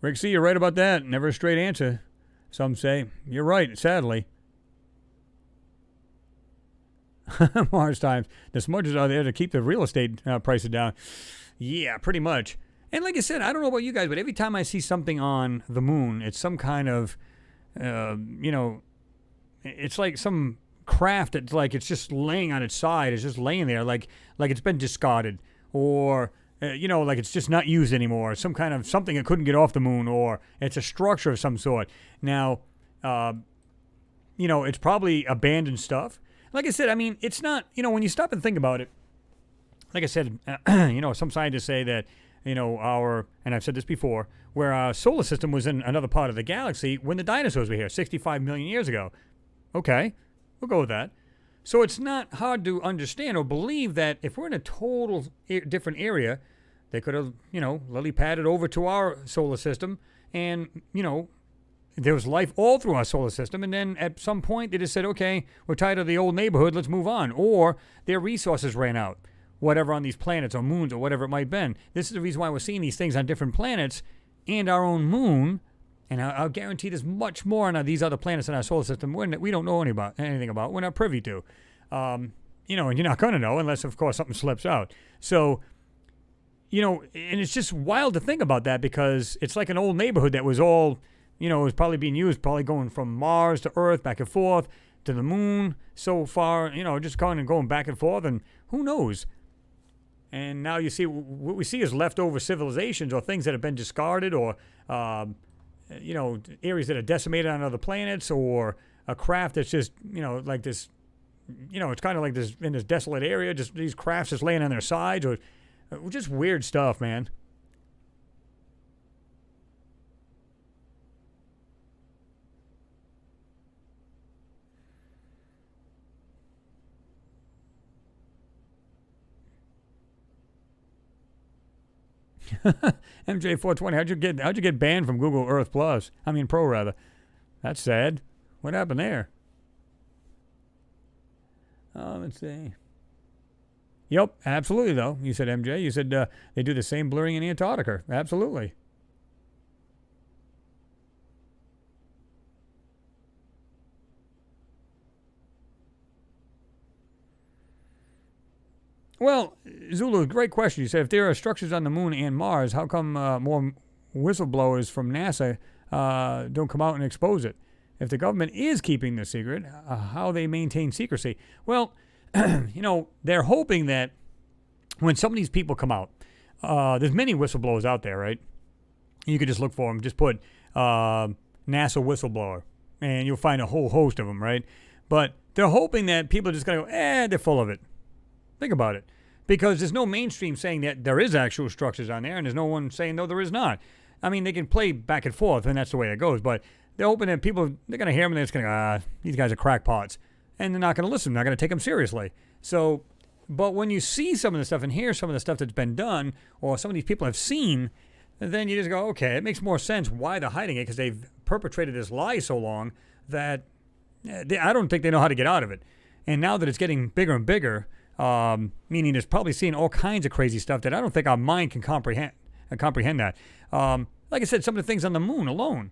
Rick C., you're right about that. Never a straight answer, some say. You're right, sadly. Mars Times. The smudges are there to keep the real estate prices down. Yeah, pretty much. And like I said, I don't know about you guys, but every time I see something on the moon, it's some kind of, it's like some craft that's like it's just laying on its side. It's just laying there like it's been discarded. Or... like it's just not used anymore. Some kind of something that couldn't get off the moon, or it's a structure of some sort. Now, it's probably abandoned stuff. Like I said, I mean, it's not, when you stop and think about it, like I said, some scientists say that, and I've said this before, where our solar system was in another part of the galaxy when the dinosaurs were here 65 million years ago. Okay, we'll go with that. So it's not hard to understand or believe that if we're in a total different area, they could have, lily padded over to our solar system, and, there was life all through our solar system, and then at some point they just said, okay, we're tired of the old neighborhood, let's move on. Or their resources ran out, whatever, on these planets or moons or whatever it might have been. This is the reason why we're seeing these things on different planets and our own moon. And I'll guarantee there's much more on these other planets in our solar system we don't know anything about. We're not privy to. And you're not going to know unless, of course, something slips out. So, and it's just wild to think about that, because it's like an old neighborhood that was all, was probably being used, probably going from Mars to Earth, back and forth, to the moon, so far, just going back and forth, and who knows? And now you see, what we see is leftover civilizations or things that have been discarded, or areas that are decimated on other planets, or a craft that's just, like this, it's kind of like this in this desolate area, just these crafts just laying on their sides, or just weird stuff, man. MJ420, how'd you get banned from Google Earth Plus? I mean Pro, rather. That's sad. What happened there? Let's see. Yep, absolutely, though. You said, MJ. You said they do the same blurring in Antarctica. Absolutely. Well, Zulu, great question. You said if there are structures on the moon and Mars, how come more whistleblowers from NASA don't come out and expose it? If the government is keeping the secret, how they maintain secrecy? Well, they're hoping that when some of these people come out, there's many whistleblowers out there, right? You could just look for them. Just put NASA whistleblower, and you'll find a whole host of them, right? But they're hoping that people are just going to go, they're full of it. Think about it. Because there's no mainstream saying that there is actual structures on there, and there's no one saying, no, there is not. I mean, they can play back and forth, and that's the way it goes. But they're hoping that people, they're going to hear them, and they're just going to go, these guys are crackpots. And they're not going to listen. They're not going to take them seriously. So, but when you see some of the stuff and hear some of the stuff that's been done, or some of these people have seen, then you just go, okay, it makes more sense why they're hiding it, because they've perpetrated this lie so long that I don't think they know how to get out of it. And now that it's getting bigger and bigger, meaning it's probably seeing all kinds of crazy stuff that I don't think our mind can comprehend that. Like I said, some of the things on the moon alone.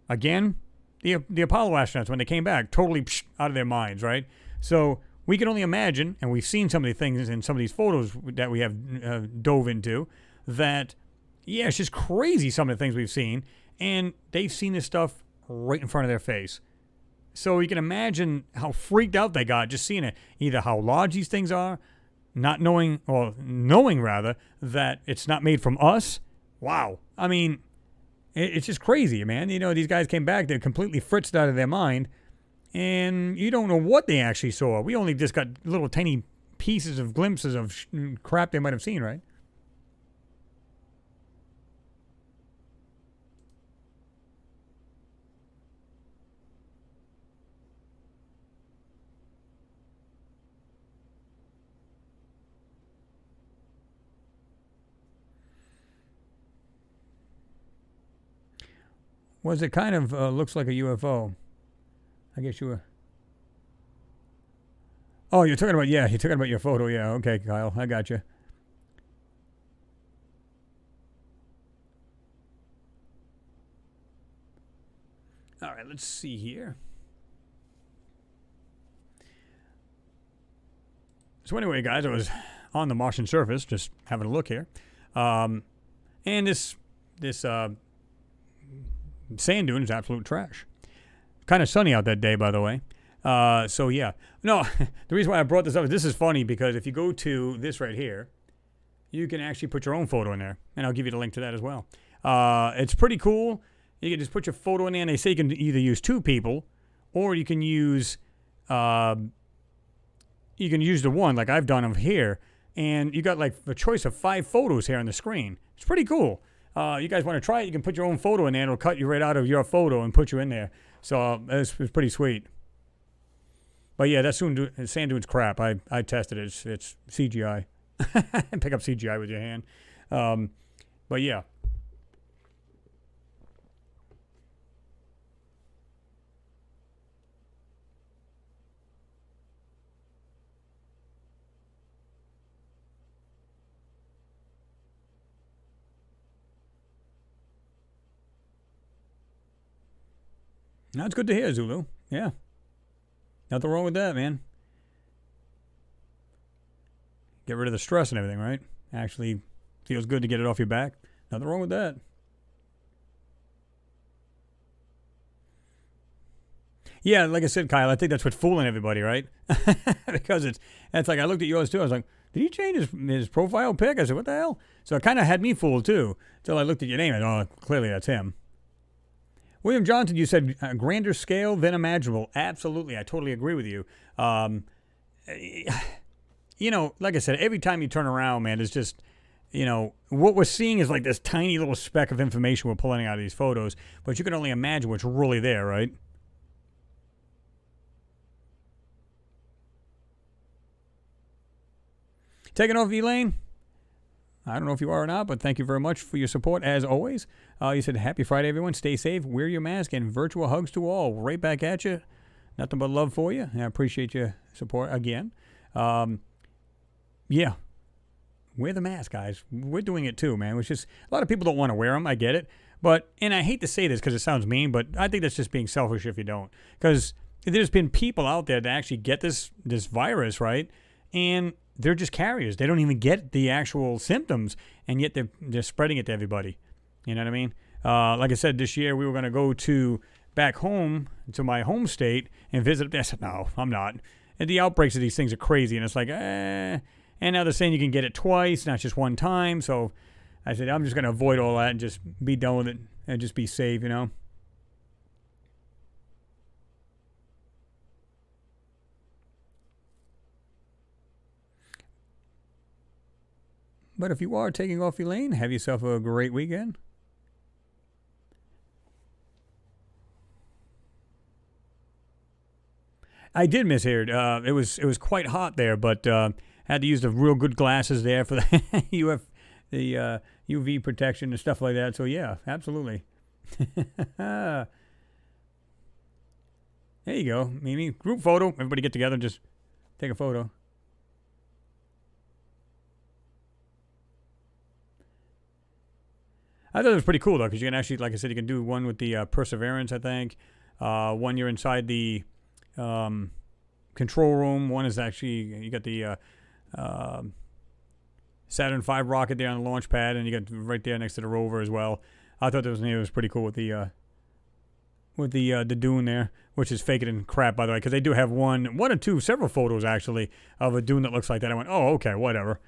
Again, the Apollo astronauts, when they came back, totally out of their minds, right? So we can only imagine, and we've seen some of the things in some of these photos that we have dove into, that, yeah, it's just crazy some of the things we've seen, and they've seen this stuff right in front of their face. So you can imagine how freaked out they got just seeing it. Either how large these things are, not knowing, or knowing rather, that it's not made from us. Wow. I mean, it's just crazy, man. These guys came back, they're completely fritzed out of their mind, and you don't know what they actually saw. We only just got little tiny pieces of glimpses of crap they might have seen, right? Was it kind of looks like a UFO? I guess you were. Oh, you're talking about your photo. Yeah, okay, Kyle, I got you. All right, let's see here. So anyway, guys, I was on the Martian surface, just having a look here, and this sand dune is absolute trash. Kind of sunny out that day, by the way. So yeah. No, the reason why I brought this up is this is funny because if you go to this right here, you can actually put your own photo in there. And I'll give you the link to that as well. It's pretty cool. You can just put your photo in there, and they say you can either use 2 people, or you can use the one like I've done of here. And you got like a choice of 5 photos here on the screen. It's pretty cool. You guys want to try it? You can put your own photo in there, and it'll cut you right out of your photo and put you in there. So it's pretty sweet. But yeah, that sand dune's crap. I tested it. It's CGI. Pick up CGI with your hand. But yeah. That's good to hear, Zulu. Yeah. Nothing wrong with that, man. Get rid of the stress and everything, right? Actually feels good to get it off your back. Nothing wrong with that. Yeah, like I said, Kyle, I think that's what's fooling everybody, right? Because it's like I looked at yours too. I was like, did he change his profile pic? I said, what the hell? So it kind of had me fooled too. Until I looked at your name and clearly that's him. William Johnson, you said grander scale than imaginable. Absolutely, I totally agree with you. Like I said, every time you turn around, man, it's just, what we're seeing is like this tiny little speck of information we're pulling out of these photos, but you can only imagine what's really there, right? Taking off, Elaine? I don't know if you are or not, but thank you very much for your support, as always. You said, happy Friday, everyone. Stay safe, wear your mask, and virtual hugs to all. Right back at you. Nothing but love for you. I appreciate your support again. Yeah. Wear the mask, guys. We're doing it too, man. It's just a lot of people don't want to wear them. I get it. But, and I hate to say this because it sounds mean, but I think that's just being selfish if you don't. Because there's been people out there that actually get this virus, right? And they're just carriers. They don't even get the actual symptoms, and yet they're spreading it to everybody. You know what I mean? Like I said, this year we were going to go back home to my home state and visit. I said, no, I'm not. And the outbreaks of these things are crazy, and it's like, And now they're saying you can get it twice, not just one time. So I said, I'm just going to avoid all that and just be done with it and just be safe, you know? But if you are taking off your lane, have yourself a great weekend. I did miss here. It was quite hot there, but had to use the real good glasses there for the UV protection and stuff like that. So yeah, absolutely. There you go, Mimi. Group photo. Everybody get together and just take a photo. I thought it was pretty cool though, because you can actually, like I said, you can do one with the Perseverance. I think one you're inside the control room. One is actually you got the Saturn V rocket there on the launch pad, and you got right there next to the rover as well. I thought it was pretty cool with the dune there, which is faking and crap, by the way, because they do have one or two, several photos actually of a dune that looks like that. I went, oh, okay, whatever.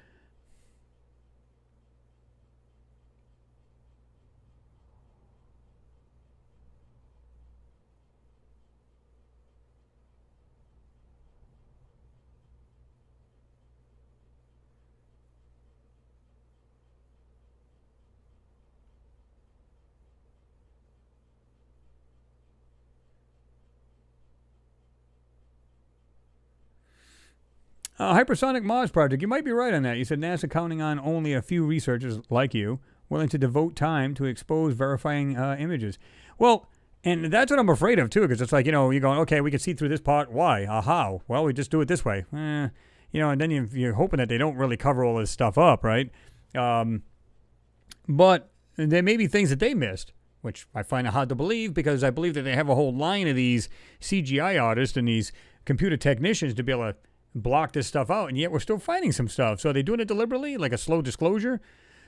Hypersonic Mars Project. You might be right on that. You said NASA counting on only a few researchers like you willing to devote time to expose verifying images. Well, and that's what I'm afraid of too, because it's like, you're going, okay, we can see through this part. Why? How? Well, we just do it this way. And then you're hoping that they don't really cover all this stuff up, right? But there may be things that they missed, which I find it hard to believe, because I believe that they have a whole line of these CGI artists and these computer technicians to be able to block this stuff out, and yet we're still finding some stuff. So are they doing it deliberately, like a slow disclosure?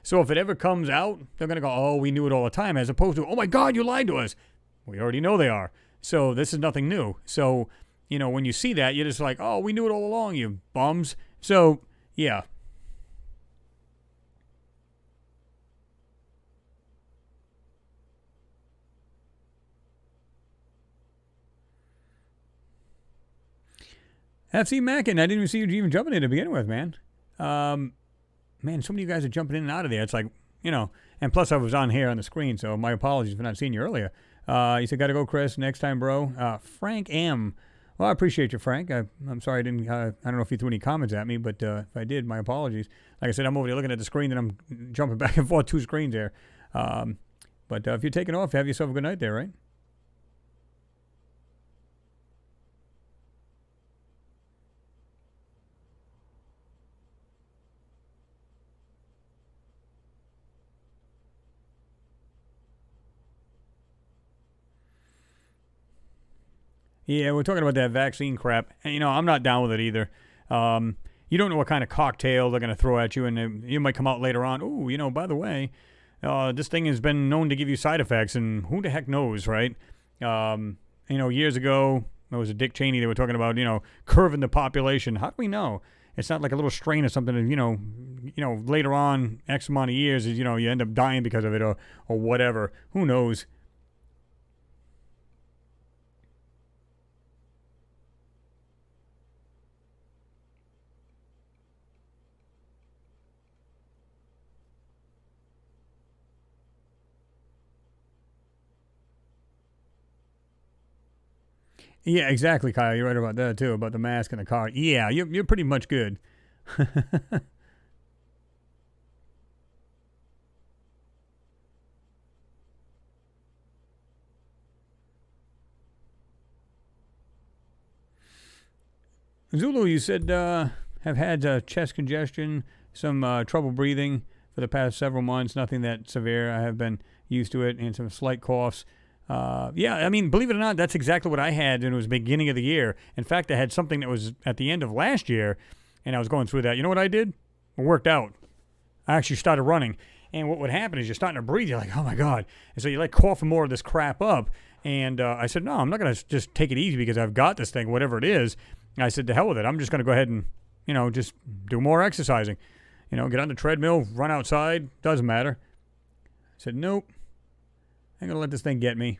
So if it ever comes out, they're going to go, oh, we knew it all the time, as opposed to, oh my God, you lied to us. We already know they are. So this is nothing new. So, when you see that, you're just like, oh, we knew it all along, you bums. So, yeah. FC Mackin, I didn't even see you even jumping in to begin with, man. Man, so many of you guys are jumping in and out of there. It's like, and plus I was on here on the screen, so my apologies for not seeing you earlier. You said, gotta go, Chris. Next time, bro. Frank M. Well, I appreciate you, Frank. I'm sorry I didn't, I don't know if you threw any comments at me, but if I did, my apologies. Like I said, I'm over there looking at the screen, and I'm jumping back and forth two screens there. But if you're taking off, have yourself a good night there, right? Yeah, we're talking about that vaccine crap. And, I'm not down with it either. You don't know what kind of cocktail they're going to throw at you, and you might come out later on, ooh, by the way, this thing has been known to give you side effects, and who the heck knows, right? Years ago, there was a Dick Cheney, they were talking about, curving the population. How do we know? It's not like a little strain or something that, later on, X amount of years, you end up dying because of it or whatever. Who knows? Yeah, exactly, Kyle. You're right about that too, about the mask and the car. Yeah, you're pretty much good. Zulu, you said have had chest congestion, some trouble breathing for the past several months. Nothing that severe. I have been used to it, and some slight coughs. Yeah, I mean, believe it or not, that's exactly what I had, and it was the beginning of the year. In fact, I had something that was at the end of last year, and I was going through that. You know what I did? I worked out. I actually started running. And what would happen is you're starting to breathe. You're like, oh, my God. And so you're like coughing more of this crap up. And I said, no, I'm not going to just take it easy because I've got this thing, whatever it is. And I said, to hell with it. I'm just going to go ahead and, just do more exercising. Get on the treadmill, run outside. Doesn't matter. I said, nope. I'm going to let this thing get me.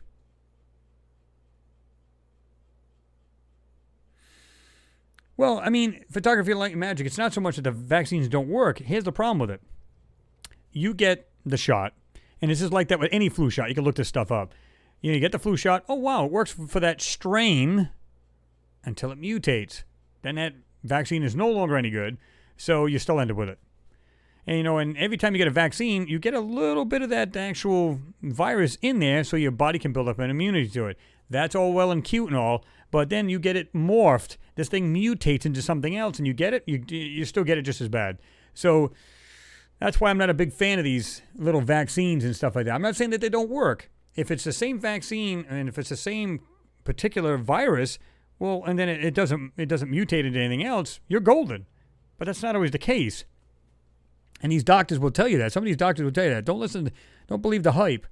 Well, I mean, photography like magic, it's not so much that the vaccines don't work. Here's the problem with it. You get the shot, and this is like that with any flu shot. You can look this stuff up. You get the flu shot. Oh, wow, it works for that strain until it mutates. Then that vaccine is no longer any good, so you still end up with it. And, and every time you get a vaccine, you get a little bit of that actual virus in there so your body can build up an immunity to it. That's all well and cute and all, but then you get it morphed. This thing mutates into something else, and you get it, you still get it just as bad. So that's why I'm not a big fan of these little vaccines and stuff like that. I'm not saying that they don't work. If it's the same vaccine and if it's the same particular virus, well, and then it doesn't mutate into anything else, you're golden. But that's not always the case. And these doctors will tell you that. Some of these doctors will tell you that. Don't believe the hype.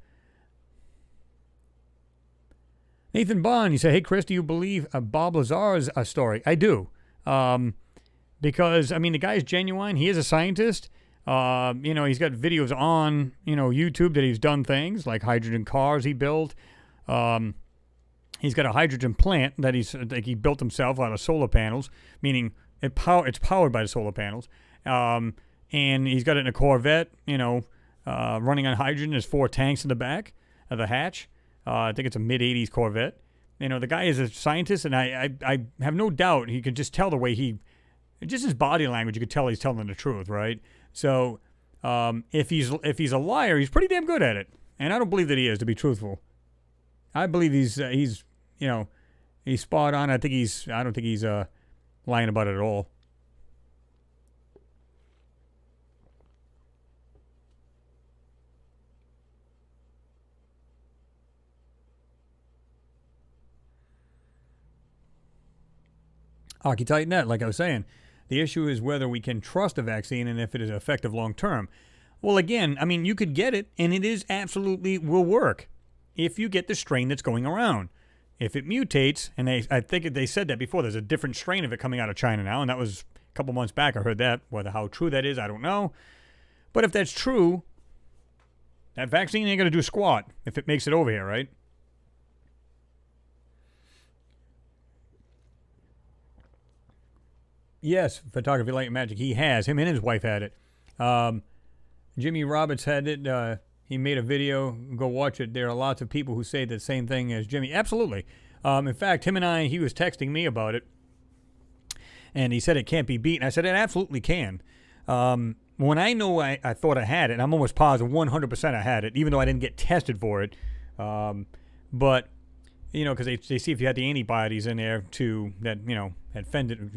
Nathan Bond, you say, hey, Chris, do you believe Bob Lazar's story? I do. Because, I mean, the guy's genuine. He is a scientist. He's got videos on, YouTube that he's done things like hydrogen cars he built. He's got a hydrogen plant that he built himself out of solar panels, meaning it's powered by the solar panels. And he's got it in a Corvette, running on hydrogen. There's 4 tanks in the back of the hatch. I think it's a mid-'80s Corvette. The guy is a scientist, and I have no doubt he could just tell the way just his body language, you could tell he's telling the truth, right? So if he's a liar, he's pretty damn good at it. And I don't believe that he is, to be truthful. I believe he's spot on. I don't think he's lying about it at all. ArchiTitanNet, like I was saying, the issue is whether we can trust a vaccine and if it is effective long term. Well, again, I mean, you could get it, and it is absolutely will work if you get the strain that's going around. If it mutates, and I think they said that before, there's a different strain of it coming out of China now, and that was a couple months back. I heard that. Whether how true that is, I don't know. But if that's true, that vaccine ain't going to do squat if it makes it over here, right? Yes, photography, light, and magic. He has. Him and his wife had it. Jimmy Roberts had it. He made a video. Go watch it. There are lots of people who say the same thing as Jimmy. Absolutely. In fact, he was texting me about it, and he said it can't be beaten. I said it absolutely can. When I know I thought I had it, I'm almost positive 100% I had it, even though I didn't get tested for it. But, because they see if you had the antibodies in there had fended,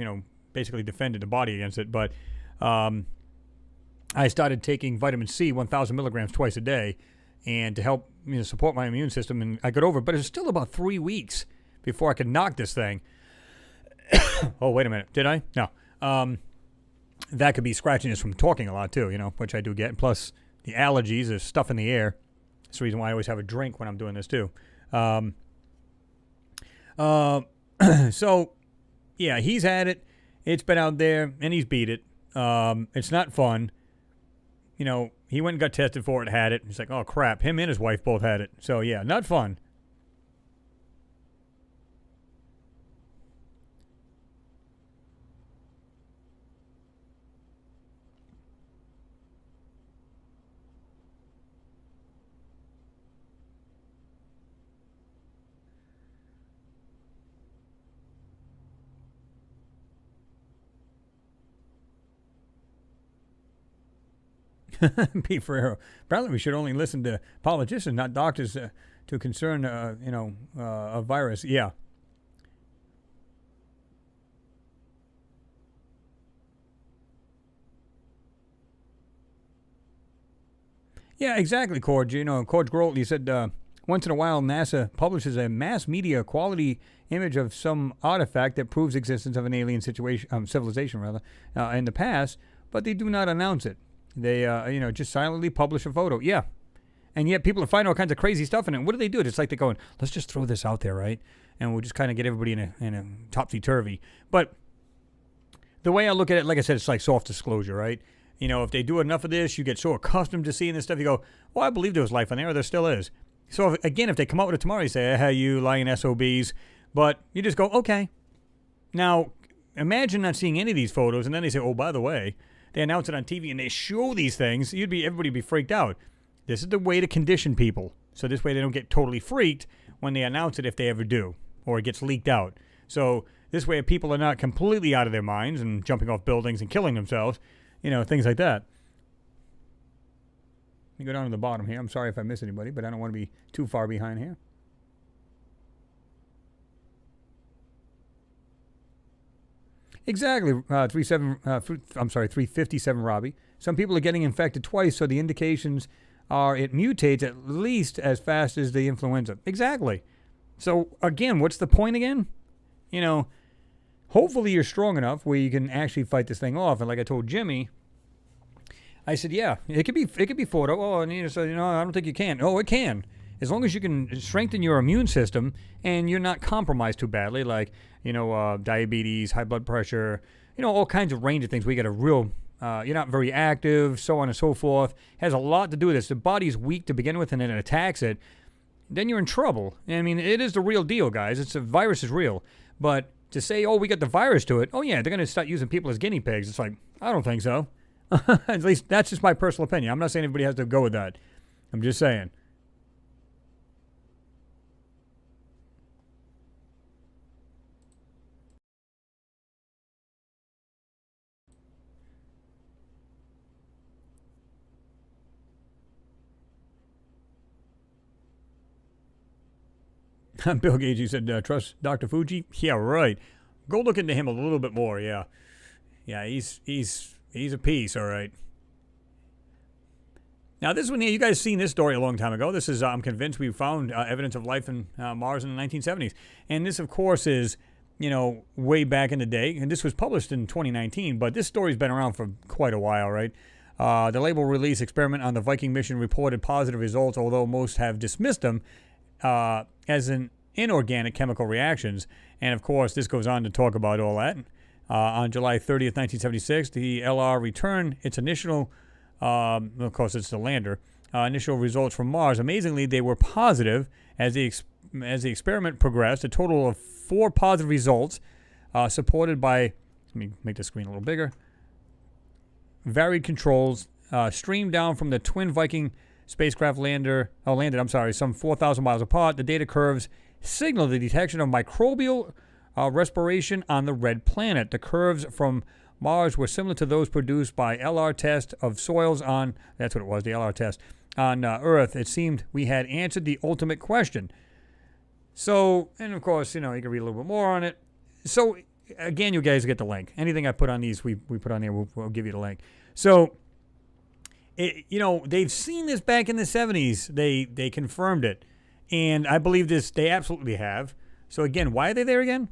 basically defended the body against it. But I started taking vitamin C, 1,000 milligrams twice a day, and to help support my immune system, and I got over it. But it was still about 3 weeks before I could knock this thing. Oh, wait a minute. Did I? No. That could be scratchiness from talking a lot, too, which I do get. Plus, the allergies, there's stuff in the air. That's the reason why I always have a drink when I'm doing this, too. So, yeah, he's had it. It's been out there, and he's beat it. It's not fun. He went and got tested for it, had it. He's like, oh, crap. Him and his wife both had it. So, yeah, not fun. Pete Ferrero. Apparently, we should only listen to politicians, not doctors, to concern, a virus. Yeah. Yeah, exactly, Cord. You know, Cord Grohl, he said, once in a while, NASA publishes a mass media quality image of some artifact that proves existence of an alien situation, civilization, rather, in the past, but they do not announce it. They, just silently publish a photo. Yeah. And yet people are finding all kinds of crazy stuff in it. What do they do? It's like they're going, let's just throw this out there, right? And we'll just kind of get everybody in a topsy-turvy. But the way I look at it, like I said, it's like soft disclosure, right? You know, if they do enough of this, you get so accustomed to seeing this stuff, you go, well, I believe there was life on there, or there still is. So, if they come out with it tomorrow, you say, hey, you lying SOBs. But you just go, okay. Now, imagine not seeing any of these photos, and then they say, oh, by the way, they announce it on TV, and they show these things. Everybody would be freaked out. This is the way to condition people. So this way they don't get totally freaked when they announce it, if they ever do, or it gets leaked out. So this way people are not completely out of their minds and jumping off buildings and killing themselves, things like that. Let me go down to the bottom here. I'm sorry if I miss anybody, but I don't want to be too far behind here. Exactly, 357, Robbie. Some people are getting infected twice, so the indications are it mutates at least as fast as the influenza. Exactly. So, again, what's the point again? Hopefully you're strong enough where you can actually fight this thing off. And like I told Jimmy, I said, yeah, it could be fought. Oh, and he said, I don't think you can. Oh, it can. As long as you can strengthen your immune system and you're not compromised too badly, like, diabetes, high blood pressure, all kinds of range of things. We get a real, you're not very active, so on and so forth. Has a lot to do with this. The body's weak to begin with and then it attacks it. Then you're in trouble. I mean, it is the real deal, guys. The virus is real. But to say, oh, we got the virus to it, oh, yeah, they're going to start using people as guinea pigs. It's like, I don't think so. At least that's just my personal opinion. I'm not saying everybody has to go with that. I'm just saying. Bill Gates, you said, trust Dr. Fuji? Yeah, right. Go look into him a little bit more, yeah. Yeah, he's a piece, all right. Now, this one here, you guys seen this story a long time ago. This is, I'm convinced we found evidence of life in Mars in the 1970s. And this, of course, is, way back in the day. And this was published in 2019, but this story's been around for quite a while, right? The label release experiment on the Viking mission reported positive results, although most have dismissed them as an inorganic chemical reactions. And, of course, this goes on to talk about all that. On July 30th, 1976, the LR returned its initial, of course, it's the lander, initial results from Mars. Amazingly, they were positive as the experiment progressed. A total of 4 positive results supported by, let me make the screen a little bigger, varied controls streamed down from the twin Viking spacecraft landed, some 4,000 miles apart. The data curves signal the detection of microbial respiration on the red planet. The curves from Mars were similar to those produced by LR test of soils on, that's what it was, the LR test, on Earth. It seemed we had answered the ultimate question. So, and of course, you can read a little bit more on it. So, again, you guys get the link. Anything I put on these, we put on there, we'll give you the link. So, they've seen this back in the 70s. They confirmed it. And I believe this, they absolutely have. So again, why are they there again?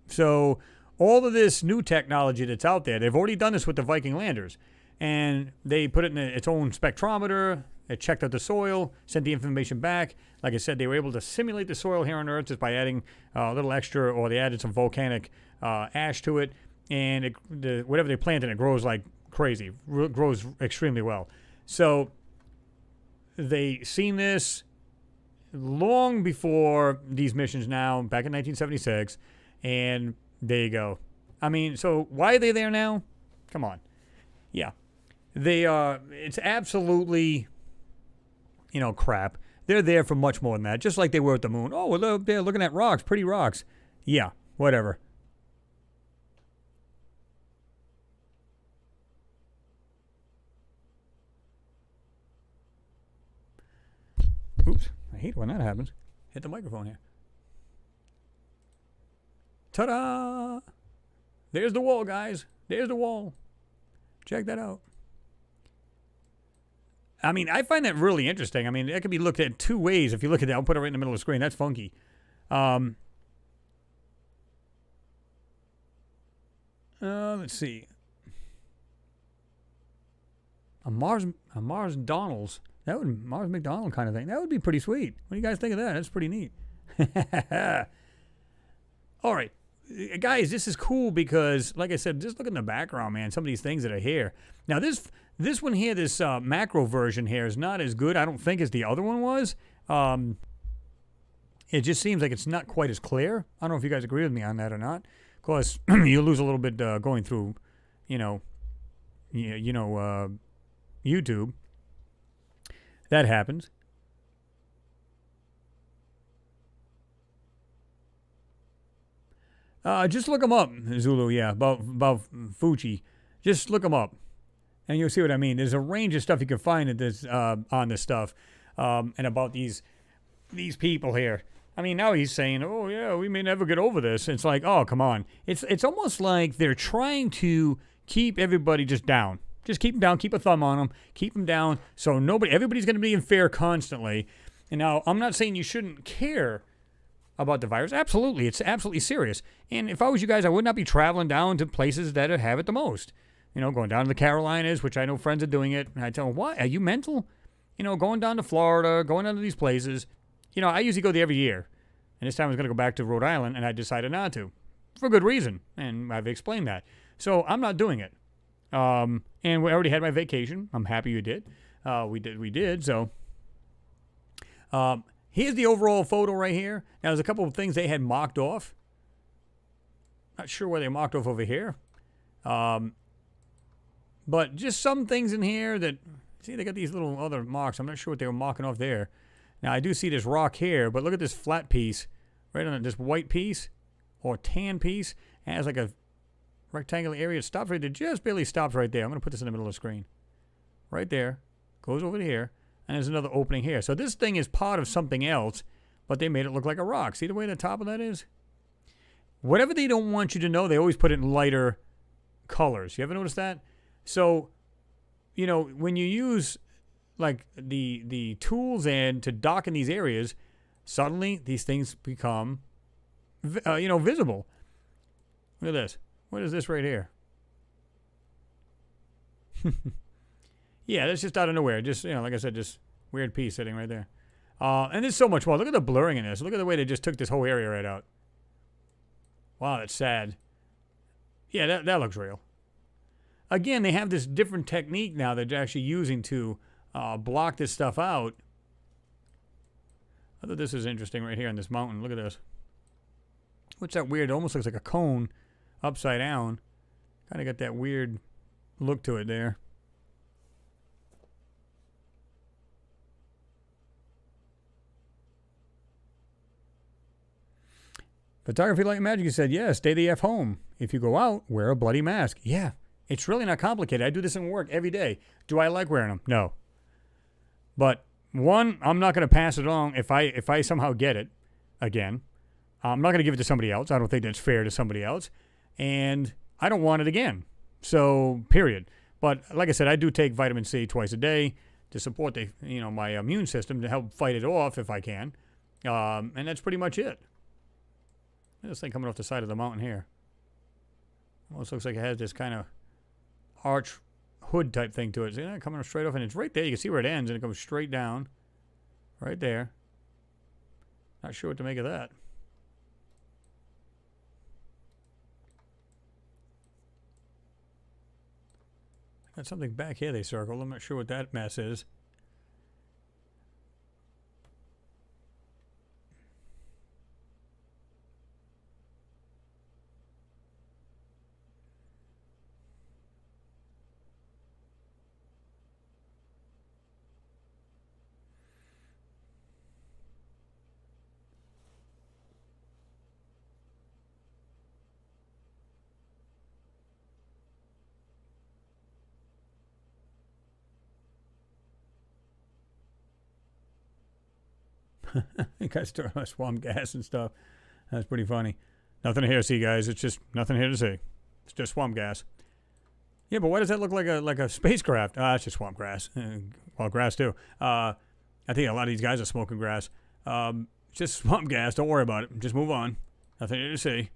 So all of this new technology that's out there, they've already done this with the Viking landers. And they put it in its own spectrometer. It checked out the soil, sent the information back. Like I said, they were able to simulate the soil here on Earth just by adding a little extra, or they added some volcanic ash to it. And whatever they planted, it grows like crazy. Grows extremely well. So they seen this long before these missions now, back in 1976, and there you go. I mean, so why are they there now? Come on. Yeah. They it's absolutely, crap. They're there for much more than that, just like they were at the moon. Oh, well, they're looking at rocks, pretty rocks. Yeah, whatever. Oops. I hate when that happens. Hit the microphone here. Ta-da! There's the wall, guys. There's the wall. Check that out. I mean, I find that really interesting. I mean, that could be looked at two ways. If you look at that, I'll put it right in the middle of the screen. That's funky. Let's see. A Mars Donald's. That would Mars McDonald kind of thing. That would be pretty sweet. What do you guys think of that? That's pretty neat. All right. Guys, this is cool because, like I said, just look in the background, man. Some of these things that are here. Now, this one here, this macro version here is not as good, I don't think, as the other one was. It just seems like it's not quite as clear. I don't know if you guys agree with me on that or not. Of course, you lose a little bit going through, YouTube. That happens. Just look them up, Zulu. Yeah, about Fuji. Just look them up, and you'll see what I mean. There's a range of stuff you can find at this on this stuff, and about these people here. I mean, now he's saying, "Oh yeah, we may never get over this." It's like, oh come on. It's almost like they're trying to keep everybody just down. Just keep them down. Keep a thumb on them. Keep them down. So everybody's going to be in fear constantly. And now I'm not saying you shouldn't care about the virus. Absolutely. It's absolutely serious. And if I was you guys, I would not be traveling down to places that have it the most. Going down to the Carolinas, which I know friends are doing it. And I tell them, what? Are you mental? Going down to Florida, going down to these places. I usually go there every year. And this time I was going to go back to Rhode Island, and I decided not to. For good reason. And I've explained that. So I'm not doing it. And we already had my vacation. I'm happy you did. We did. So here's the overall photo right here. Now, there's a couple of things they had mocked off. Not sure where they mocked off over here. But just some things in here that, see, they got these little other marks. I'm not sure what they were marking off there. Now, I do see this rock here, but look at this flat piece right on this white piece or tan piece. It has like a rectangular area. It stops right there. Just barely stops right there. I'm going to put this in the middle of the screen. Right there. Goes over to here. And there's another opening here. So this thing is part of something else, but they made it look like a rock. See the way the top of that is? Whatever they don't want you to know, they always put it in lighter colors. You ever notice that? So, when you use like the tools and to dock in these areas, suddenly these things become, visible. Look at this. What is this right here? Yeah, that's just out of nowhere. Just, like I said, just weird piece sitting right there. And there's so much more. Look at the blurring in this. Look at the way they just took this whole area right out. Wow, that's sad. Yeah, that looks real. Again, they have this different technique now that they're actually using to block this stuff out. I thought this is interesting right here on this mountain. Look at this. What's that weird? It almost looks like a cone upside down. Kind of got that weird look to it there. Photography Like Magic, you said, yeah, stay the F home. If you go out, wear a bloody mask. Yeah, it's really not complicated. I do this in work every day. Do I like wearing them? No. But one, I'm not going to pass it on if I somehow get it again. I'm not going to give it to somebody else. I don't think that's fair to somebody else. And I don't want it again. So, period. But like I said, I do take vitamin C twice a day to support the, my immune system to help fight it off if I can. And that's pretty much it. This thing coming off the side of the mountain here. Almost looks like it has this kind of arch hood type thing to it. See that coming straight off, and it's right there. You can see where it ends, and it goes straight down. Right there. Not sure what to make of that. Got something back here they circled. I'm not sure what that mess is. You guys stirring my swamp gas and stuff. That's pretty funny. Nothing here to see, guys. It's just nothing here to see. It's just swamp gas. Yeah, but why does that look like a spacecraft? It's just swamp grass. Well, grass too. I think a lot of these guys are smoking grass. It's just swamp gas. Don't worry about it. Just move on. Nothing to see.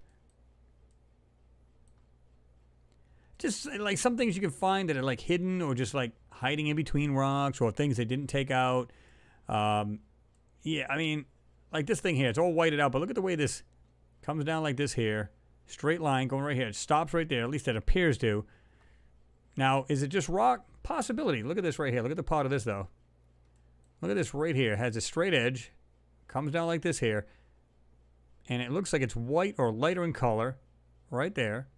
Just like some things you can find that are like hidden or just like hiding in between rocks or things they didn't take out. Yeah, I mean, like this thing here, it's all whited out, but look at the way this comes down like this here. Straight line going right here. It stops right there. At least it appears to. Now, is it just rock? Possibility. Look at this right here. Look at the part of this, though. Look at this right here. It has a straight edge. Comes down like this here. And it looks like it's white or lighter in color. Right there.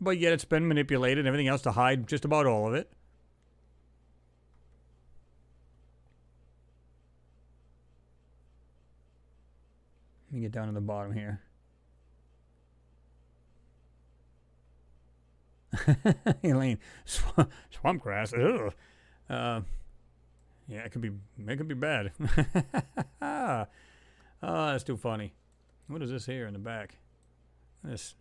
But yet it's been manipulated and everything else to hide just about all of it. Let me get down to the bottom here. Elaine, swamp grass. Ugh. Yeah, it could be bad. Oh, that's too funny. What is this here in the back? This,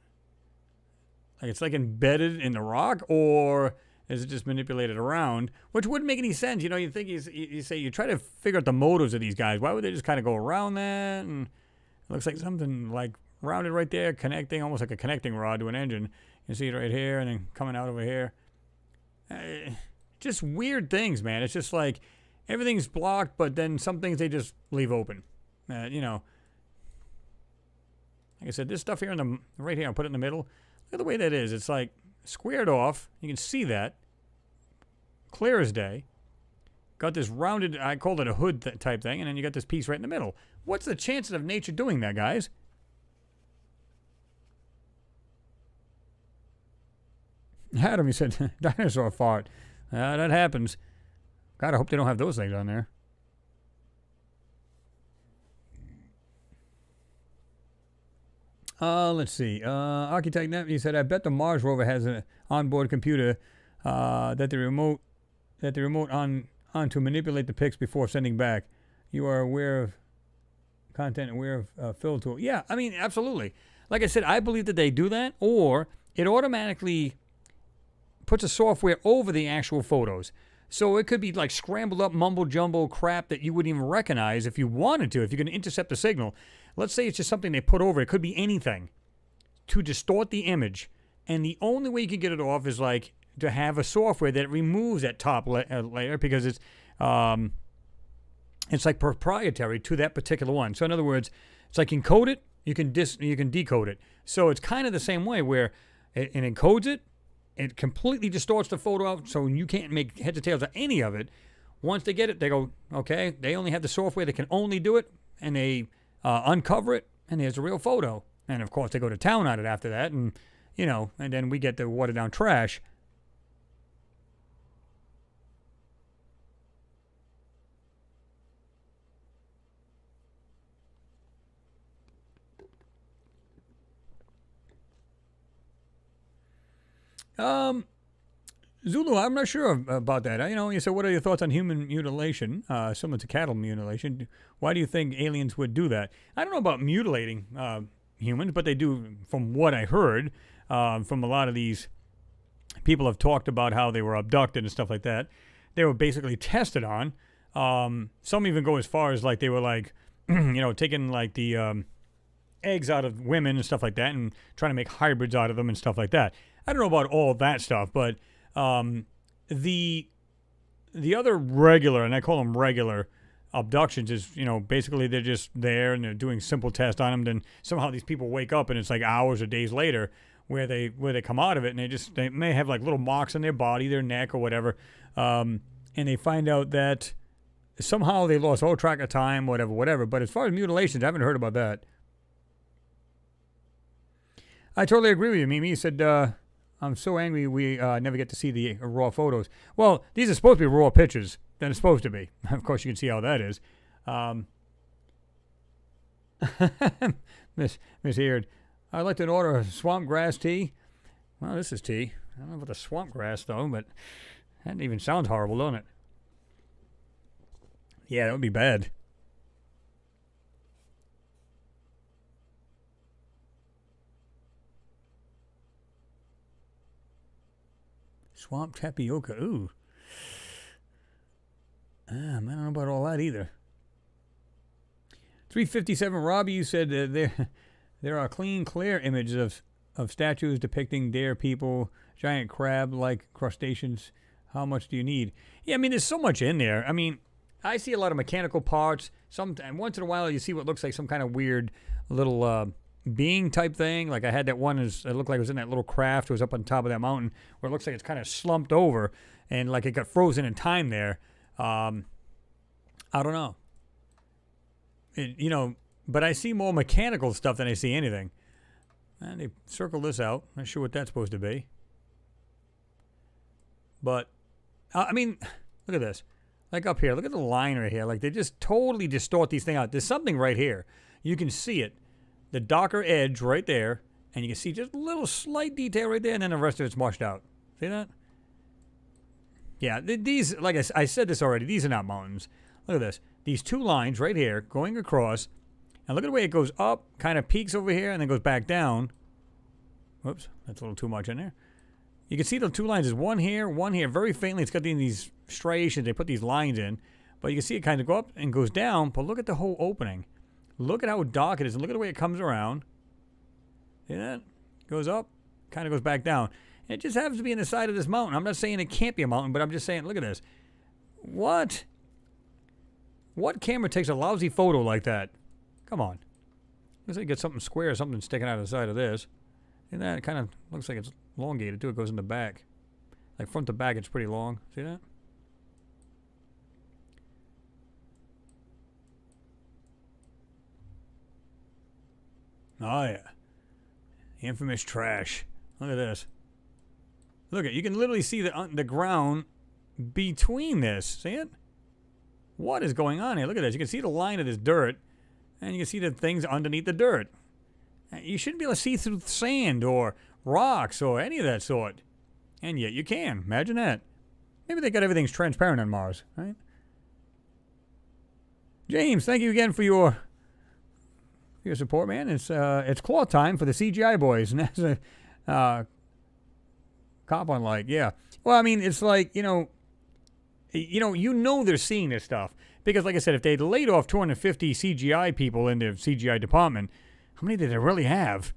like it's like embedded in the rock, or is it just manipulated around? Which wouldn't make any sense. You know, you think you try to figure out the motives of these guys. Why would they just kind of go around that? And it looks like something like rounded right there, connecting, almost like a connecting rod to an engine. You see it right here, and then coming out over here. Just weird things, man. It's just like everything's blocked, but then some things they just leave open. You know, like I said, this stuff here in the right here, I'll put it in the middle. Look at the way that is. It's like squared off. You can see that. Clear as day. Got this rounded, I called it a hood type thing, and then you got this piece right in the middle. What's the chances of nature doing that, guys? Adam, you said, dinosaur fart. That happens. God, I hope they don't have those things on there. Let's see. Architect Net, he said, I bet the Mars rover has an onboard computer that the remote on to manipulate the pics before sending back. You are aware of content, aware of fill tool. Yeah, I mean, absolutely. Like I said, I believe that they do that, or it automatically puts a software over the actual photos. So it could be like scrambled up mumble jumble crap that you wouldn't even recognize if you wanted to, if you're going to intercept the signal. Let's say it's just something they put over. It could be anything to distort the image. And the only way you can get it off is like to have a software that removes that top layer, because it's like proprietary to that particular one. So in other words, it's like encode it, you can decode it. So it's kind of the same way where it encodes it. It completely distorts the photo out, so you can't make heads or tails of any of it. Once they get it, they go, okay, they only have the software that can only do it, and they uncover it, and there's a real photo. And, of course, they go to town on it after that, and, you know, and then we get the watered-down trash. Zulu, I'm not sure about that. You know, you said, what are your thoughts on human mutilation, similar to cattle mutilation? Why do you think aliens would do that? I don't know about mutilating humans, but they do, from what I heard, from a lot of these people have talked about how they were abducted and stuff like that. They were basically tested on. Some even go as far as like they were like, you know, taking like the eggs out of women and stuff like that and trying to make hybrids out of them and stuff like that. I don't know about all that stuff, but the other regular, and I call them regular, abductions is, you know, basically they're just there and they're doing simple tests on them. Then somehow these people wake up and it's like hours or days later where they come out of it, and they may have like little marks on their body, their neck or whatever, and they find out that somehow they lost all track of time, whatever. But as far as mutilations, I haven't heard about that. I totally agree with you, Mimi. You said, I'm so angry we never get to see the raw photos. Well, these are supposed to be raw pictures. They're supposed to be. Of course, you can see how that is. Miss Eard, I'd like to order a swamp grass tea. Well, this is tea. I don't know about the swamp grass, though, but that even sounds horrible, don't it? Yeah, that would be bad. Swamp tapioca. Ooh. I don't know about all that either. 357 Robbie, you said there are clean, clear images of statues depicting deer people, giant crab-like crustaceans. How much do you need? Yeah, I mean, there's so much in there. I mean, I see a lot of mechanical parts. Once in a while, you see what looks like some kind of weird little being type thing. Like I had that one, it looked like it was in that little craft. It was up on top of that mountain where it looks like it's kind of slumped over and like it got frozen in time there. I don't know. But I see more mechanical stuff than I see anything. And they circle this out. Not sure what that's supposed to be. But, I mean, look at this. Like up here, look at the line right here. Like they just totally distort these things out. There's something right here. You can see it. The darker edge right there. And you can see just a little slight detail right there. And then the rest of it's washed out. See that? Yeah, these, like I said this already, these are not mountains. Look at this. These two lines right here going across. And look at the way it goes up, kind of peaks over here, and then goes back down. Whoops, that's a little too much in there. You can see the two lines. There's one here, very faintly. It's got these striations. They put these lines in. But you can see it kind of go up and goes down. But look at the whole opening. Look at how dark it is. And look at the way it comes around. See that? Goes up, kind of goes back down. And it just happens to be in the side of this mountain. I'm not saying it can't be a mountain, but I'm just saying, look at this. What camera takes a lousy photo like that? Come on. Looks like you get something square, something sticking out of the side of this. And that kind of looks like it's elongated too. It goes in the back. Like front to back, it's pretty long. See that? Oh, yeah. Infamous trash. Look at this. Look at, you can literally see the ground between this. See it? What is going on here? Look at this. You can see the line of this dirt. And you can see the things underneath the dirt. You shouldn't be able to see through sand or rocks or any of that sort. And yet you can. Imagine that. Maybe they got everything's transparent on Mars, right? James, thank you again for your support, man. It's claw time for the CGI boys. And that's a cop on like, yeah. Well, I mean, it's like, you know they're seeing this stuff. Because, like I said, if they'd laid off 250 CGI people in their CGI department, how many did they really have?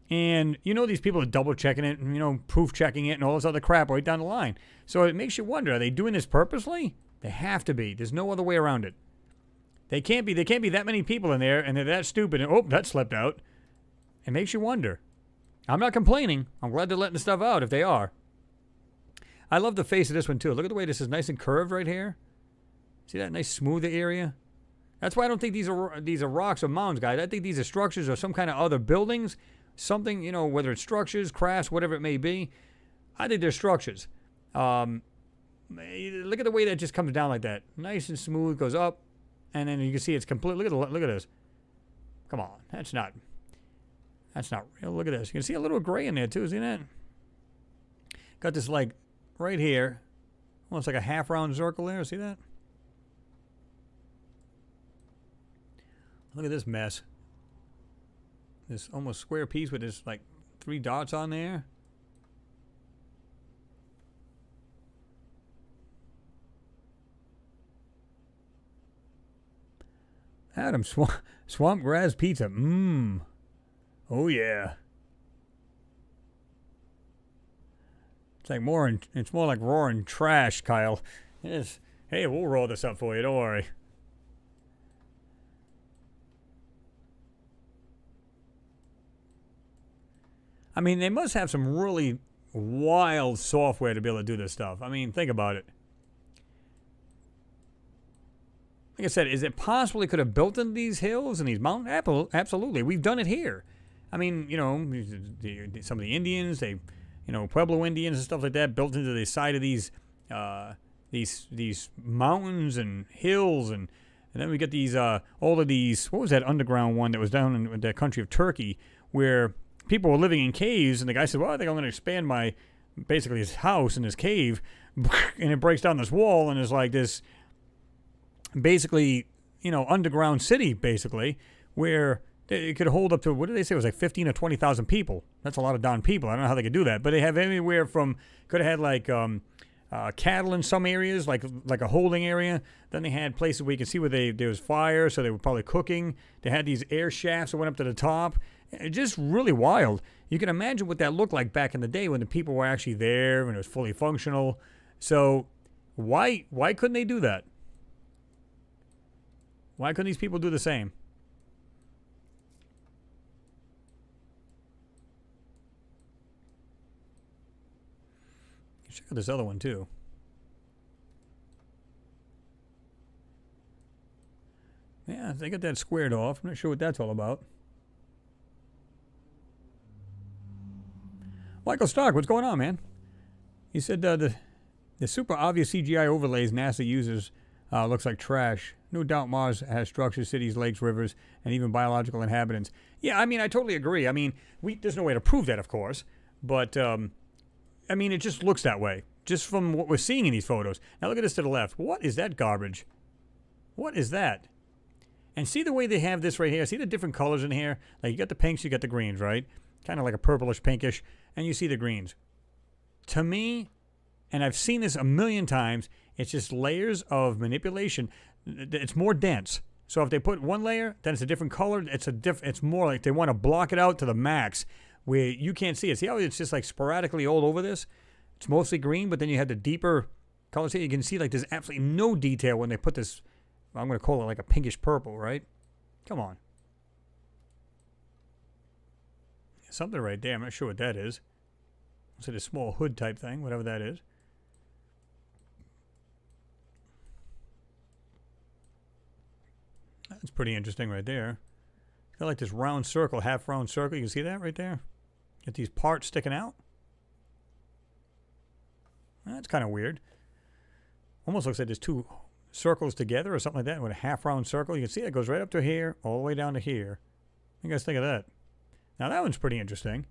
And, these people are double-checking it and, proof-checking it and all this other crap right down the line. So it makes you wonder, are they doing this purposely? They have to be. There's no other way around it. They can't be that many people in there, and they're that stupid, and, oh, that slipped out. It makes you wonder. I'm not complaining. I'm glad they're letting the stuff out if they are. I love the face of this one, too. Look at the way this is nice and curved right here. See that nice smoother area? That's why I don't think these are rocks or mounds, guys. I think these are structures or some kind of other buildings. Something, whether it's structures, crafts, whatever it may be. I think they're structures. Look at the way that just comes down like that. Nice and smooth, goes up. And then you can see it's complete. Look at this. Come on. That's not real. Look at this. You can see a little gray in there, too. See that? Got this, like, right here. Almost like a half-round circle there. See that? Look at this mess. This almost square piece with this, like, 3 dots on there. Adam, swamp grass pizza. Mmm. Oh, yeah. It's more like roaring trash, Kyle. Yes. Hey, we'll roll this up for you. Don't worry. I mean, they must have some really wild software to be able to do this stuff. I mean, think about it. Like I said, is it possible they could have built in these hills and these mountains? Absolutely. We've done it here. I mean, some of the Indians, Pueblo Indians and stuff like that built into the side of these mountains and hills. And then we get these, all of these, what was that underground one that was down in the country of Turkey where people were living in caves, and the guy said, well, I think I'm going to expand basically his house in this cave, and it breaks down this wall, and there's like this, basically, underground city, basically, where it could hold up to, what did they say? It was like 15 or 20,000 people. That's a lot of darn people. I don't know how they could do that. But they have anywhere from, could have had like cattle in some areas, like a holding area. Then they had places where you can see where there was fire, so they were probably cooking. They had these air shafts that went up to the top. Just really wild. You can imagine what that looked like back in the day when the people were actually there and it was fully functional. So why couldn't they do that? Why couldn't these people do the same? Check out this other one too. Yeah, they got that squared off. I'm not sure what that's all about. Michael Stark, what's going on, man? He said the super obvious CGI overlays NASA uses looks like trash. No doubt Mars has structures, cities, lakes, rivers, and even biological inhabitants. Yeah, I mean, I totally agree. I mean, there's no way to prove that, of course. But, I mean, it just looks that way. Just from what we're seeing in these photos. Now look at this to the left. What is that garbage? What is that? And see the way they have this right here? See the different colors in here? Like, you got the pinks, you got the greens, right? Kind of like a purplish pinkish. And you see the greens. To me, and I've seen this a million times, it's just layers of manipulation. It's more dense. So if they put one layer, then it's a different color. It's more like they want to block it out to the max where you can't see it. See how it's just like sporadically all over this? It's mostly green, but then you have the deeper colors here. You can see like there's absolutely no detail when they put this, I'm going to call it like a pinkish purple, right? Come on. Something right there. I'm not sure what that is. It's like a small hood type thing, whatever that is. That's pretty interesting right there. It's got like this round circle, half round circle. You can see that right there? Get these parts sticking out. That's kind of weird. Almost looks like there's two circles together or something like that with a half round circle. You can see it goes right up to here, all the way down to here. What do you guys think of that? Now that one's pretty interesting.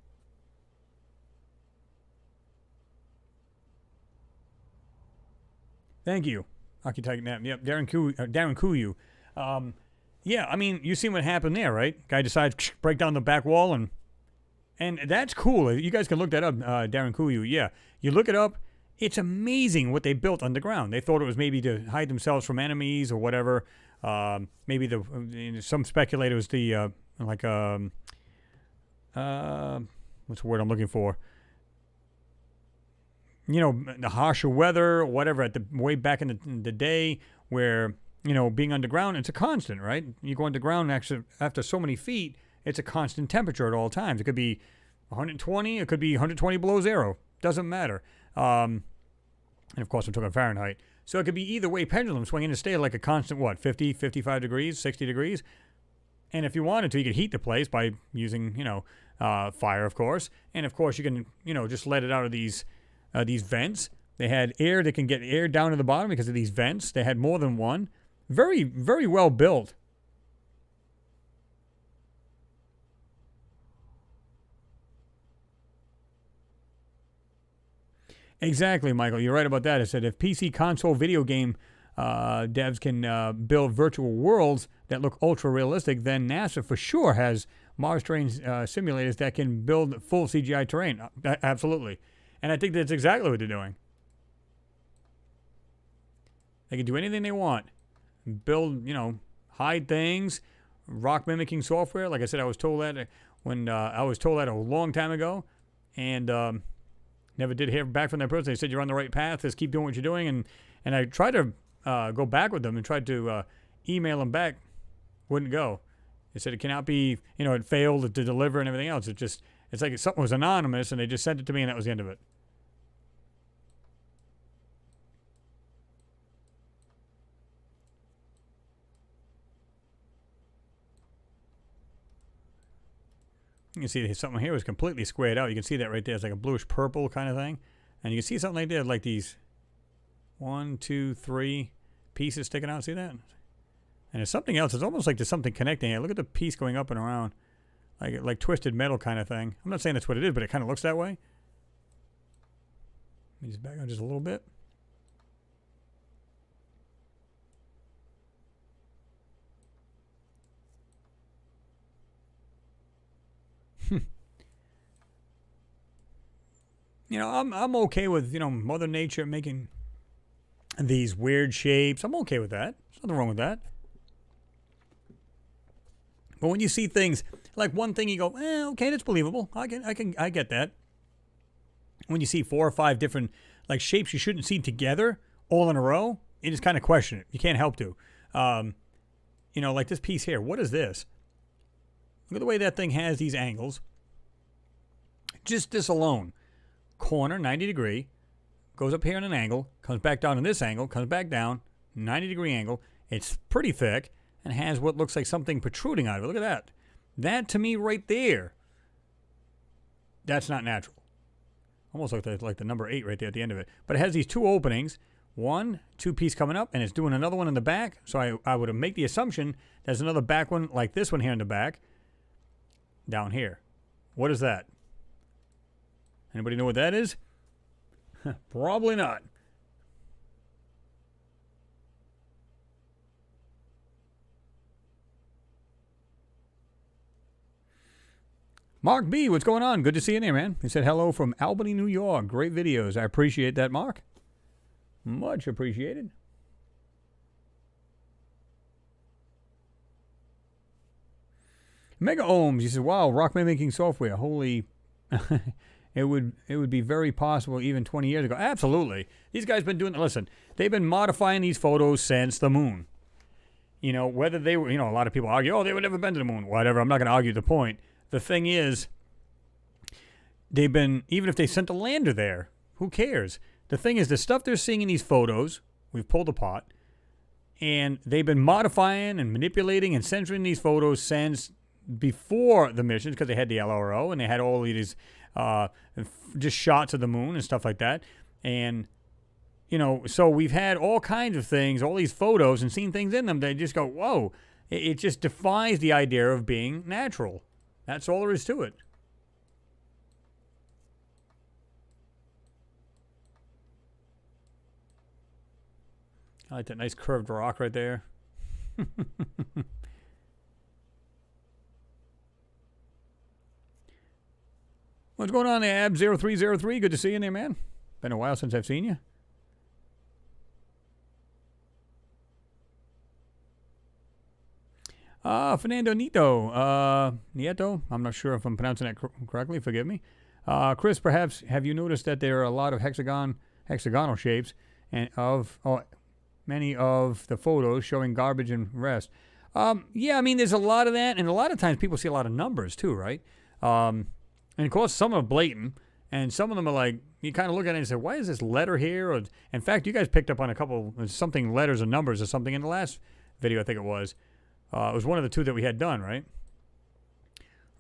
Thank you. Architect Nap. Yep, Darren Kuyu. Yeah, I mean, you see what happened there, right? Guy decides break down the back wall and that's cool. You guys can look that up, Darren Kuyu. Yeah, you look it up. It's amazing what they built underground. They thought it was maybe to hide themselves from enemies or whatever. Maybe some speculators the what's the word I'm looking for? You know, the harsher weather or whatever at the way back in the day where, you know, being underground, it's a constant, right? You go underground actually after so many feet, it's a constant temperature at all times. It could be 120, it could be 120 below zero. Doesn't matter. And of course, I'm talking Fahrenheit. So it could be either way pendulum swinging and stay like a constant, what, 50, 55 degrees, 60 degrees? And if you wanted to, you could heat the place by using, you know, fire, of course. And of course, you can, you know, just let it out of these vents. They had air that can get air down to the bottom because of these vents. They had more than one. Very, very well built. Exactly, Michael. You're right about that. I said if PC console video game devs can build virtual worlds that look ultra realistic, then NASA for sure has Mars terrain simulators that can build full CGI terrain. Absolutely. And I think that's exactly what they're doing. They can do anything they want. Build, you know, hide things, rock mimicking software. Like I said, I was told that when I was told that a long time ago, and never did hear back from that person. They said you're on the right path. Just keep doing what you're doing. And I tried to go back with them and tried to email them back. Wouldn't go. They said it cannot be. You know, it failed to deliver and everything else. It's like something was anonymous, and they just sent it to me, and that was the end of it. You can see something here was completely squared out. You can see that right there. It's like a bluish purple kind of thing. And you can see something like that, like these 1, 2, 3 pieces sticking out. See that? And there's something else. It's almost like there's something connecting here. Look at the piece going up and around. Like twisted metal kind of thing. I'm not saying that's what it is, but it kind of looks that way. Let me just back up just a little bit. You know, I'm okay with, you know, Mother Nature making these weird shapes. I'm okay with that. There's nothing wrong with that. But when you see things like one thing, you go, okay, that's believable. I get that. When you see 4 or 5 different like shapes you shouldn't see together all in a row, you just kind of question it. You can't help to. You know, like this piece here. What is this? Look at the way that thing has these angles. Just this alone. Corner, 90 degree. Goes up here in an angle. Comes back down in this angle. Comes back down. 90 degree angle. It's pretty thick. And has what looks like something protruding out of it. Look at that. That to me right there. That's not natural. Almost like the number 8 right there at the end of it. But it has these 2 openings. 1, 2 piece coming up, and it's doing another one in the back. So I would make the assumption there's another back one like this one here in the back. Down here. What is that? Anybody know what that is? Probably not. Mark B, what's going on? Good to see you there, man. He said hello from Albany, New York. Great videos. I appreciate that, Mark. Much appreciated. Mega Ohms, he said, wow, rock making software. Holy, it would be very possible even 20 years ago. Absolutely. These guys been doing, listen, they've been modifying these photos since the moon. You know, whether they were, you know, a lot of people argue, oh, they would never been to the moon. Whatever, I'm not going to argue the point. The thing is, they've been, even if they sent a lander there, who cares? The thing is, the stuff they're seeing in these photos, we've pulled apart, and they've been modifying and manipulating and censoring these photos since before the missions, because they had the LRO and they had all these just shots of the moon and stuff like that. And, you know, so we've had all kinds of things, all these photos, and seen things in them that just go, whoa, it just defies the idea of being natural. That's all there is to it. I like that nice curved rock right there. What's going on there, Ab0303? Good to see you there, man. Been a while since I've seen you. Fernando Nieto. I'm not sure if I'm pronouncing that correctly. Forgive me. Chris, perhaps have you noticed that there are a lot of hexagonal shapes and many of the photos showing garbage and rest? Yeah, I mean, there's a lot of that, and a lot of times people see a lot of numbers too, right? And of course, some are blatant, and some of them are like, you kind of look at it and say, why is this letter here? Or, in fact, you guys picked up on a couple, something letters and numbers or something in the last video, I think it was. It was one of the 2 that we had done, right?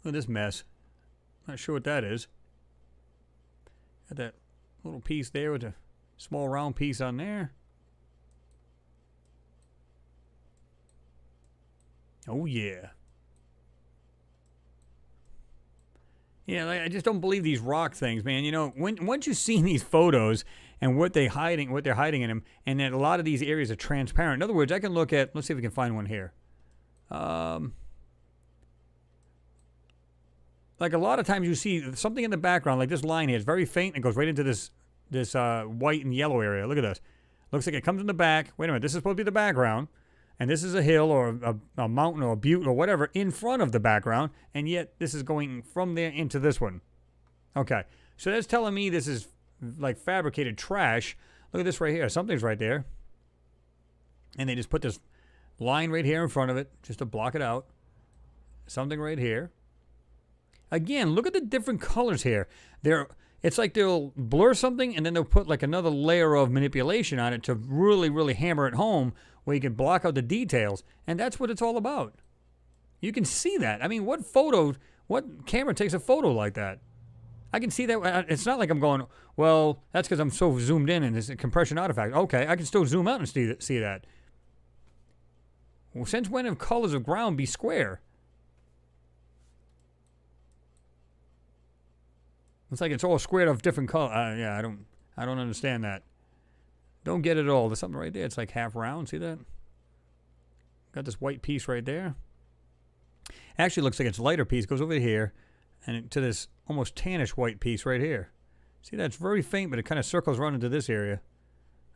Look at this mess. Not sure what that is. Got that little piece there with a small round piece on there. Oh, yeah. Yeah, I just don't believe these rock things, man. You know, once you've seen these photos and what they're hiding in them, and that a lot of these areas are transparent. In other words, I can look at, let's see if we can find one here. Like a lot of times you see something in the background, like this line here. It's very faint and goes right into this white and yellow area. Look at this. Looks like it comes in the back. Wait a minute. This is supposed to be the background. And this is a hill or a mountain or a butte or whatever in front of the background. And yet this is going from there into this one. Okay. So that's telling me this is like fabricated trash. Look at this right here. Something's right there. And they just put this line right here in front of it just to block it out. Something right here. Again, look at the different colors here. It's like they'll blur something and then they'll put like another layer of manipulation on it to really, really hammer it home where you can block out the details. And that's what it's all about. You can see that. I mean, what camera takes a photo like that? I can see that. It's not like I'm going, well, that's because I'm so zoomed in and it's a compression artifact. Okay, I can still zoom out and see that. Well, since when have colors of ground be square? It's like it's all squared off different color. Yeah, I don't understand that. Don't get it at all. There's something right there. It's like half round. See that? Got this white piece right there. Actually, looks like it's a lighter piece. Goes over here, and to this almost tannish white piece right here. See, that's very faint, but it kind of circles around into this area.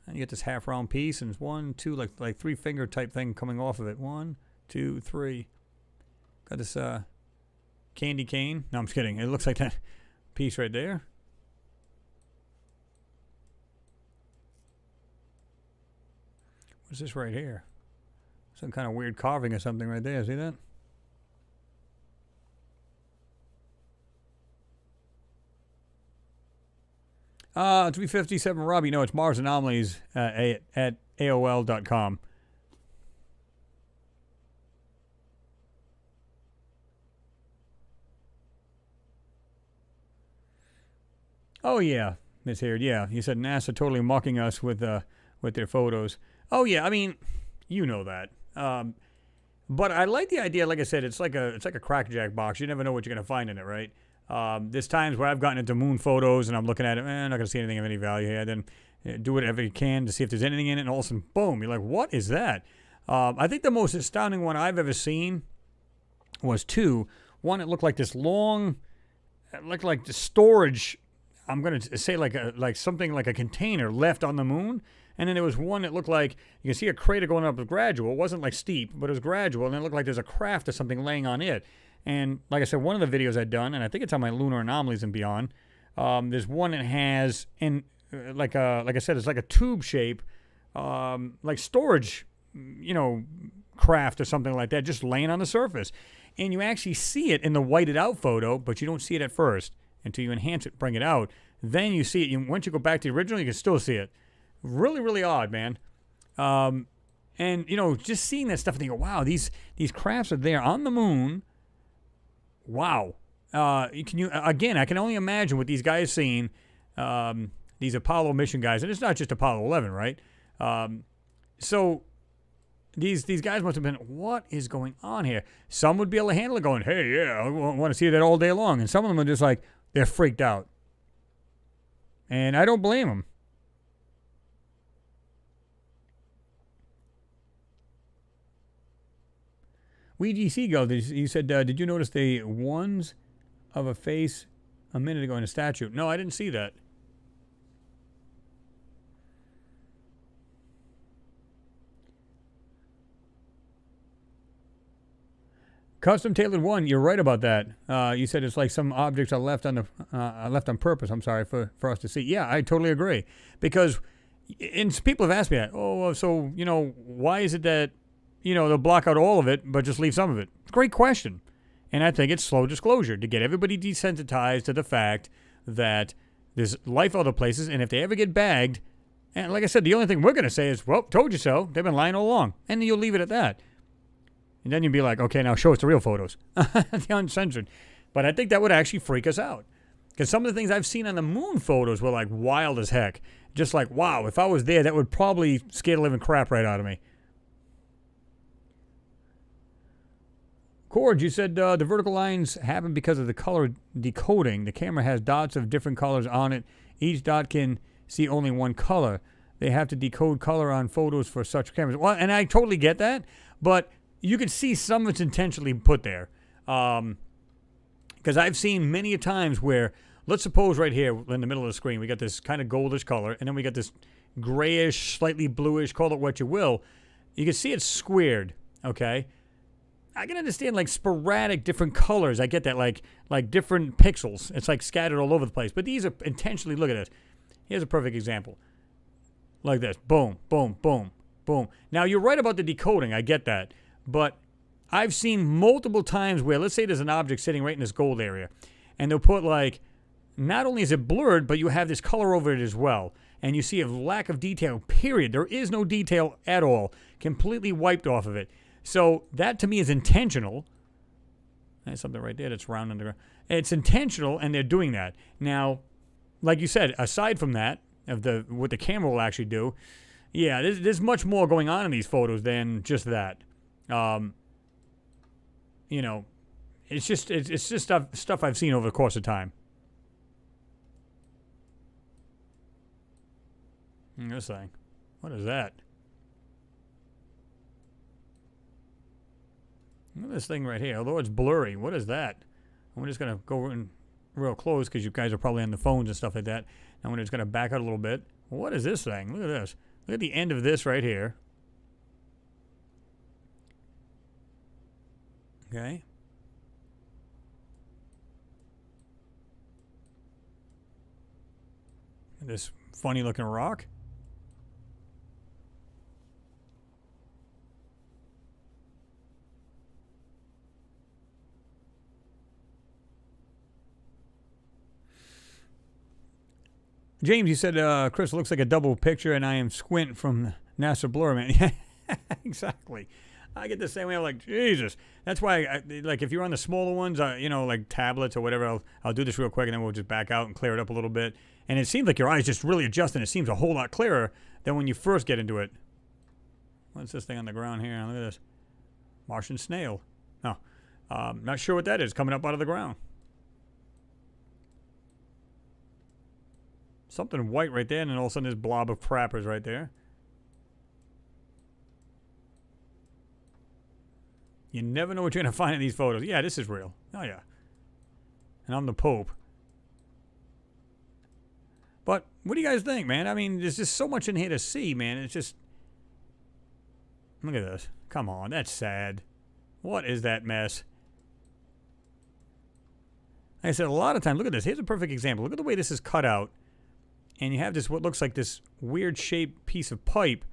And you get this half round piece, and it's 1, 2, like 3 finger type thing coming off of it. 1, 2, 3. Got this candy cane. No, I'm just kidding. It looks like that piece right there. What's this right here? Some kind of weird carving or something right there. See that? It's 357 Robbie. No, it's Mars Anomalies at AOL.com. Oh yeah, Miss Haird. Yeah, you said NASA totally mocking us with their photos. Oh yeah, I mean, you know that. But I like the idea. Like I said, it's like a crackjack box. You never know what you're gonna find in it, right? There's times where I've gotten into moon photos and I'm looking at it, I'm not gonna see anything of any value here. Then do whatever you can to see if there's anything in it, and all of a sudden, boom, you're like, what is that? I think the most astounding one I've ever seen was 2. One, it looked like this long, it looked like the storage. I'm gonna say like something like a container left on the moon. And then there was one that looked like you can see a crater going up. It was gradual. It wasn't like steep, but it was gradual. And it looked like there's a craft or something laying on it. And like I said, one of the videos I'd done, and I think it's on my Lunar Anomalies and Beyond, there's one that has, like I said, it's like a tube shape, like storage, craft or something like that, just laying on the surface. And you actually see it in the whited out photo, but you don't see it at first until you enhance it, bring it out. Then you see it. Once you go back to the original, you can still see it. Really, really odd, man. And, just seeing that stuff and thinking, wow, these crafts are there on the moon. Wow. I can only imagine what these guys seeing, these Apollo mission guys. And it's not just Apollo 11, right? So these guys must have been, what is going on here? Some would be able to handle it going, hey, yeah, I want to see that all day long. And some of them are just like, they're freaked out. And I don't blame them. WeGC Go, you said, did you notice the ones of a face a minute ago in a statue? No, I didn't see that. Custom tailored one, you're right about that. You said it's like some objects are left on purpose. I'm sorry, for us to see. Yeah, I totally agree. Because people have asked me that. Oh, so why is it that they'll block out all of it but just leave some of it? Great question, and I think it's slow disclosure to get everybody desensitized to the fact that there's life other places, and if they ever get bagged, and like I said, the only thing we're going to say is, well, told you so. They've been lying all along, and then you'll leave it at that. And then you'd be like, okay, now show us the real photos. The uncensored. But I think that would actually freak us out. Because some of the things I've seen on the moon photos were like wild as heck. Just like, wow, if I was there, that would probably scare the living crap right out of me. Cord, you said the vertical lines happen because of the color decoding. The camera has dots of different colors on it. Each dot can see only one color. They have to decode color on photos for such cameras. Well, and I totally get that, but you can see some of it's intentionally put there. Because I've seen many a times where, let's suppose right here in the middle of the screen, we got this kind of goldish color, and then we got this grayish, slightly bluish, call it what you will. You can see it's squared, okay? I can understand like sporadic different colors. I get that, like different pixels. It's like scattered all over the place. But these are intentionally, look at this. Here's a perfect example. Like this. Boom, boom, boom, boom. Now, you're right about the decoding. I get that. But I've seen multiple times where, let's say there's an object sitting right in this gold area, and they'll put like, not only is it blurred, but you have this color over it as well. And you see a lack of detail, period. There is no detail at all. Completely wiped off of it. So that to me is intentional. There's something right there that's round underground. It's intentional, and they're doing that. Now, like you said, aside from that, of what the camera will actually do, yeah, there's much more going on in these photos than just that. It's just stuff I've seen over the course of time. This thing, what is that? Look at this thing right here. Although it's blurry, what is that? I'm just gonna go and real close because you guys are probably on the phones and stuff like that. Now we're just going to back out a little bit. What is this thing? Look at this. Look at the end of this right here. Okay. This funny looking rock. James, you said, Chris, looks like a double picture, and I am Squint from NASA Blur, man. Yeah, exactly. I get the same way. I'm like, Jesus. That's why, like, if you're on the smaller ones, you know, like tablets or whatever, I'll do this real quick, and then we'll just back out and clear it up a little bit. And it seems like your eyes just really adjust, and it seems a whole lot clearer than when you first get into it. What's this thing on the ground here? Look at this. Martian snail. No. Not sure what that is coming up out of the ground. Something white right there, and then all of a sudden this blob of crap is right there. You never know what you're going to find in these photos. Yeah, this is real. Oh, yeah. And I'm the Pope. But what do you guys think, man? I mean, there's just so much in here to see, man. It's just... Look at this. Come on, that's sad. What is that mess? Like I said, a lot of times, look at this. Here's a perfect example. Look at the way this is cut out. And you have this, what looks like this weird shaped piece of pipe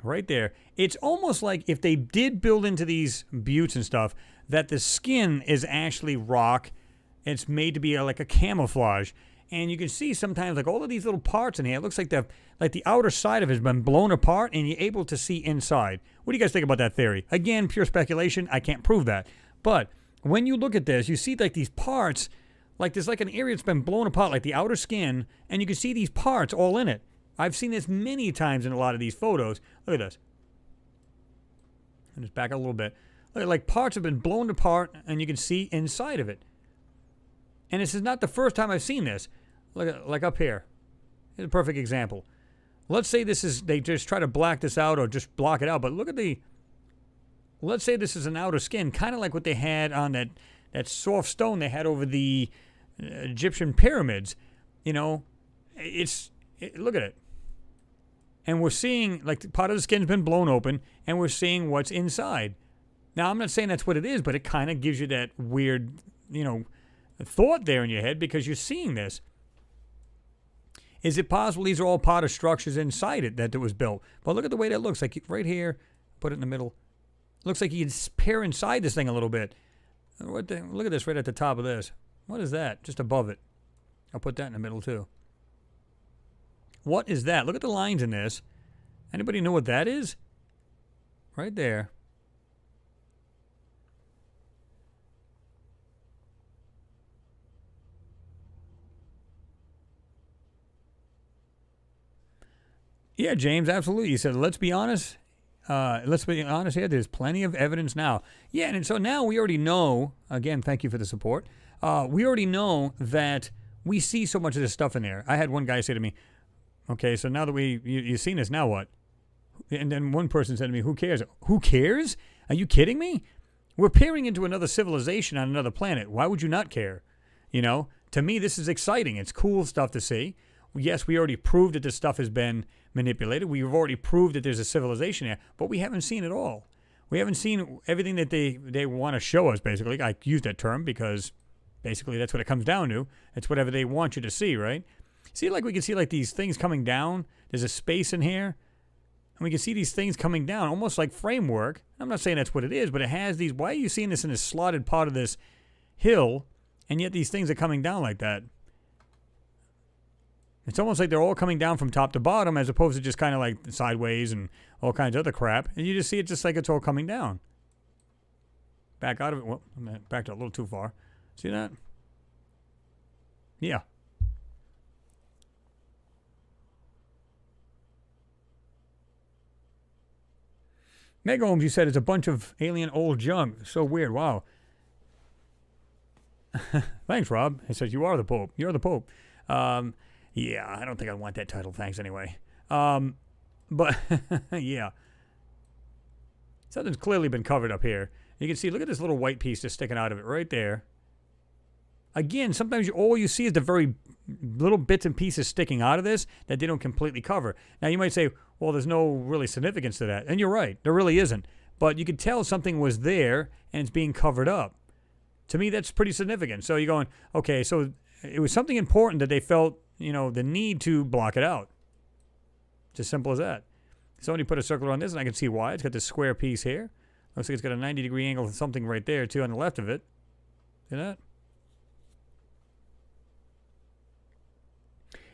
right there. It's almost like if they did build into these buttes and stuff, that the skin is actually rock. It's made to be like a camouflage. And you can see sometimes like all of these little parts in here, it looks like the outer side of it has been blown apart and you're able to see inside. What do you guys think about that theory? Again, pure speculation. I can't prove that. But when you look at this, you see like these parts. Like there's like an area that's been blown apart, like the outer skin, and you can see these parts all in it. I've seen this many times in a lot of these photos. Look at this. And just back up a little bit. Look, like parts have been blown apart, and you can see inside of it. And this is not the first time I've seen this. Look at, like up here. Here's a perfect example. Let's say this is, they just try to black this out or just block it out, but look at the, let's say this is an outer skin, kind of like what they had on that soft stone they had over the Egyptian pyramids. You know, look at it. And we're seeing, like, part of the skin's been blown open, and we're seeing what's inside. Now, I'm not saying that's what it is, but it kind of gives you that weird, you know, thought there in your head because you're seeing this. Is it possible these are all part of structures inside it that was built? But look at the way that looks. Like, right here, put it in the middle. Looks like you can peer inside this thing a little bit. Look at this right at the top of this. What is that? Just above it. I'll put that in the middle too. What is that? Look at the lines in this. Anybody know what that is? Right there. Yeah, James, absolutely. You said, let's be honest. Let's be honest here. There's plenty of evidence now. Yeah, and so now we already know. Again, thank you for the support. We already know that we see so much of this stuff in there. I had one guy say to me, okay, so now that you've seen this, now what? And then one person said to me, who cares? Who cares? Are you kidding me? We're peering into another civilization on another planet. Why would you not care? You know, to me, this is exciting. It's cool stuff to see. Yes, we already proved that this stuff has been manipulated. We've already proved that there's a civilization there, but we haven't seen it all. We haven't seen everything that they want to show us, basically. I use that term because basically that's what it comes down to. It's whatever they want you to see, right? See, like we can see like these things coming down. There's a space in here. And we can see these things coming down, almost like framework. I'm not saying that's what it is, but it has these. Why are you seeing this in this slotted part of this hill, and yet these things are coming down like that? It's almost like they're all coming down from top to bottom as opposed to just kind of like sideways and all kinds of other crap. And you just see it just like it's all coming down. Back out of it. Well, I backed out a little too far. See that? Yeah. Mega Holmes, you said it's a bunch of alien old junk. So weird. Wow. Thanks, Rob. He says, you are the Pope. You're the Pope. Yeah, I don't think I want that title. Thanks anyway. But, yeah. Something's clearly been covered up here. You can see, look at this little white piece just sticking out of it right there. again, sometimes all you see is the very little bits and pieces sticking out of this that they don't completely cover. Now, you might say, well, there's no really significance to that. And you're right. There really isn't. But you could tell something was there and it's being covered up. To me, that's pretty significant. So you're going, okay, so it was something important that they felt, the need to block it out. It's as simple as that. Somebody put a circle on this, and I can see why. It's got this square piece here. Looks like it's got a 90-degree angle and something right there, too, on the left of it. See that?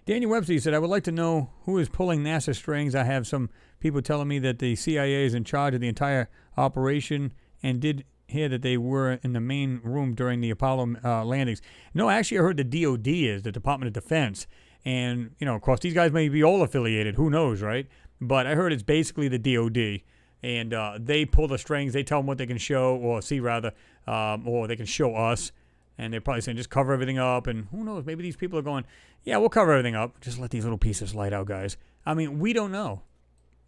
Daniel Webster said, I would like to know who is pulling NASA strings. I have some people telling me that the CIA is in charge of the entire operation and did hear that they were in the main room during the Apollo landings. No, actually, I heard the DOD is, the Department of Defense. And, of course, these guys may be all affiliated. Who knows, right? But I heard it's basically the DOD. And they pull the strings. They tell them what they can show, or see, rather, or they can show us. And they're probably saying, just cover everything up. And who knows, maybe these people are going, yeah, we'll cover everything up. Just let these little pieces light out, guys. I mean, we don't know.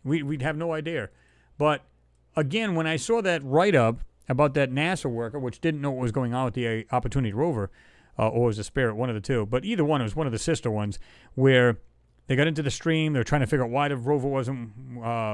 We'd have no idea. But, again, when I saw that write-up about that NASA worker, which didn't know what was going on with the Opportunity rover, or was the Spirit, one of the two. But either one, it was one of the sister ones, where they got into the stream. They were trying to figure out why the rover wasn't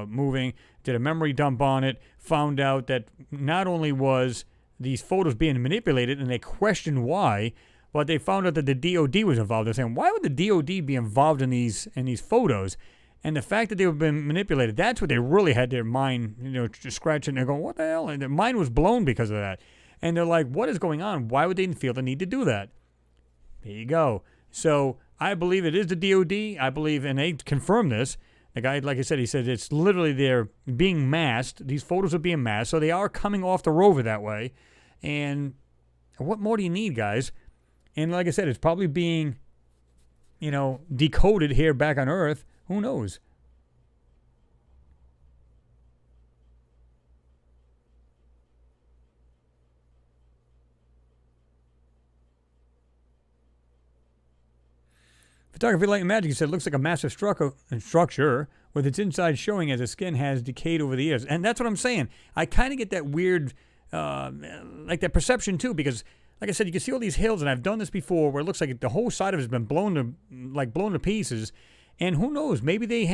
moving, did a memory dump on it, found out that not only was these photos being manipulated, and they questioned why, but they found out that the DOD was involved. They're saying, why would the DOD be involved in these photos? And the fact that they were being manipulated, that's what they really had their mind, just scratching. They're going, what the hell? And their mind was blown because of that. And they're like, what is going on? Why would they feel the need to do that? There you go. So I believe it is the DOD. I believe, and they confirmed this. The guy, like I said, he said it's literally they're being masked. These photos are being masked. So they are coming off the rover that way. And what more do you need, guys? And like I said, it's probably being, decoded here back on Earth. Who knows? Photography, Light and Magic, he said, looks like a massive structure with its inside showing as the skin has decayed over the years. And that's what I'm saying. I kind of get that weird, like that perception too, because like I said, you can see all these hills, and I've done this before where it looks like the whole side of it has been blown to pieces. And who knows, maybe the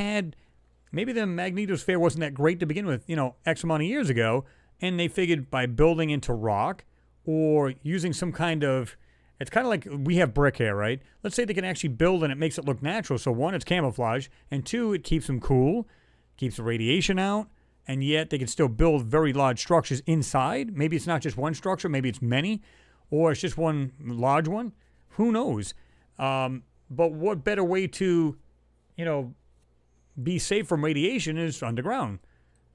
magnetosphere wasn't that great to begin with, X amount of years ago, and they figured by building into rock or using some kind of, it's kind of like we have brick here, right? Let's say they can actually build and it makes it look natural. So one, it's camouflage, and two, it keeps them cool, keeps the radiation out, and yet they can still build very large structures inside. Maybe it's not just one structure, maybe it's many, or it's just one large one. Who knows? But what better way to, be safe from radiation is underground.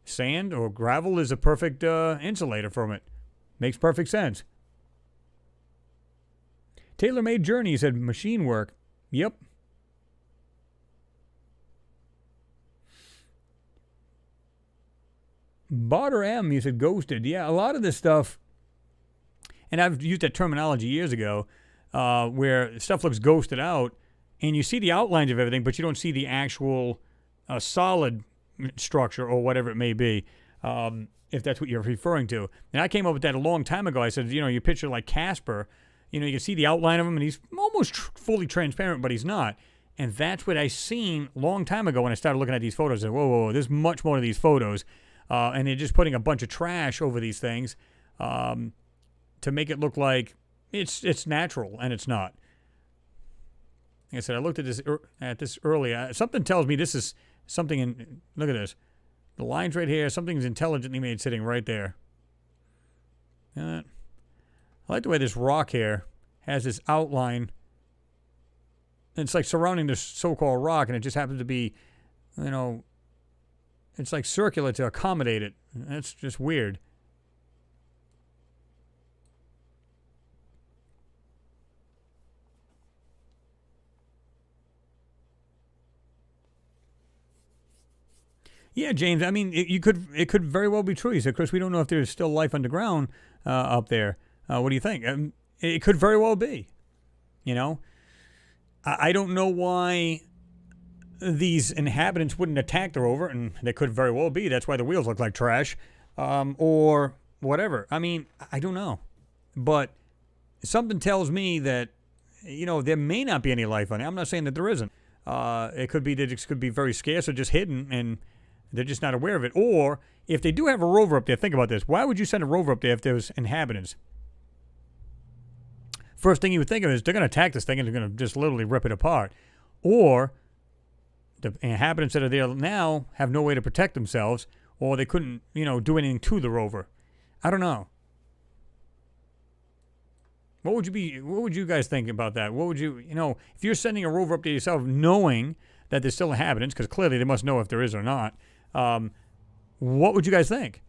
Sand or gravel is a perfect insulator from it. Makes perfect sense. Tailor-made journey, said machine work. Yep. Barter M, you said ghosted. Yeah, a lot of this stuff, and I've used that terminology years ago, where stuff looks ghosted out, and you see the outlines of everything, but you don't see the actual solid structure or whatever it may be, if that's what you're referring to. And I came up with that a long time ago. I said, you picture like Casper, you can see the outline of him, and he's almost fully transparent, but he's not. And that's what I seen a long time ago when I started looking at these photos. I said, whoa, there's much more to these photos. And they're just putting a bunch of trash over these things to make it look like it's natural, and it's not. Like I said, I looked at this earlier. Something tells me this is something in. Look at this. The lines right here. Something's intelligently made sitting right there. I like the way this rock here has this outline. It's like surrounding this so-called rock, and it just happens to be, it's like circular to accommodate it. That's just weird. Yeah, James. I mean, it could very well be true. He said, of course, we don't know if there's still life underground up there. What do you think? It could very well be. I don't know why these inhabitants wouldn't attack the rover, and they could very well be. That's why the wheels look like trash, or whatever. I mean, I don't know. But something tells me that, there may not be any life on it. I'm not saying that there isn't. It could be that it could be very scarce or just hidden, and they're just not aware of it. Or if they do have a rover up there, think about this. Why would you send a rover up there if there's inhabitants? First thing you would think of is they're going to attack this thing and they're going to just literally rip it apart. Or the inhabitants that are there now have no way to protect themselves, or they couldn't, do anything to the rover. I don't know. What would you guys think about that? What would you, if you're sending a rover up there yourself knowing that there's still inhabitants, because clearly they must know if there is or not, what would you guys think?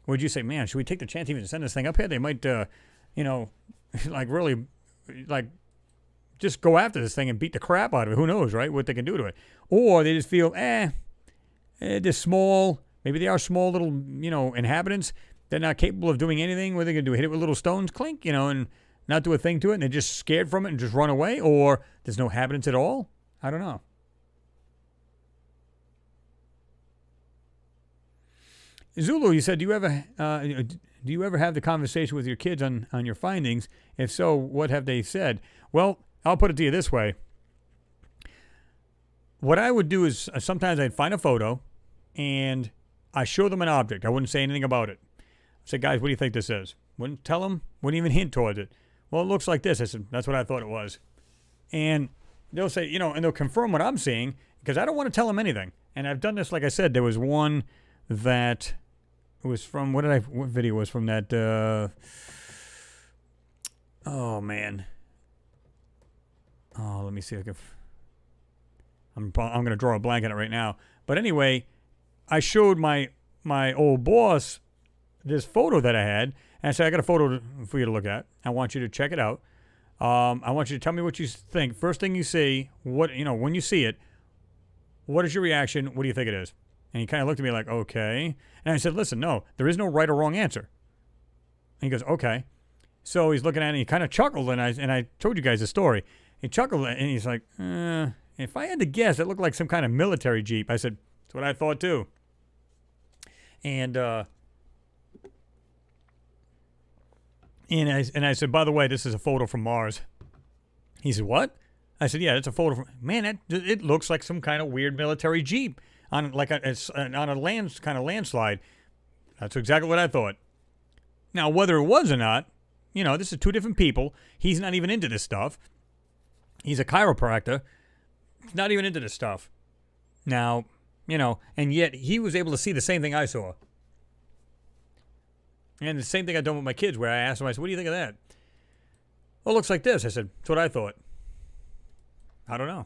Would you say, man, should we take the chance even to send this thing up here? They might, really, just go after this thing and beat the crap out of it. Who knows, right? What they can do to it. Or they just feel, they're small. Maybe they are small little, inhabitants. They're not capable of doing anything. What are they going to do? Hit it with little stones, clink, and not do a thing to it, and they're just scared from it and just run away? Or there's no inhabitants at all? I don't know. Zulu, you said, do you ever have the conversation with your kids on your findings? If so, what have they said? Well, I'll put it to you this way. What I would do is sometimes I'd find a photo and I show them an object. I wouldn't say anything about it. I said, guys, what do you think this is? Wouldn't tell them, wouldn't even hint towards it. Well, it looks like this. I said, that's what I thought it was. And they'll say, and they'll confirm what I'm seeing because I don't want to tell them anything. And I've done this, like I said, there was one that was from, what video was from that, oh man. Oh, let me see if I can, I'm going to draw a blank on it right now. But anyway, I showed my old boss this photo that I had, and I said, I got a photo for you to look at. I want you to check it out. I want you to tell me what you think. First thing you see, when you see it, what is your reaction? What do you think it is? And he kind of looked at me like, okay. And I said, listen, no, there is no right or wrong answer. And he goes, okay. So he's looking at it, and he kind of chuckled, and I told you guys the story. He chuckled, and he's like, if I had to guess, it looked like some kind of military jeep. I said, that's what I thought too. And I said, by the way, this is a photo from Mars. He said, what? I said, yeah, it's a photo from, man, it looks like some kind of weird military jeep on a landslide. That's exactly what I thought. Now, whether it was or not, this is two different people. He's not even into this stuff. He's a chiropractor. He's not even into this stuff. Now, and yet he was able to see the same thing I saw. And the same thing I've done with my kids, where I asked them, I said, what do you think of that? Well, it looks like this. I said, that's what I thought. I don't know.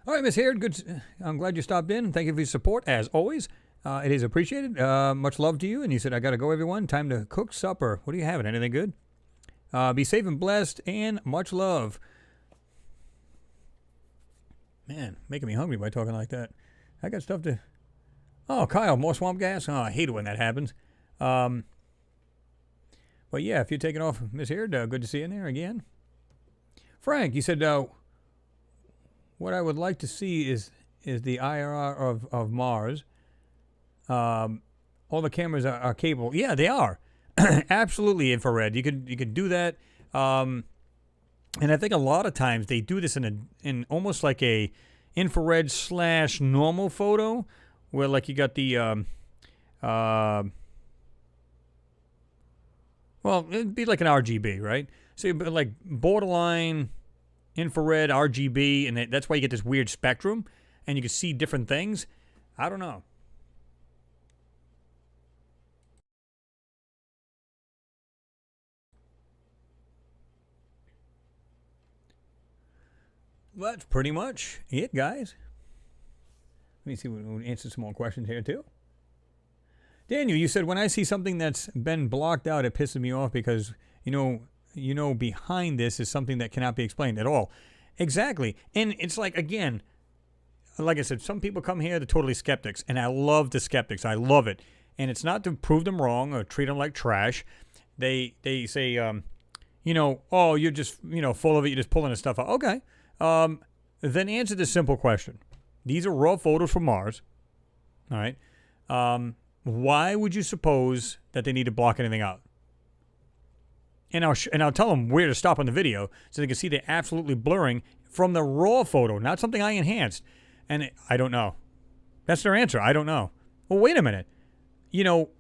All right, Miss Haird, good. I'm glad you stopped in. Thank you for your support, as always. It is appreciated. Much love to you. And you said, I got to go, everyone. Time to cook supper. What are you having? Anything good? Be safe and blessed, and much love. Man, making me hungry by talking like that. I got stuff to... Oh, Kyle, more swamp gas? Oh, I hate it when that happens. But yeah, if you're taking off, Miss Haird, good to see you in there again. Frank, you said, what I would like to see is the IRR of Mars. All the cameras are capable. Yeah, they are. Absolutely infrared. You could do that. And I think a lot of times they do this in almost like a infrared / normal photo, where like you got the well, it'd be like an RGB, right? So like borderline infrared RGB, and that's why you get this weird spectrum, and you can see different things. I don't know. Well, that's pretty much it, guys. Let me see if we can answer some more questions here, too. Daniel, you said, when I see something that's been blocked out, it pisses me off because, behind this is something that cannot be explained at all. Exactly. And it's like, again, like I said, some people come here, they're totally skeptics, and I love the skeptics. I love it. And it's not to prove them wrong or treat them like trash. They say, oh, you're just, full of it, you're just pulling this stuff out. Okay. Then answer this simple question. These are raw photos from Mars. All right. Why would you suppose that they need to block anything out? And I'll tell them where to stop on the video so they can see they're absolutely blurring from the raw photo, not something I enhanced. And I don't know. That's their answer. I don't know. Well, wait a minute. You know,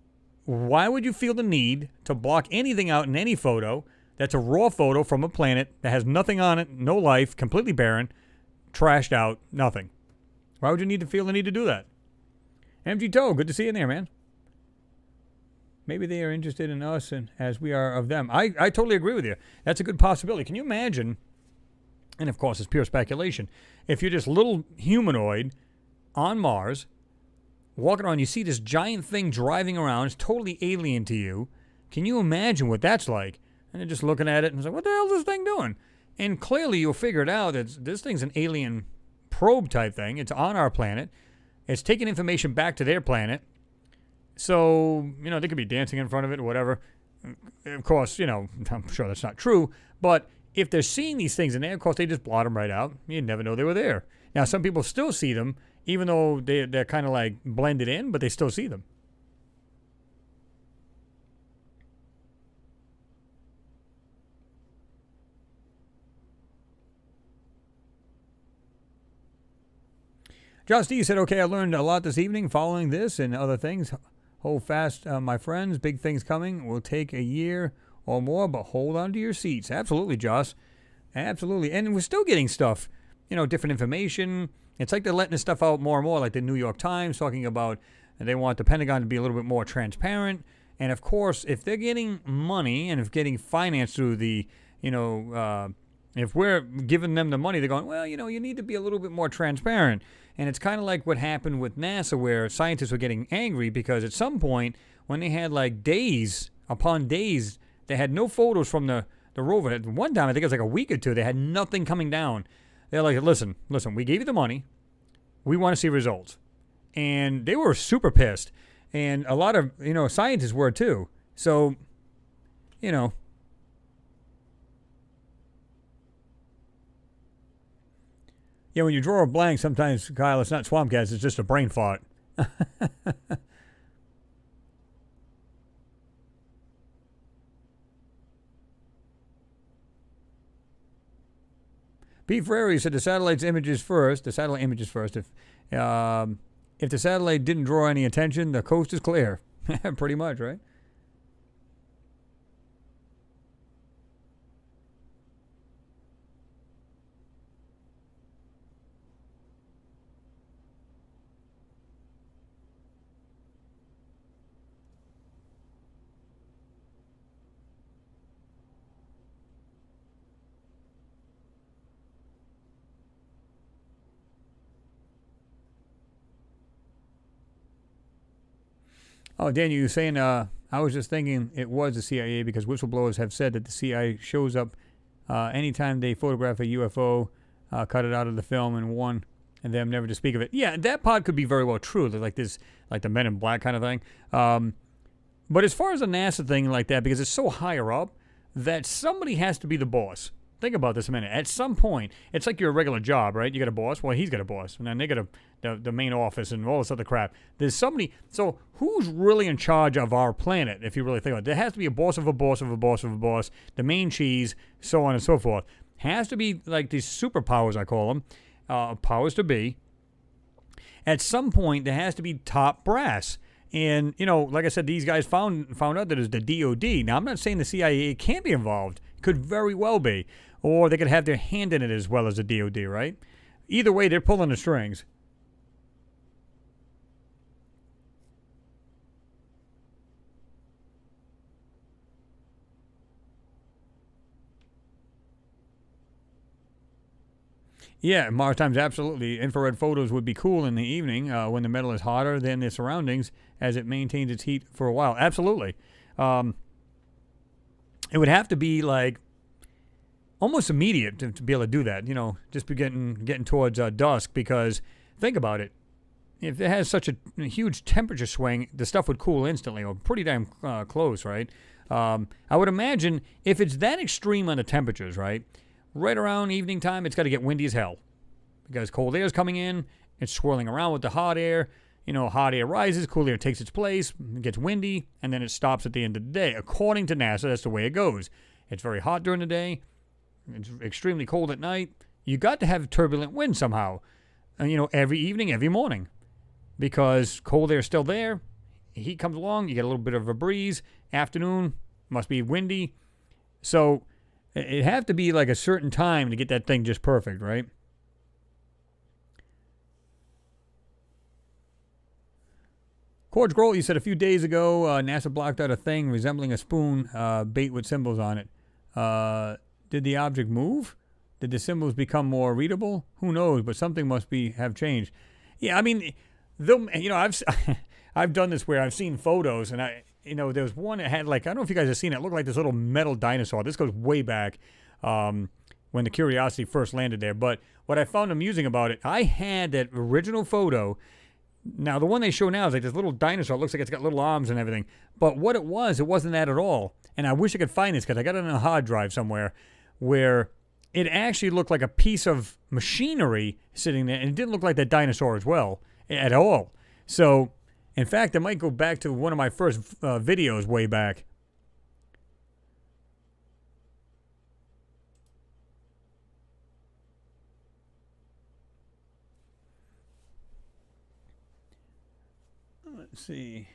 why would you feel the need to block anything out in any photo that's a raw photo from a planet that has nothing on it, no life, completely barren, trashed out, nothing? Why would you feel the need to do that? MG Toe, good to see you in there, man. Maybe they are interested in us and as we are of them. I totally agree with you. That's a good possibility. Can you imagine, and of course it's pure speculation, if you're this little humanoid on Mars, walking around, you see this giant thing driving around, it's totally alien to you. Can you imagine what that's like? And they're just looking at it and it's like, what the hell is this thing doing? And clearly you'll figure it out that this thing's an alien probe type thing. It's on our planet. It's taking information back to their planet. So, you know, they could be dancing in front of it or whatever. Of course, you know, I'm sure that's not true. But if they're seeing these things in there, of course, they just blot them right out. You'd never know they were there. Now, some people still see them, even though they're kind of like blended in, but they still see them. Josh D said, okay, I learned a lot this evening following this and other things. Hold fast, my friends. Big things coming. Will take a year or more, but hold on to your seats. Absolutely, Josh. Absolutely. And we're still getting stuff, you know, different information. It's like they're letting this stuff out more and more, like the New York Times talking about they want the Pentagon to be a little bit more transparent. And, of course, if they're getting money and if getting financed through the, you know, if we're giving them the money, they're going, well, you know, you need to be a little bit more transparent. And it's kind of like what happened with NASA where scientists were getting angry because at some point when they had like days upon days, they had no photos from the rover. At one time, I think it was like a week or two, they had nothing coming down. They're like, listen, we gave you the money. We want to see results. And they were super pissed. And a lot of, you know, scientists were too. So, you know. Yeah, when you draw a blank, sometimes, Kyle, it's not swamp gas, it's just a brain fart. Pete Ferrari said the satellite images first. If the satellite didn't draw any attention, the coast is clear. Pretty much, right? Oh, Daniel, you were saying, I was just thinking it was the CIA because whistleblowers have said that the CIA shows up anytime they photograph a UFO, cut it out of the film and warn them never to speak of it. Yeah, that part could be very well true. They're like this, like the Men in Black kind of thing. But as far as a NASA thing like that, because it's so higher up, that somebody has to be the boss. Think about this a minute. At some point, it's like your regular job, right? You got a boss. Well, he's got a boss. And then they got the main office and all this other crap. There's somebody. So who's really in charge of our planet, if you really think about it? There has to be a boss of a boss of a boss of a boss, the main cheese, so on and so forth. Has to be like these superpowers, I call them, powers to be. At some point, there has to be top brass. And, you know, like I said, these guys found out that it was the DOD. Now, I'm not saying the CIA can't be involved. Could very well be. Or they could have their hand in it as well as the DOD, right? Either way, they're pulling the strings. Yeah, Mars times absolutely. Infrared photos would be cool in the evening when the metal is hotter than the surroundings as it maintains its heat for a while. Absolutely. It would have to be like almost immediate to be able to do that, you know, just be getting towards dusk because think about it. If it has such a huge temperature swing, the stuff would cool instantly or pretty damn close, right? I would imagine if it's that extreme on the temperatures, right around evening time, it's got to get windy as hell because cold air is coming in, it's swirling around with the hot air. hot air rises, cool air takes its place, it gets windy, and then it stops at the end of the day. According to NASA, that's the way it goes. It's very hot during the day. It's extremely cold at night. You got to have turbulent wind somehow, every evening, every morning, because cold air is still there. Heat comes along, you get a little bit of a breeze. Afternoon, must be windy. So it'd have to be like a certain time to get that thing just perfect, right? Corge Grohl, you said a few days ago, NASA blocked out a thing resembling a spoon, bait with symbols on it. Did the object move? Did the symbols become more readable? Who knows, but something must have changed. Yeah, I mean, I've done this where I've seen photos, and there was one that had I don't know if you guys have seen it. It looked like this little metal dinosaur. This goes way back when the Curiosity first landed there. But what I found amusing about it, I had that original photo. Now, the one they show now is like this little dinosaur. It looks like it's got little arms and everything. But what it wasn't that at all. And I wish I could find this because I got it on a hard drive somewhere where it actually looked like a piece of machinery sitting there. And it didn't look like that dinosaur as well at all. So, in fact, I might go back to one of my first videos way back. Let's see.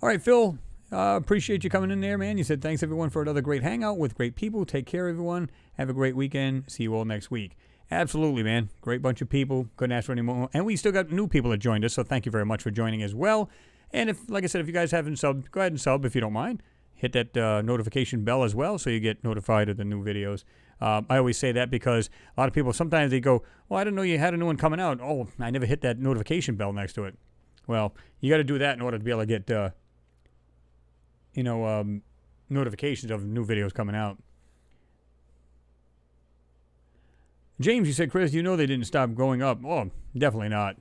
All right, Phil. Appreciate you coming in there, man. You said thanks, everyone, for another great hangout with great people. Take care, everyone. Have a great weekend. See you all next week. Absolutely, man. Great bunch of people. Couldn't ask for any more. And we still got new people that joined us, so thank you very much for joining as well. And like I said, if you guys haven't subbed, go ahead and sub if you don't mind. Hit that notification bell as well so you get notified of the new videos. I always say that because a lot of people, sometimes they go, well, I didn't know you had a new one coming out. Oh, I never hit that notification bell next to it. Well, you got to do that in order to be able to get, notifications of new videos coming out. James, you said, Chris, they didn't stop going up. Oh, definitely not.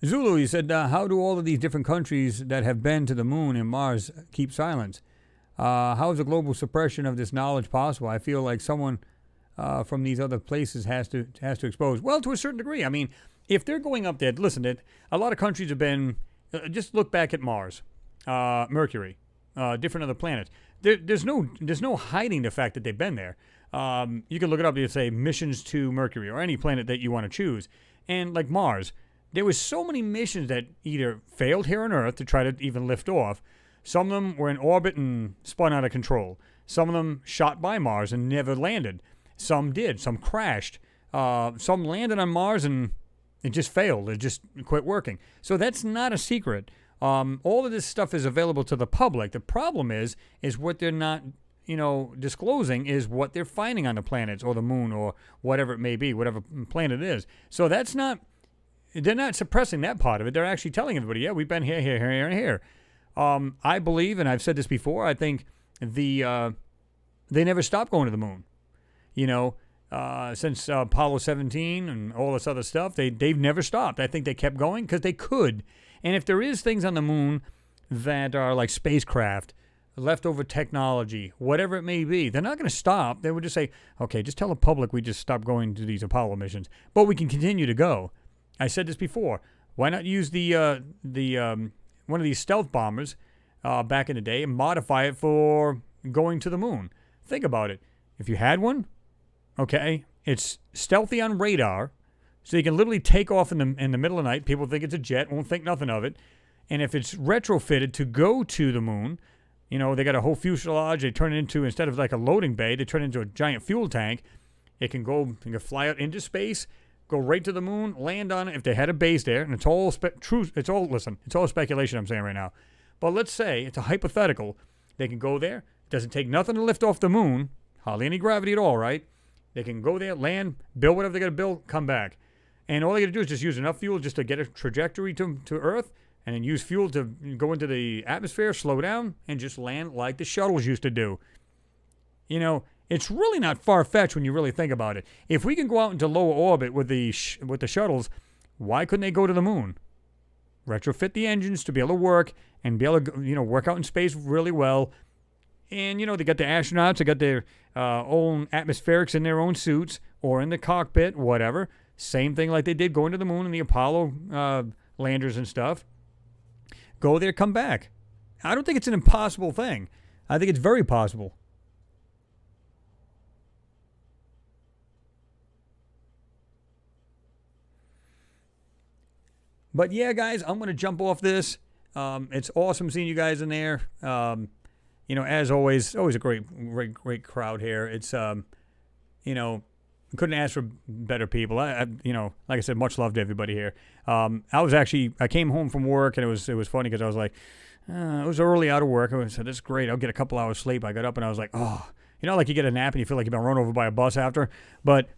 Zulu, you said, how do all of these different countries that have been to the moon and Mars keep silence? How is the global suppression of this knowledge possible? I feel like someone from these other places has to expose. Well, to a certain degree. I mean, if they're going up there, listen, a lot of countries have been, just look back at Mars, Mercury, different other planets. There's no hiding the fact that they've been there. You can look it up. You say missions to Mercury or any planet that you want to choose. And like Mars, there was so many missions that either failed here on Earth to try to even lift off. Some of them were in orbit and spun out of control. Some of them shot by Mars and never landed. Some did. Some crashed. Some landed on Mars and it just failed. It just quit working. So that's not a secret. All of this stuff is available to the public. The problem is what they're not, disclosing is what they're finding on the planets or the moon or whatever it may be, whatever planet it is. So they're not suppressing that part of it. They're actually telling everybody, yeah, we've been here, here, here, and here. I believe, and I've said this before, I think they never stopped going to the moon. Since Apollo 17 and all this other stuff, they've never stopped. I think they kept going because they could. And if there is things on the moon that are like spacecraft, leftover technology, whatever it may be, they're not going to stop. They would just say, okay, just tell the public we just stopped going to these Apollo missions. But we can continue to go. I said this before. Why not use the one of these stealth bombers back in the day and modify it for going to the moon? Think about it. If you had one, okay, it's stealthy on radar, so you can literally take off in the middle of the night. People think it's a jet, won't think nothing of it. And if it's retrofitted to go to the moon, they got a whole fuselage. They turn it into, instead of like a loading bay, they turn it into a giant fuel tank. It can fly out into space, go right to the moon, land on it if they had a base there. And it's all it's all speculation I'm saying right now. But let's say it's a hypothetical. They can go there. It doesn't take nothing to lift off the moon. Hardly any gravity at all, right? They can go there, land, build whatever they got to build, come back. And all they got to do is just use enough fuel just to get a trajectory to Earth, and then use fuel to go into the atmosphere, slow down, and just land like the shuttles used to do. It's really not far-fetched when you really think about it. If we can go out into lower orbit with the shuttles, why couldn't they go to the moon? Retrofit the engines to be able to work and be able to, work out in space really well. And, you know, they got the astronauts, they got their own atmospherics in their own suits or in the cockpit, whatever. Same thing like they did going to the moon and the Apollo landers and stuff. Go there, come back. I don't think it's an impossible thing. I think it's very possible. But yeah, guys, I'm going to jump off this. It's awesome seeing you guys in there. You know, as always a great crowd here. It's, you know, couldn't ask for better people. You know, like I said, much love to everybody here. I came home from work, and it was funny because I was like, it was early out of work. I said, this is great. I'll get a couple hours sleep. I got up and I was like, oh, you know, like you get a nap and you feel like you've been run over by a bus after. But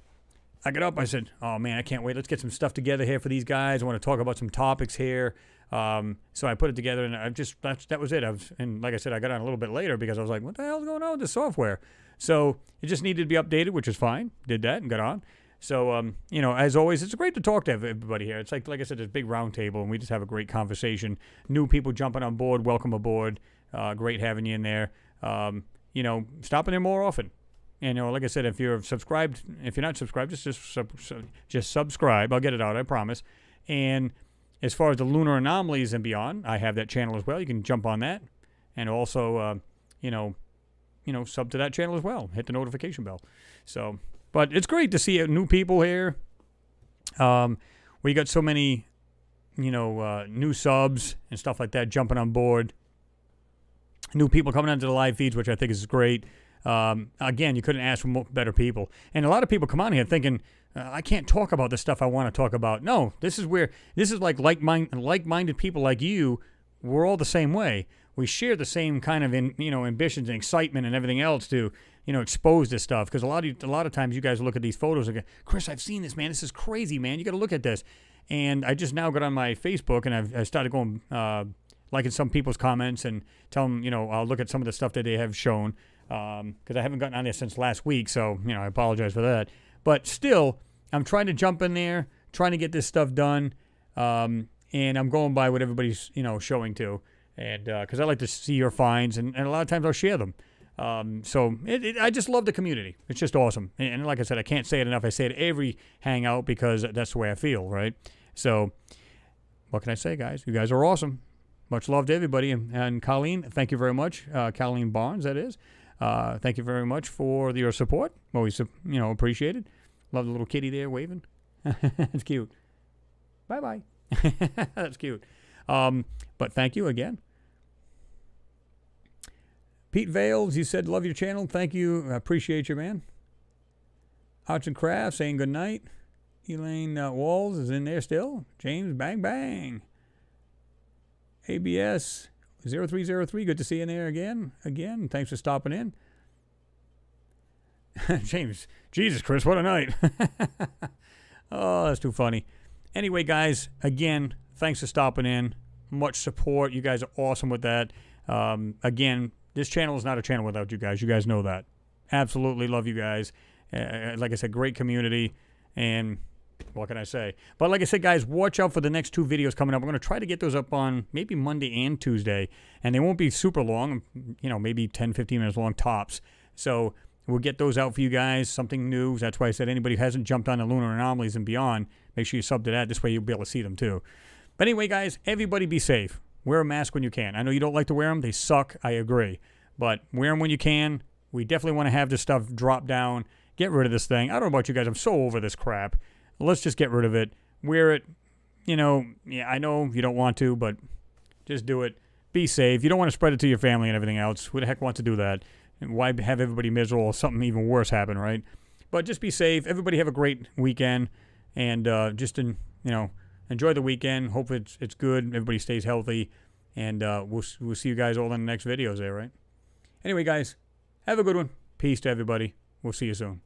I got up. I said, oh man, I can't wait. Let's get some stuff together here for these guys. I want to talk about some topics here. So I put it together, and that was it. And like I said, I got on a little bit later because I was like, what the hell's going on with this software? So it just needed to be updated, which is fine. Did that and got on. So, you know, as always, it's great to talk to everybody here. It's like I said, it's a big round table, and we just have a great conversation. New people jumping on board, welcome aboard. Great having you in there. You know, stop in there more often. And, you know, like I said, if you're not subscribed, just subscribe. I'll get it out, I promise. And as far as the Lunar Anomalies and beyond, I have that channel as well. You can jump on that. And also, you know, sub to that channel as well. Hit the notification bell. So, but it's great to see new people here. We got so many, you know, new subs and stuff like that jumping on board. New people coming onto the live feeds, which I think is great. Again, you couldn't ask for better people. And a lot of people come on here thinking, I can't talk about the stuff I want to talk about. No, this is like like-minded people like you. We're all the same way. We share the same kind of ambitions and excitement and everything else to, you know, expose this stuff. Because a lot of times you guys look at these photos and go, Chris, I've seen this, man. This is crazy, man. You got to look at this. And I just now got on my Facebook, and I started going, liking some people's comments and tell them, you know, I'll look at some of the stuff that they have shown. Because I haven't gotten on there since last week, so, you know, I apologize for that. But still, I'm trying to jump in there, trying to get this stuff done, and I'm going by what everybody's, you know, showing to. And because I like to see your finds, and a lot of times I'll share them. So I just love the community. It's just awesome. And like I said, I can't say it enough. I say it every Hangout because that's the way I feel, right? So what can I say, guys? You guys are awesome. Much love to everybody. And Colleen, thank you very much. Colleen Barnes, that is. Thank you very much for your support. Always, you know, appreciated. Love the little kitty there waving. That's cute. Bye-bye. That's cute. But thank you again. Pete Vales, you said love your channel. Thank you. I appreciate you, man. Arts and Crafts saying good night. Elaine Walls is in there still. James Bang Bang. ABS 0303, good to see you in there again. Thanks for stopping in. James, Jesus, Chris, what a night. Oh, that's too funny. Anyway, guys, again, thanks for stopping in. Much support. You guys are awesome with that. Again, this channel is not a channel without you guys. You guys know that. Absolutely love you guys. Like I said, great community. And what can I say? But like I said, guys, watch out for the next 2 videos coming up. We're going to try to get those up on maybe Monday and Tuesday. And they won't be super long, you know, maybe 10, 15 minutes long tops. So we'll get those out for you guys, something new. That's why I said anybody who hasn't jumped on the Lunar Anomalies and beyond, make sure you sub to that. This way you'll be able to see them too. But anyway, guys, everybody be safe. Wear a mask when you can. I know you don't like to wear them. They suck. I agree. But wear them when you can. We definitely want to have this stuff drop down. Get rid of this thing. I don't know about you guys. I'm so over this crap. Let's just get rid of it. Wear it. You know, yeah, I know you don't want to, but just do it. Be safe. You don't want to spread it to your family and everything else. Who the heck wants to do that? And why have everybody miserable or something even worse happen, right? But just be safe. Everybody have a great weekend. And just, you know, enjoy the weekend. Hope it's good. Everybody stays healthy. And we'll see you guys all in the next videos there, right? Anyway, guys, have a good one. Peace to everybody. We'll see you soon.